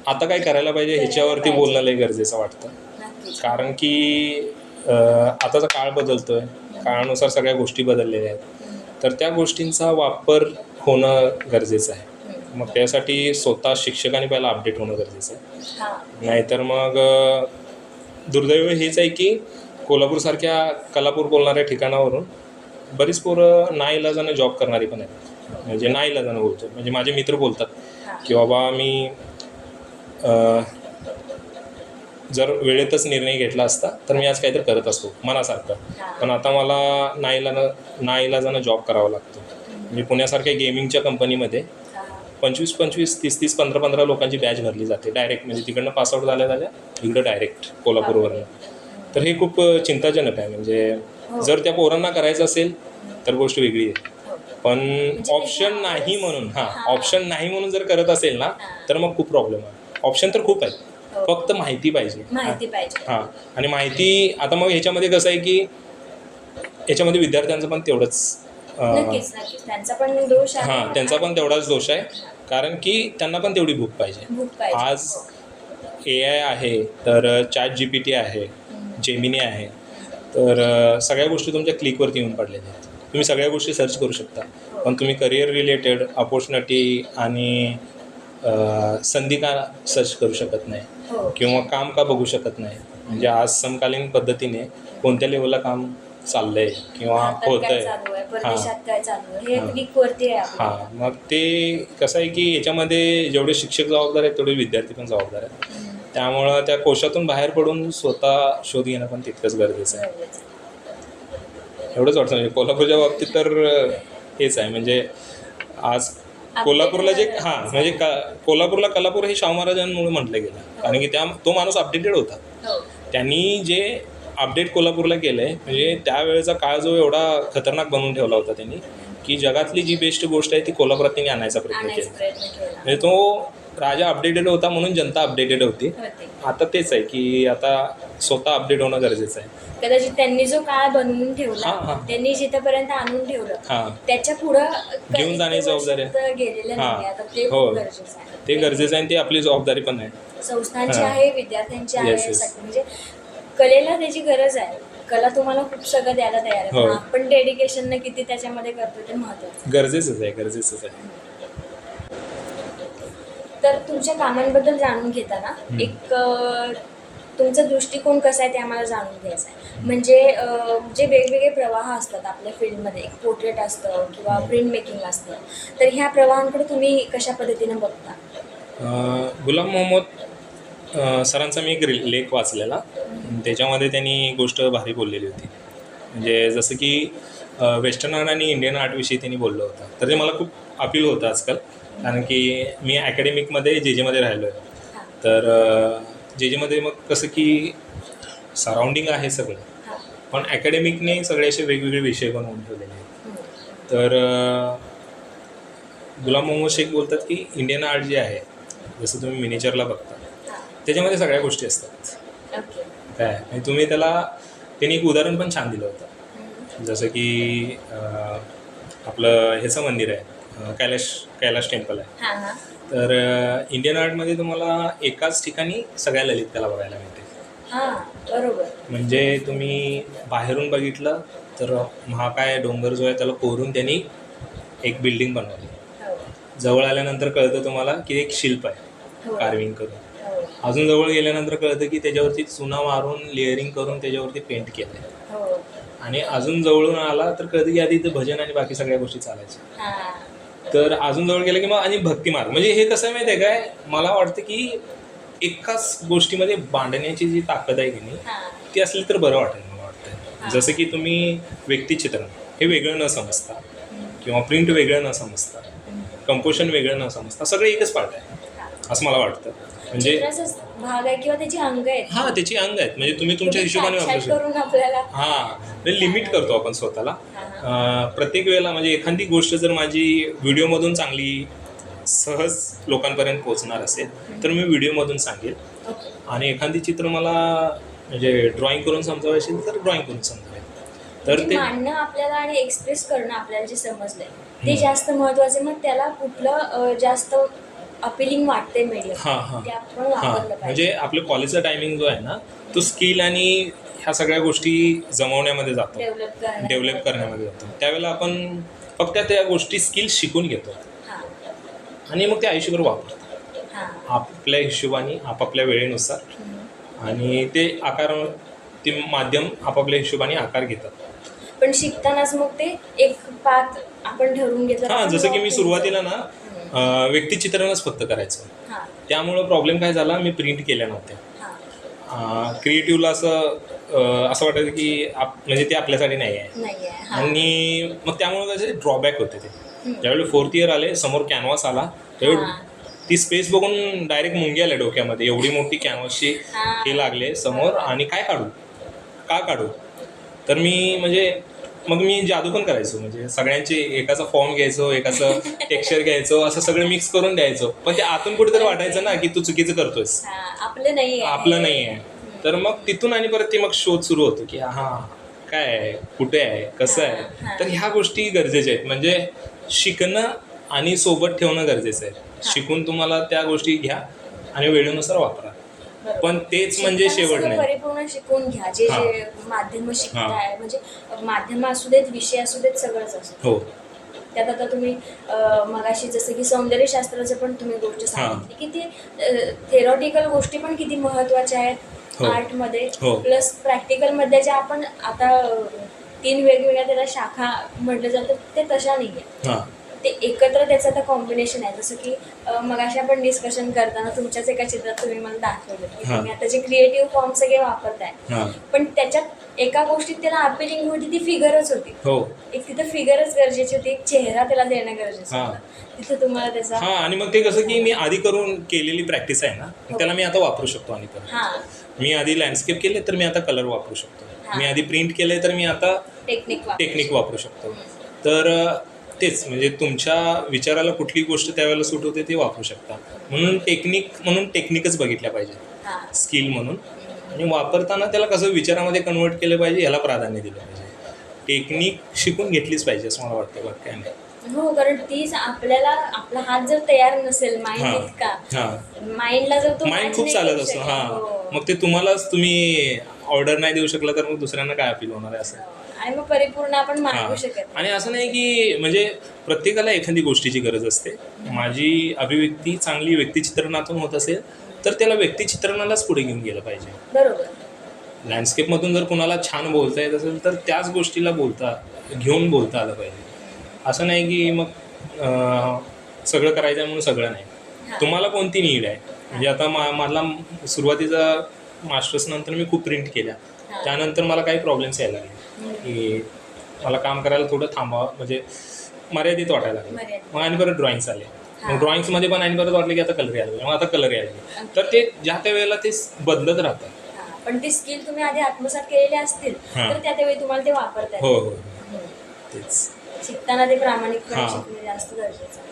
आता काय करायला पाहिजे ह्याच्यावरती बोलणं लय गरजेचं वाटतं. नक्कीच. कारण की आताचा काळ बदलतो आहे, काळानुसार सगळ्या गोष्टी बदललेल्या आहेत, तर त्या गोष्टींचा वापर होणं गरजेचं आहे. मग त्यासाठी स्वतः शिक्षकांनी पहिला अपडेट होणं गरजेचं आहे. हां. नाहीतर मग दुर्दैव हेच आहे की कोल्हापूरसारख्या कलापूर बोलणाऱ्या ठिकाणावरून बरीच पोरं नाईलाजानं जॉब करणारी पण आहेत. म्हणजे नाईलाजानं बोलतो, म्हणजे माझे मित्र बोलतात की बाबा मी जर वेळेतच निर्णय घेतला असता तर मी आज काहीतरी करत असतो मनासारखं, पण आता मला नाईलाजानं जॉब करावा लागतो. म्हणजे पुण्यासारख्या गेमिंगच्या कंपनीमध्ये 25-25, 30-30, 15-15 लोकांची बॅच भरली जाते डायरेक्ट. म्हणजे तिकडनं पासआउट झाल्या इकडं डायरेक्ट कोल्हापूरवरनं. तर हे खूप चिंताजनक आहे. म्हणजे जर त्या पोरांना करायचं असेल तर गोष्ट वेगळी आहे, पण ऑप्शन नाही म्हणून ऑप्शन नाही म्हणून जर करत असेल ना तर मग खूप प्रॉब्लेम आहे. ऑप्शन तर खूप आहेत, फक्त माहिती पाहिजे. हां, आणि माहिती आता मग ह्याच्यामध्ये कसं आहे की याच्यामध्ये विद्यार्थ्यांचं पण तेवढंच नक्कीच त्यांचा पण दोष आहे. हां, त्यांचा पण तेवढाच दोष आहे. कारण की त्यांना पण तेवढी भूक पाहिजे. आज AI आहे, तर ChatGPT आहे, जेमिनी आहे, तर सगळ्या गोष्टी तुमच्या क्लिकवरती येऊन पडलेल्या आहेत. तुम्ही सगळ्या गोष्टी सर्च करू शकता, पण तुम्ही करिअर रिलेटेड अपॉर्च्युनिटी आणि संधी का सर्च करू शकत नाही, किंवा काम का बघू शकत नाही. म्हणजे आज समकालीन पद्धतीने कोणत्या लेवलला काम चाललंय किंवा होतंय. हां, मग ते कसं आहे की याच्यामध्ये जेवढे शिक्षक जबाबदार आहेत तेवढे विद्यार्थी पण जबाबदार आहेत. त्यामुळं त्या कोशातून बाहेर पडून स्वतः शोध घेणं पण तितकंच गरजेचं आहे. एवढंच वाटतं. म्हणजे कोल्हापूरच्या बाबतीत तर हेच आहे. म्हणजे आज कोल्हापूरला जे म्हणजे कोल्हापूरला कलापूर हे शाहू महाराजांमुळे म्हटलं गेलं, कारण की तो माणूस अपडेटेड होता. त्यांनी जे अपडेट कोल्हापूरला केलं आहे, म्हणजे त्यावेळेचा काळ जो एवढा खतरनाक बनवून ठेवला होता त्यांनी, की जगातली जी बेस्ट गोष्ट आहे ती कोल्हापुरात त्यांनी आणायचा प्रयत्न आणायचा केला. प्रयत्न केला म्हणजे तो राजा अपडेटेड होता म्हणून जनता अपडेटेड होती. होते. आता तेच आहे की आता स्वतः अपडेट होणं गरजेचं आहे. कदाचित त्यांनी जो काळ बनवून हा, ठेवला, हा. त्यांनी जिथपर्यंत आणून ठेवलं, हां, त्याच्या पुढं घेऊन जाण्याची जबाबदारी आहे. गेलेलं हां. नाही. आता ते हो. खूप गरजेचं आहे. ते गरजेचं आहे आणि ती आपली जबाबदारी पण आहे. संस्थांची हां. आहे, विद्यार्थ्यांची आहे, Yes, yes. सगळी म्हणजे कलेला त्याची गरज आहे. कला तुम्हाला खूप सगळं द्यायला तयार आहे, हो. पण आपण डेडिकेशनने किती त्याच्यामध्ये करतो ते महत्त्वाचं. गरजेचंच आहे, गरजेचंच आहे. तर तुमच्या कामांबद्दल जाणून घेताना एक तुमचा दृष्टिकोन कसा आहे ते आम्हाला जाणून घ्यायचं आहे. म्हणजे जे वेगवेगळे प्रवाह असतात आपल्या फील्डमध्ये, एक पोर्ट्रेट असतं किंवा प्रिंट मेकिंग असतं, तर ह्या प्रवाहांकडे तुम्ही कशा पद्धतीने बघता? गुलाम मोहम्मद सरांचा मी एक लेख वाचलेला, त्याच्यामध्ये त्यांनी गोष्ट भारी बोललेली होती. म्हणजे जसं की वेस्टर्न आर्ट आणि इंडियन आर्टविषयी त्यांनी बोललं होतं, तर ते मला खूप अपील होतं आजकाल. कारण की मी अकॅडमिकमध्ये जे राहिलो आहे. हां तर जेमध्ये मग कसं की सराउंडिंग आहे सगळं, हां पण अकॅडमिकने सगळे असे वेगवेगळे विषय बनवून ठेवलेले आहेत. तर गुलाम मोहम्मद शेख बोलतात की इंडियन आर्ट जे आहे, जसं तुम्ही मिनिचरला बघता, हां त्याच्यामध्ये सगळ्या गोष्टी असतात. ओके. काय आणि तुम्ही त्यांनी एक उदाहरण पण छान दिलं होतं. जसं की आपलं ह्याचं मंदिर आहे, कैलाश टेम्पल आहे. हां हां तर इंडियन आर्टमध्ये तुम्हाला एकाच ठिकाणी सगळ्या ललित कला बघायला मिळते. हां बरोबर. म्हणजे तुम्ही बाहेरून बघितलं तर महाकाय डोंगर जो आहे त्याला कोरून त्यांनी एक बिल्डिंग बनवली. हो जवळ आल्यानंतर कळतं तुम्हाला की एक शिल्प आहे हो कार्विंग करून. हो अजून जवळ गेल्यानंतर कळतं की त्याच्यावरती चुना मारून लेअरिंग करून त्याच्यावरती पेंट केलं आहे. हो. आणि अजून जवळून आला तर कळतं की आधी इथं भजन आणि बाकी सगळ्या गोष्टी चालायच्या. हां तर अजून जवळ गेलं की मग आणि भक्ती मार्ग. म्हणजे हे कसं आहे माहिती आहे काय, मला वाटतं की एकाच गोष्टीमध्ये बांधण्याची जी ताकद आहे की नाही, हां ती असली तर बरं वाटेल मला वाटतं. जसं की तुम्ही व्यक्तिचित्रण हे वेगळं न समजता किंवा प्रिंट वेगळं न समजता, कंपोजिशन वेगळं न समजता, सगळं एकच पार्ट आहे असं मला वाटतं. म्हणजे चित्राचाच भाग आहे किंवा त्याची अंग आहेत. हां, त्याची अंग आहेत. म्हणजे तुम्ही तुमच्या हिशोबाने वापरू capture शकता. करून आपल्याला हां, म्हणजे लिमिट करतो आपण स्वतःला. हां प्रत्येक वेळेला म्हणजे एखादी गोष्ट जर माझी व्हिडिओमधून चांगली सहज लोकांपर्यंत पोहोचणार असेल तर मी व्हिडिओमधून सांगेल. ओके. आणि एखादी चित्र मला म्हणजे ड्रॉइंग करून समजावं असेल तर ड्रॉइंग करून समजावेल. तर म्हणजे ते मांडणं आपल्याला आणि एक्सप्रेस करणं आपल्याला जे समजलंय ते जास्त महत्वाचं. मग त्याला कुठलं जास्त अपिलिंग वाटते मीडियम, हां हां ते आपण हां, वापरलं पाहिजे. म्हणजे आपलं कॉलेजचा टायमिंग जो आहे ना, तो स्किल आणि ह्या सगळ्या गोष्टी जमवण्यामध्ये जातो, डेव्हलप करण्यामध्ये जातो. त्यावेळेला आपण फक्त त्या गोष्टी स्किल शिकून घेतो हां आणि मग ते आयुष्यभर वापरतो हां आपल्या हिशोबाने आपापल्या वेळेनुसार. आणि ते माध्यम आपापल्या हिशोबाने आकार घेतात. पण शिकतानाच मग ते एक पाथ आपण ठरवून घेतलं. हां, आपण जसं की मी walk सुरुवातीला ना व्यक्तिचित्रणच फक्त करायचं. हां त्यामुळं प्रॉब्लेम काय झाला, मी प्रिंट केल्या नव्हत्या. हां क्रिएटिव्हला असं वाटायचं की म्हणजे ते आपल्यासाठी नाही आहे. नाही आहे. हां आणि मग त्यामुळे कसे ड्रॉबॅक होते ते. ज्यावेळी 4th इयर आले, समोर कॅनव्हास आला, त्यावेळी हां. ती स्पेस बघून डायरेक्ट मुंगी आल्या डोक्यामध्ये. एवढी मोठी कॅनव्हासची हां. हे लागले समोर आणि काय काढू, का काढू. तर मग मी जादू पण करायचो. म्हणजे सगळ्यांचे एकाचा फॉर्म घ्यायचो, एकाचं टेक्स्चर घ्यायचो, असं सगळं मिक्स करून द्यायचो. पण ते आतून कुठेतरी वाटायचं ना की तू चुकीचं करतोयस, हां, आपलं नाही आहे. आपलं नाही आहे. तर मग तिथून आणि परत ते मग शोध सुरू होतो की हां काय आहे, कुठे आहे, कसं आहे. हां. तर ह्या गोष्टी गरजेच्या आहेत. म्हणजे शिकणं आणि सोबत ठेवणं गरजेचं आहे. शिकून तुम्हाला त्या गोष्टी घ्या आणि वेळेनुसार वापरा. बरोबर. पण तेच म्हणजे शिकताना शेवट सगळं नाही. परिपूर्ण शिकून घ्या. जे हां. जे माध्यम शिकताय, म्हणजे माध्यम असू देत, विषय असू देत, सगळंच असू. हो त्यात आता तुम्ही मगाशी जसं की सौंदर्यशास्त्राचं पण तुम्ही गोष्ट सांगितली की ते थेरॉटिकल गोष्टी पण किती महत्त्वाच्या आहेत हो. आर्टमध्ये. हो. प्लस प्रॅक्टिकलमध्ये ज्या आपण आता 3 वेगवेगळ्या त्याला शाखा म्हटलं जातं ते तशा नाही आहे. हां ते एकत्र त्याचं आता कॉम्बिनेशन आहे. जसं की मगाशी आपण डिस्कशन करताना तुमच्याच एका चित्रात तुम्ही मला दाखवलं की हां. तुम्ही आता जे क्रिएटिव्ह फॉर्म सगळे वापरताय, हां पण त्याच्यात एका गोष्टीत त्याला अपिलिंग होती, ती फिगरच होती. हो एक तिथं फिगरच गरजेची होती, एक चेहरा त्याला देणं गरजेचं हां. होतं. तिथं तुम्हाला त्याचा हां. आणि मग ते कसं की मी आधी करून केलेली प्रॅक्टिस आहे ना, त्याला मी आता वापरू शकतो आणि परत. हां मी आधी लँडस्केप केले तर मी आता कलर वापरू शकतो, हा. मी आधी प्रिंट केले तर मी आता टेक्निक वापरू शकतो. तर तेच म्हणजे तुमच्या विचाराला कुठली गोष्ट त्यावेळेला सूट होते ते वापरू शकता. म्हणून टेक्निकच बघितल्या पाहिजे, स्किल म्हणून. आणि वापरताना त्याला कसं विचारामध्ये कन्वर्ट केलं पाहिजे याला प्राधान्य दिलं पाहिजे. टेक्निक शिकून घेतलीच पाहिजे असं मला वाटतं, बाकी काय नाही. हो, कारण तीच आपल्याला आपला हात जर तयार नसेल माइंड इतका, माइंडला जर तो माइंड खूप चालत असतो. मग ते तुम्ही ऑर्डर नाही देऊ शकला तर मग दुसऱ्यांना काय अपील होणार आहे असं. आणि मग परिपूर्ण आपण मागू शकत. आणि असं नाही की म्हणजे प्रत्येकाला एखादी गोष्टीची गरज असते. माझी अभिव्यक्ती चांगली व्यक्तिचित्रणातून होत असेल तर त्याला व्यक्तिचित्रणालाच पुढे घेऊन गेलं पाहिजे. बरोबर. लँडस्केपमधून जर कुणाला छान बोलता येत असेल तर त्याच गोष्टीला घेऊन बोलता आलं पाहिजे. असं नाही की मग सगळं करायचं आहे म्हणून सगळं नाही. तुम्हाला कोणती नीड आहे, म्हणजे आता मला सुरुवातीचा मास्टर्स नंतर मी खूप प्रिंट केल्या, त्यानंतर मला काही प्रॉब्लेम्स यायला लागले की मला काम करायला थोडं थांबावं, म्हणजे मर्यादित वाटायला लागलं. मग आणि परत ड्रॉइंग्स आले, मग ड्रॉइंग्समध्ये पण आणि परत वाटलं की आता कलर यायला, मग आता कलर यायला. तर ते ज्या त्या वेळेला ते बदलत राहतं. पण ते स्किल तुम्ही आधी आत्मसात केलेले असतील तर त्या वेळी तुम्हाला ते वापरता येईल. हो, तेच शिकताना ते प्रामाणिकपणे शिकणे जास्त गरजेचं आहे.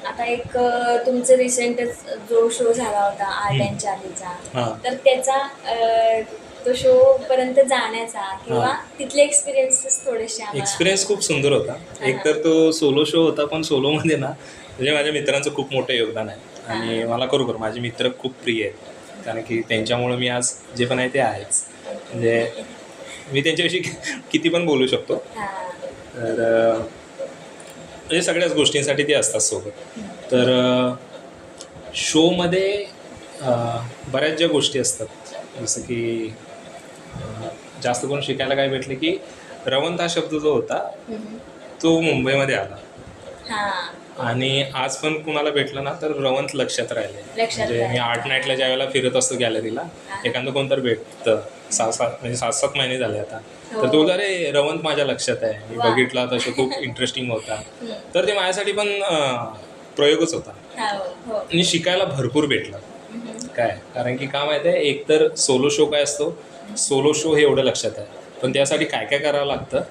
आता एक तुमचं रिसेंटच जो शो झाला होता आर्ट अँड चार्लीचा, तर त्याचा तो शो पर्यंत जाण्याचा किंवा तिथले एक्सपिरियन्स खूप सुंदर होता. एक तर तो सोलो शो होता, पण सोलोमध्ये ना म्हणजे माझ्या मित्रांचं खूप मोठं योगदान आहे. आणि मला खरोखर माझे मित्र खूप प्रिय आहेत, कारण की त्यांच्यामुळं मी आज जे पण आहे ते आहेच. म्हणजे मी त्यांच्याविषयी किती पण बोलू शकतो. तर म्हणजे सगळ्याच गोष्टींसाठी ते असतात सोबत. तर शोमध्ये बऱ्याच ज्या गोष्टी असतात, जसं की जास्त करून शिकायला काय भेटले की रवंत हा शब्द जो होता तो मुंबईमध्ये आला. आणि आज पण कुणाला भेटलं ना तर रवंत लक्षात राहिले. म्हणजे मी आर्ट नाईटला ज्या वेळेला फिरत असतो गॅलरीला, एखादं कोणतं भेटतं 6-7 महिने झाले आता, तर तो अरे रवंत माझ्या लक्षात आहे, मी बघितला तसं खूप इंटरेस्टिंग होता. तर ते माझ्यासाठी पण प्रयोगच होता आणि शिकायला भरपूर भेटलं. काय, कारण की काय माहिती आहे, एक तर सोलो शो काय असतो, सोलो शो हे एवढं लक्षात आहे, पण त्यासाठी काय काय करावं लागतं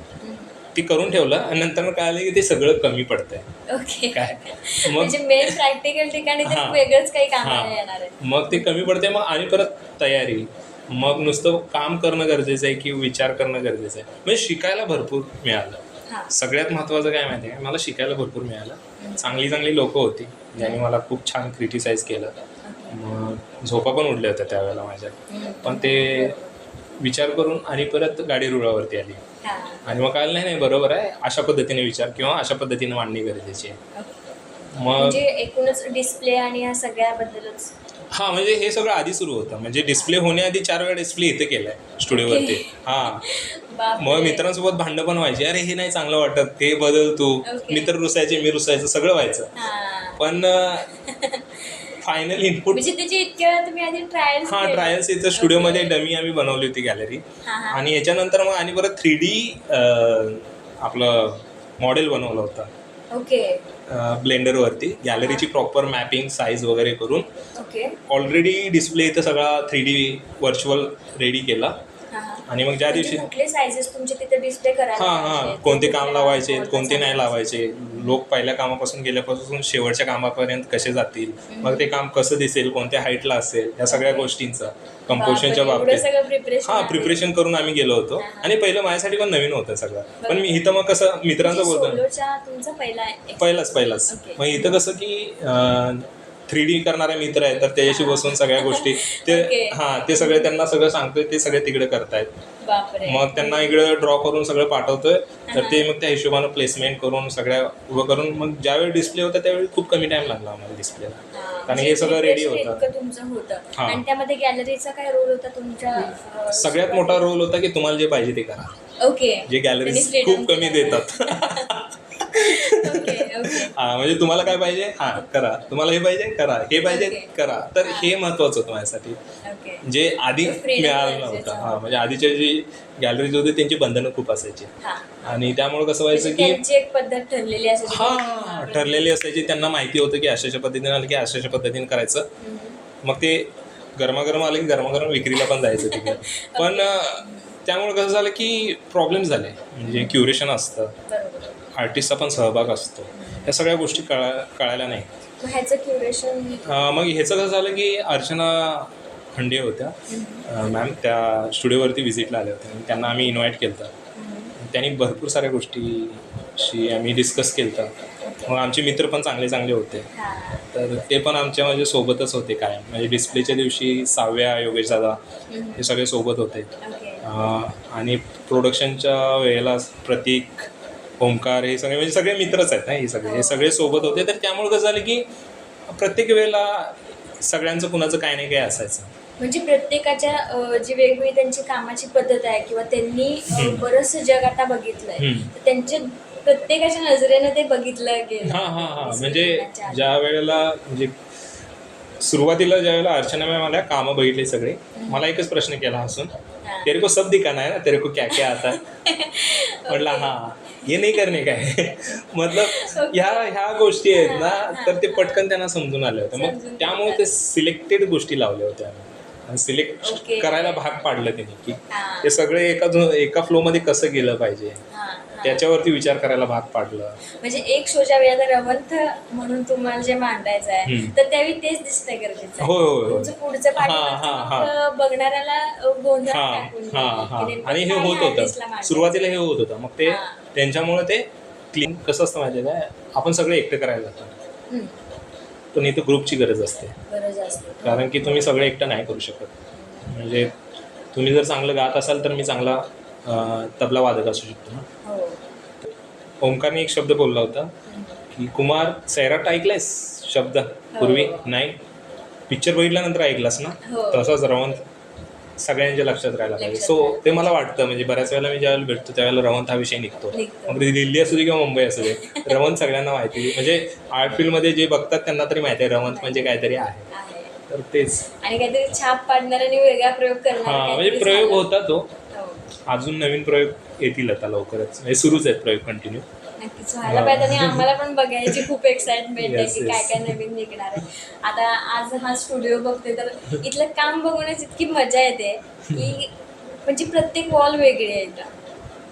ते करून ठेवलं. आणि नंतर कळालं की ते सगळं कमी पडतंय. काय मग मेन प्रॅक्टिकल ठिकाणी वेगळंच काही काम येणार आहे. मग ते कमी पडते. मग आणि परत तयारी, मग नुसतं काम करणं गरजेचं आहे की विचार करणं गरजेचं आहे. म्हणजे शिकायला भरपूर मिळालं. सगळ्यात महत्त्वाचं काय माहिती आहे, मला शिकायला भरपूर मिळालं. चांगली लोकं होती ज्यांनी मला खूप छान क्रिटिसाइज केलं. मग झोपा पण उडल्या होत्या त्यावेळेला माझ्या, पण ते विचार करून आणि परत गाडी रुळावरती आली. आणि मग कळलं नाही बरोबर आहे, अशा पद्धतीने विचार किंवा अशा पद्धतीने मांडणी गरजेची आहे. मग एकूणच डिस्प्ले आणि या सगळ्याबद्दलच. म्हणजे हे सगळं आधी सुरू होतं. म्हणजे डिस्प्ले होण्याआधी 4 वेळा डिस्प्ले इथे केलाय स्टुडिओवरती. मग मित्रांसोबत भांडणं पण व्हायची, अरे हे नाही चांगलं वाटत, ते बदल तू. मित्र रुसायचे, मी रुसायचं, सगळं व्हायचं. पण फायनल इनपुट ट्रायल्स इथं स्टुडिओमध्ये डमी आम्ही बनवली होती गॅलरी. आणि याच्यानंतर मग आणि परत 3D आपलं मॉडेल बनवलं होतं ब्लेंडरवरती, गॅलरीची प्रॉपर मॅपिंग साईज वगैरे करून. ऑलरेडी डिस्प्ले इथं सगळा 3D व्हर्च्युअल रेडी केला. आणि मग ज्या दिवशी कुठले साइजेस तुमचे तिथे डिस्प्ले करायचे, कोणते काम लावायचे, कोणते नाही लावायचे, लोक पहिल्या कामापासून गेल्यापासून शेवटच्या कामापर्यंत कसे जातील, मग ते काम कसं दिसेल, कोणत्या हाईटला असेल, या सगळ्या गोष्टींचं कंपोजिशनच्या बाबतीत प्रिपरेशन करून आम्ही गेलो होतो. आणि पहिलं माझ्यासाठी पण नवीन होतं सगळं. पण मी इथं मग कसं मित्रांचं बोलतो पहिलाच. मग इथं कसं की 3D करणारे मित्र आहे, तर त्याच्याशी बसून सगळ्या गोष्टी ते सगळे त्यांना सगळं सांगतोय, ते सगळे तिकडे करतायत. मग त्यांना इकडे ड्रॉ करून सगळं पाठवतोय, तर ते मग त्या हिशोबानं प्लेसमेंट करून सगळ्या उभं करून. मग ज्यावेळी डिस्प्ले होता त्यावेळी खूप कमी टाइम लागला आम्हाला डिस्प्लेला, कारण हे सगळं रेडी होतं. आणि त्यामध्ये गॅलरीचा काय रोल होता तुमच्या? सगळ्यात मोठा रोल होता की तुम्हाला जे पाहिजे ते करा. जे गॅलरी खूप कमी देतात. म्हणजे तुम्हाला काय पाहिजे करा, तुम्हाला हे पाहिजे करा, हे पाहिजे करा. तर हे महत्वाचं होतं माझ्यासाठी, जे आधी मिळालं नव्हतं. म्हणजे आधीच्या जी गॅलरीज होती त्यांची बंधनं खूप असायची. आणि त्यामुळे कसं व्हायचं की एक पद्धत ठरलेली असायची. त्यांना माहिती होतं की अशा पद्धतीने आलं की अशा पद्धतीने करायचं. मग ते गरमागरम आलं की गरमागरम विक्रीला पण जायचं तिकडे. पण त्यामुळे कसं झालं की प्रॉब्लेम झाले, म्हणजे क्युरेशन असतं, बरोबर. आर्टिस्टचा पण सहभाग असतो, या सगळ्या गोष्टी कळायला नाही. मग ह्याचं क्युरेशन मग ह्याचं कसं झालं की अर्चना खंडे होत्या मॅम, त्या स्टुडिओवरती व्हिजिटला आल्या होत्या आणि त्यांना आम्ही इन्व्हाइट केलं होतं. त्यांनी भरपूर साऱ्या गोष्टीशी आम्ही डिस्कस केलं होतं. मग आमचे मित्र पण चांगले चांगले होते, तर ते पण आमच्या म्हणजे सोबतच होते कायम. म्हणजे डिस्प्लेच्या दिवशी साव्या, योगेश दादा हे सगळे सोबत होते. आणि प्रोडक्शनच्या वेळेला प्रतीक, ओमकार हे सगळे म्हणजे सगळे मित्रच आहेत ना, हे सगळे सोबत होते. तर त्यामुळे कसं झालं की प्रत्येक वेळेला सगळ्यांचं कुणाचं काही नाही काही असायचं. म्हणजे प्रत्येकाच्या जी वेगवेगळी त्यांची कामाची पद्धत आहे किंवा त्यांनी बरंचसं जग आता बघितलंय, तर त्यांच्या प्रत्येकाच्या नजरेनं ते बघितलं गेलं. म्हणजे ज्या वेळेला म्हणजे सुरुवातीला ज्या वेळेला अर्चना मॅम आल्या, कामं बघितली सगळे, मला एकच प्रश्न केला हसून, तेरे को सब दिखाना है ना, तेरे को क्या क्या आता है. म्हटलं हां, हे नाही करणे काय. मतलब ह्या गोष्टी आहेत ना, तर ते पटकन त्यांना समजून आल्या होत्या. मग त्यामुळे ते सिलेक्टेड गोष्टी लावल्या होत्या आणि सिलेक्ट करायला भाग पाडलं त्यांनी की ते सगळे एका फ्लोमध्ये कसं गेलं पाहिजे, त्याच्यावरती विचार करायला भाग पाडलं. म्हणजे एक शोच्या वेळेला रवंथ म्हणून तुम्हाला जे मांडायचं आहे, तर त्यावेळी तेच दिसणं गरजेचं आहे. हो. तुमचं पुढचं पाठी बघणाऱ्याला गोंधळ टाकून देईल. आणि हे होत होतं सुरुवातीला, हे होत होतं. मग ते त्यांच्यामुळे ते क्लीन कसं असतं माहिती आहे काय, आपण सगळे एकटं करायला जातो, पण इथं ग्रुपची गरज असते. कारण की तुम्ही सगळे एकटं नाही करू शकत. म्हणजे तुम्ही जर चांगलं गात असाल तर मी चांगला तबला वादक असू शकतो ना. ओमकारने एक शब्द बोलला होता की कुमार, सैराट ऐकलायस शब्द पूर्वी? नाही, पिक्चर बघितल्यानंतर ऐकलास ना. तसंच रवंथ सगळ्यांच्या लक्षात राहायला पाहिजे. सो ते मला वाटतं, म्हणजे बऱ्याच वेळेला मी ज्यावेळेला भेटतो त्यावेळेला रवंथ हा विषय निघतो. मग ते दिल्ली असू दे किंवा मुंबई असू दे, रवंथ सगळ्यांना माहिती. म्हणजे आर्ट फील्डमध्ये जे बघतात त्यांना तरी माहिती आहे रवंथ म्हणजे काहीतरी आहे. तर तेच, आणि काहीतरी छाप पाडणार आणि वेगळा प्रयोग करणार. म्हणजे प्रयोग होता तो, अजून नवीन प्रयोग येतील आता लवकरच. म्हणजे सुरूच आहेत प्रयोग कंटिन्यू. नक्कीच व्हायला पाहिजे आणि आम्हाला पण बघायची खूप एक्साइटमेंट आहे की काय काय नवीन निघणार आहे. आता आज हा स्टुडिओ बघते तर इथलं काम बघण्याची इतकी मजा येते की म्हणजे प्रत्येक वॉल वेगळी आहे इथं,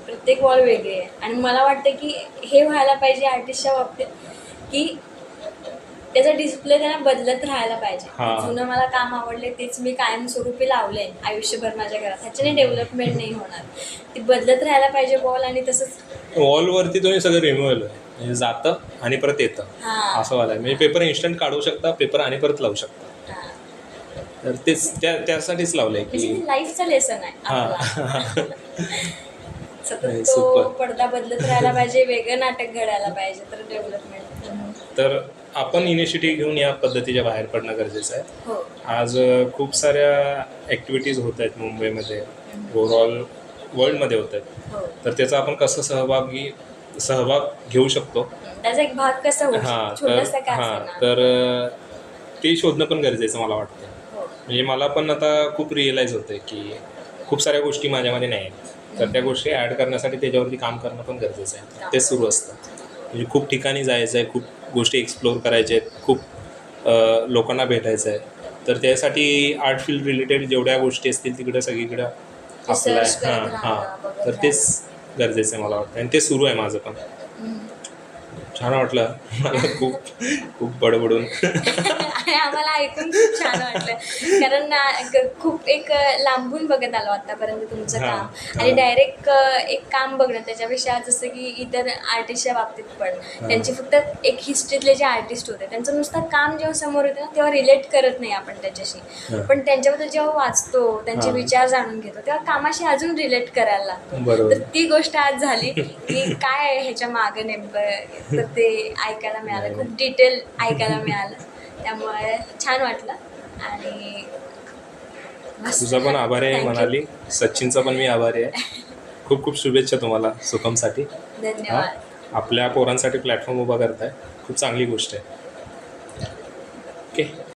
प्रत्येक वॉल वेगळी आहे. आणि मला वाटतं की हे व्हायला पाहिजे आर्टिस्टच्या बाबतीत की त्याचा डिस्प्ले त्यांना बदलत राहायला पाहिजे. जुनं मला काम आवडले तेच मी कायमस्वरूपी लावलंय आयुष्यभर माझ्या घरात, ह्याच्याने डेव्हलपमेंट नाही होणार. ती बदलत राहायला पाहिजे वॉल. आणि तसंच वॉलवरती तुम्ही सगळं रिमूव्हल म्हणजे जातं आणि परत येतं असं वाला. म्हणजे पेपर इन्स्टंट काढू शकता, पेपर आणि परत लावू शकता. तर तेच त्यासाठीच लावलंय की लाईफचा लेसन आहे. सतत तो पडदा बदलत राहायला पाहिजे, वेगळं नाटक घडायला पाहिजे, तर डेव्हलपमेंट. तर आपण इनिशिएटिव्ह घेऊन या पद्धतीच्या बाहेर पडणं गरजेचं आहे. आज खूप साऱ्या ॲक्टिव्हिटीज होत आहेत मुंबईमध्ये, ओव्हरऑल वर्ल्डमध्ये होत आहेत. तर त्याचा आपण कसं सहभाग घेऊ शकतो, त्याचा एक भाग कसा तर ते शोधणं पण गरजेचं मला वाटतं. म्हणजे मला पण आता खूप रिअलाईज होतं की खूप साऱ्या गोष्टी माझ्यामध्ये नाही आहेत, तर त्या गोष्टी ॲड करण्यासाठी त्याच्यावरती काम करणं पण गरजेचं आहे. ते सुरू असतं. म्हणजे खूप ठिकाणी जायचं आहे, खूप गोष्टी एक्सप्लोअर करायच्या आहेत, खूप लोकांना भेटायचं आहे. तर त्यासाठी आर्ट फील्ड रिलेटेड जेवढ्या गोष्टी असतील तिकडं सगळीकडं आपलं तर तेच गरजेचं आहे मला वाटतं. आणि ते सुरू आहे माझं पण. छान वाटलं मला, खूप बडबडून. आणि आम्हाला ऐकून खूप छान वाटलं, कारण खूप एक लांबून बघत आलो आतापर्यंत तुमचं काम. आणि डायरेक्ट एक काम बघणं त्याच्यापेक्षा, जसं की इतर आर्टिस्टच्या बाबतीत पण त्यांची फक्त एक हिस्ट्रीतले जे आर्टिस्ट होते त्यांचं नुसतं काम जेव्हा समोर येतं ना, तेव्हा रिलेट करत नाही आपण त्याच्याशी, पण त्यांच्याबद्दल जेव्हा वाचतो, त्यांचे विचार जाणून घेतो, तेव्हा कामाशी अजून रिलेट करायला लागतो. तर ती गोष्ट आज झाली की काय आहे ह्याच्या मागं नेमकं, तर ते ऐकायला मिळालं, खूप डिटेल ऐकायला मिळालं. त्यामुळे छान वाटलं. आणि तुझा पण आभारी आहे म्हणाली, सचिनचा पण मी आभारी आहे. खूप खूप शुभेच्छा तुम्हाला सुखमसाठी. धन्यवाद. आपल्या पोरांसाठी प्लॅटफॉर्म उभा करताय, खूप चांगली गोष्ट आहे. ओके.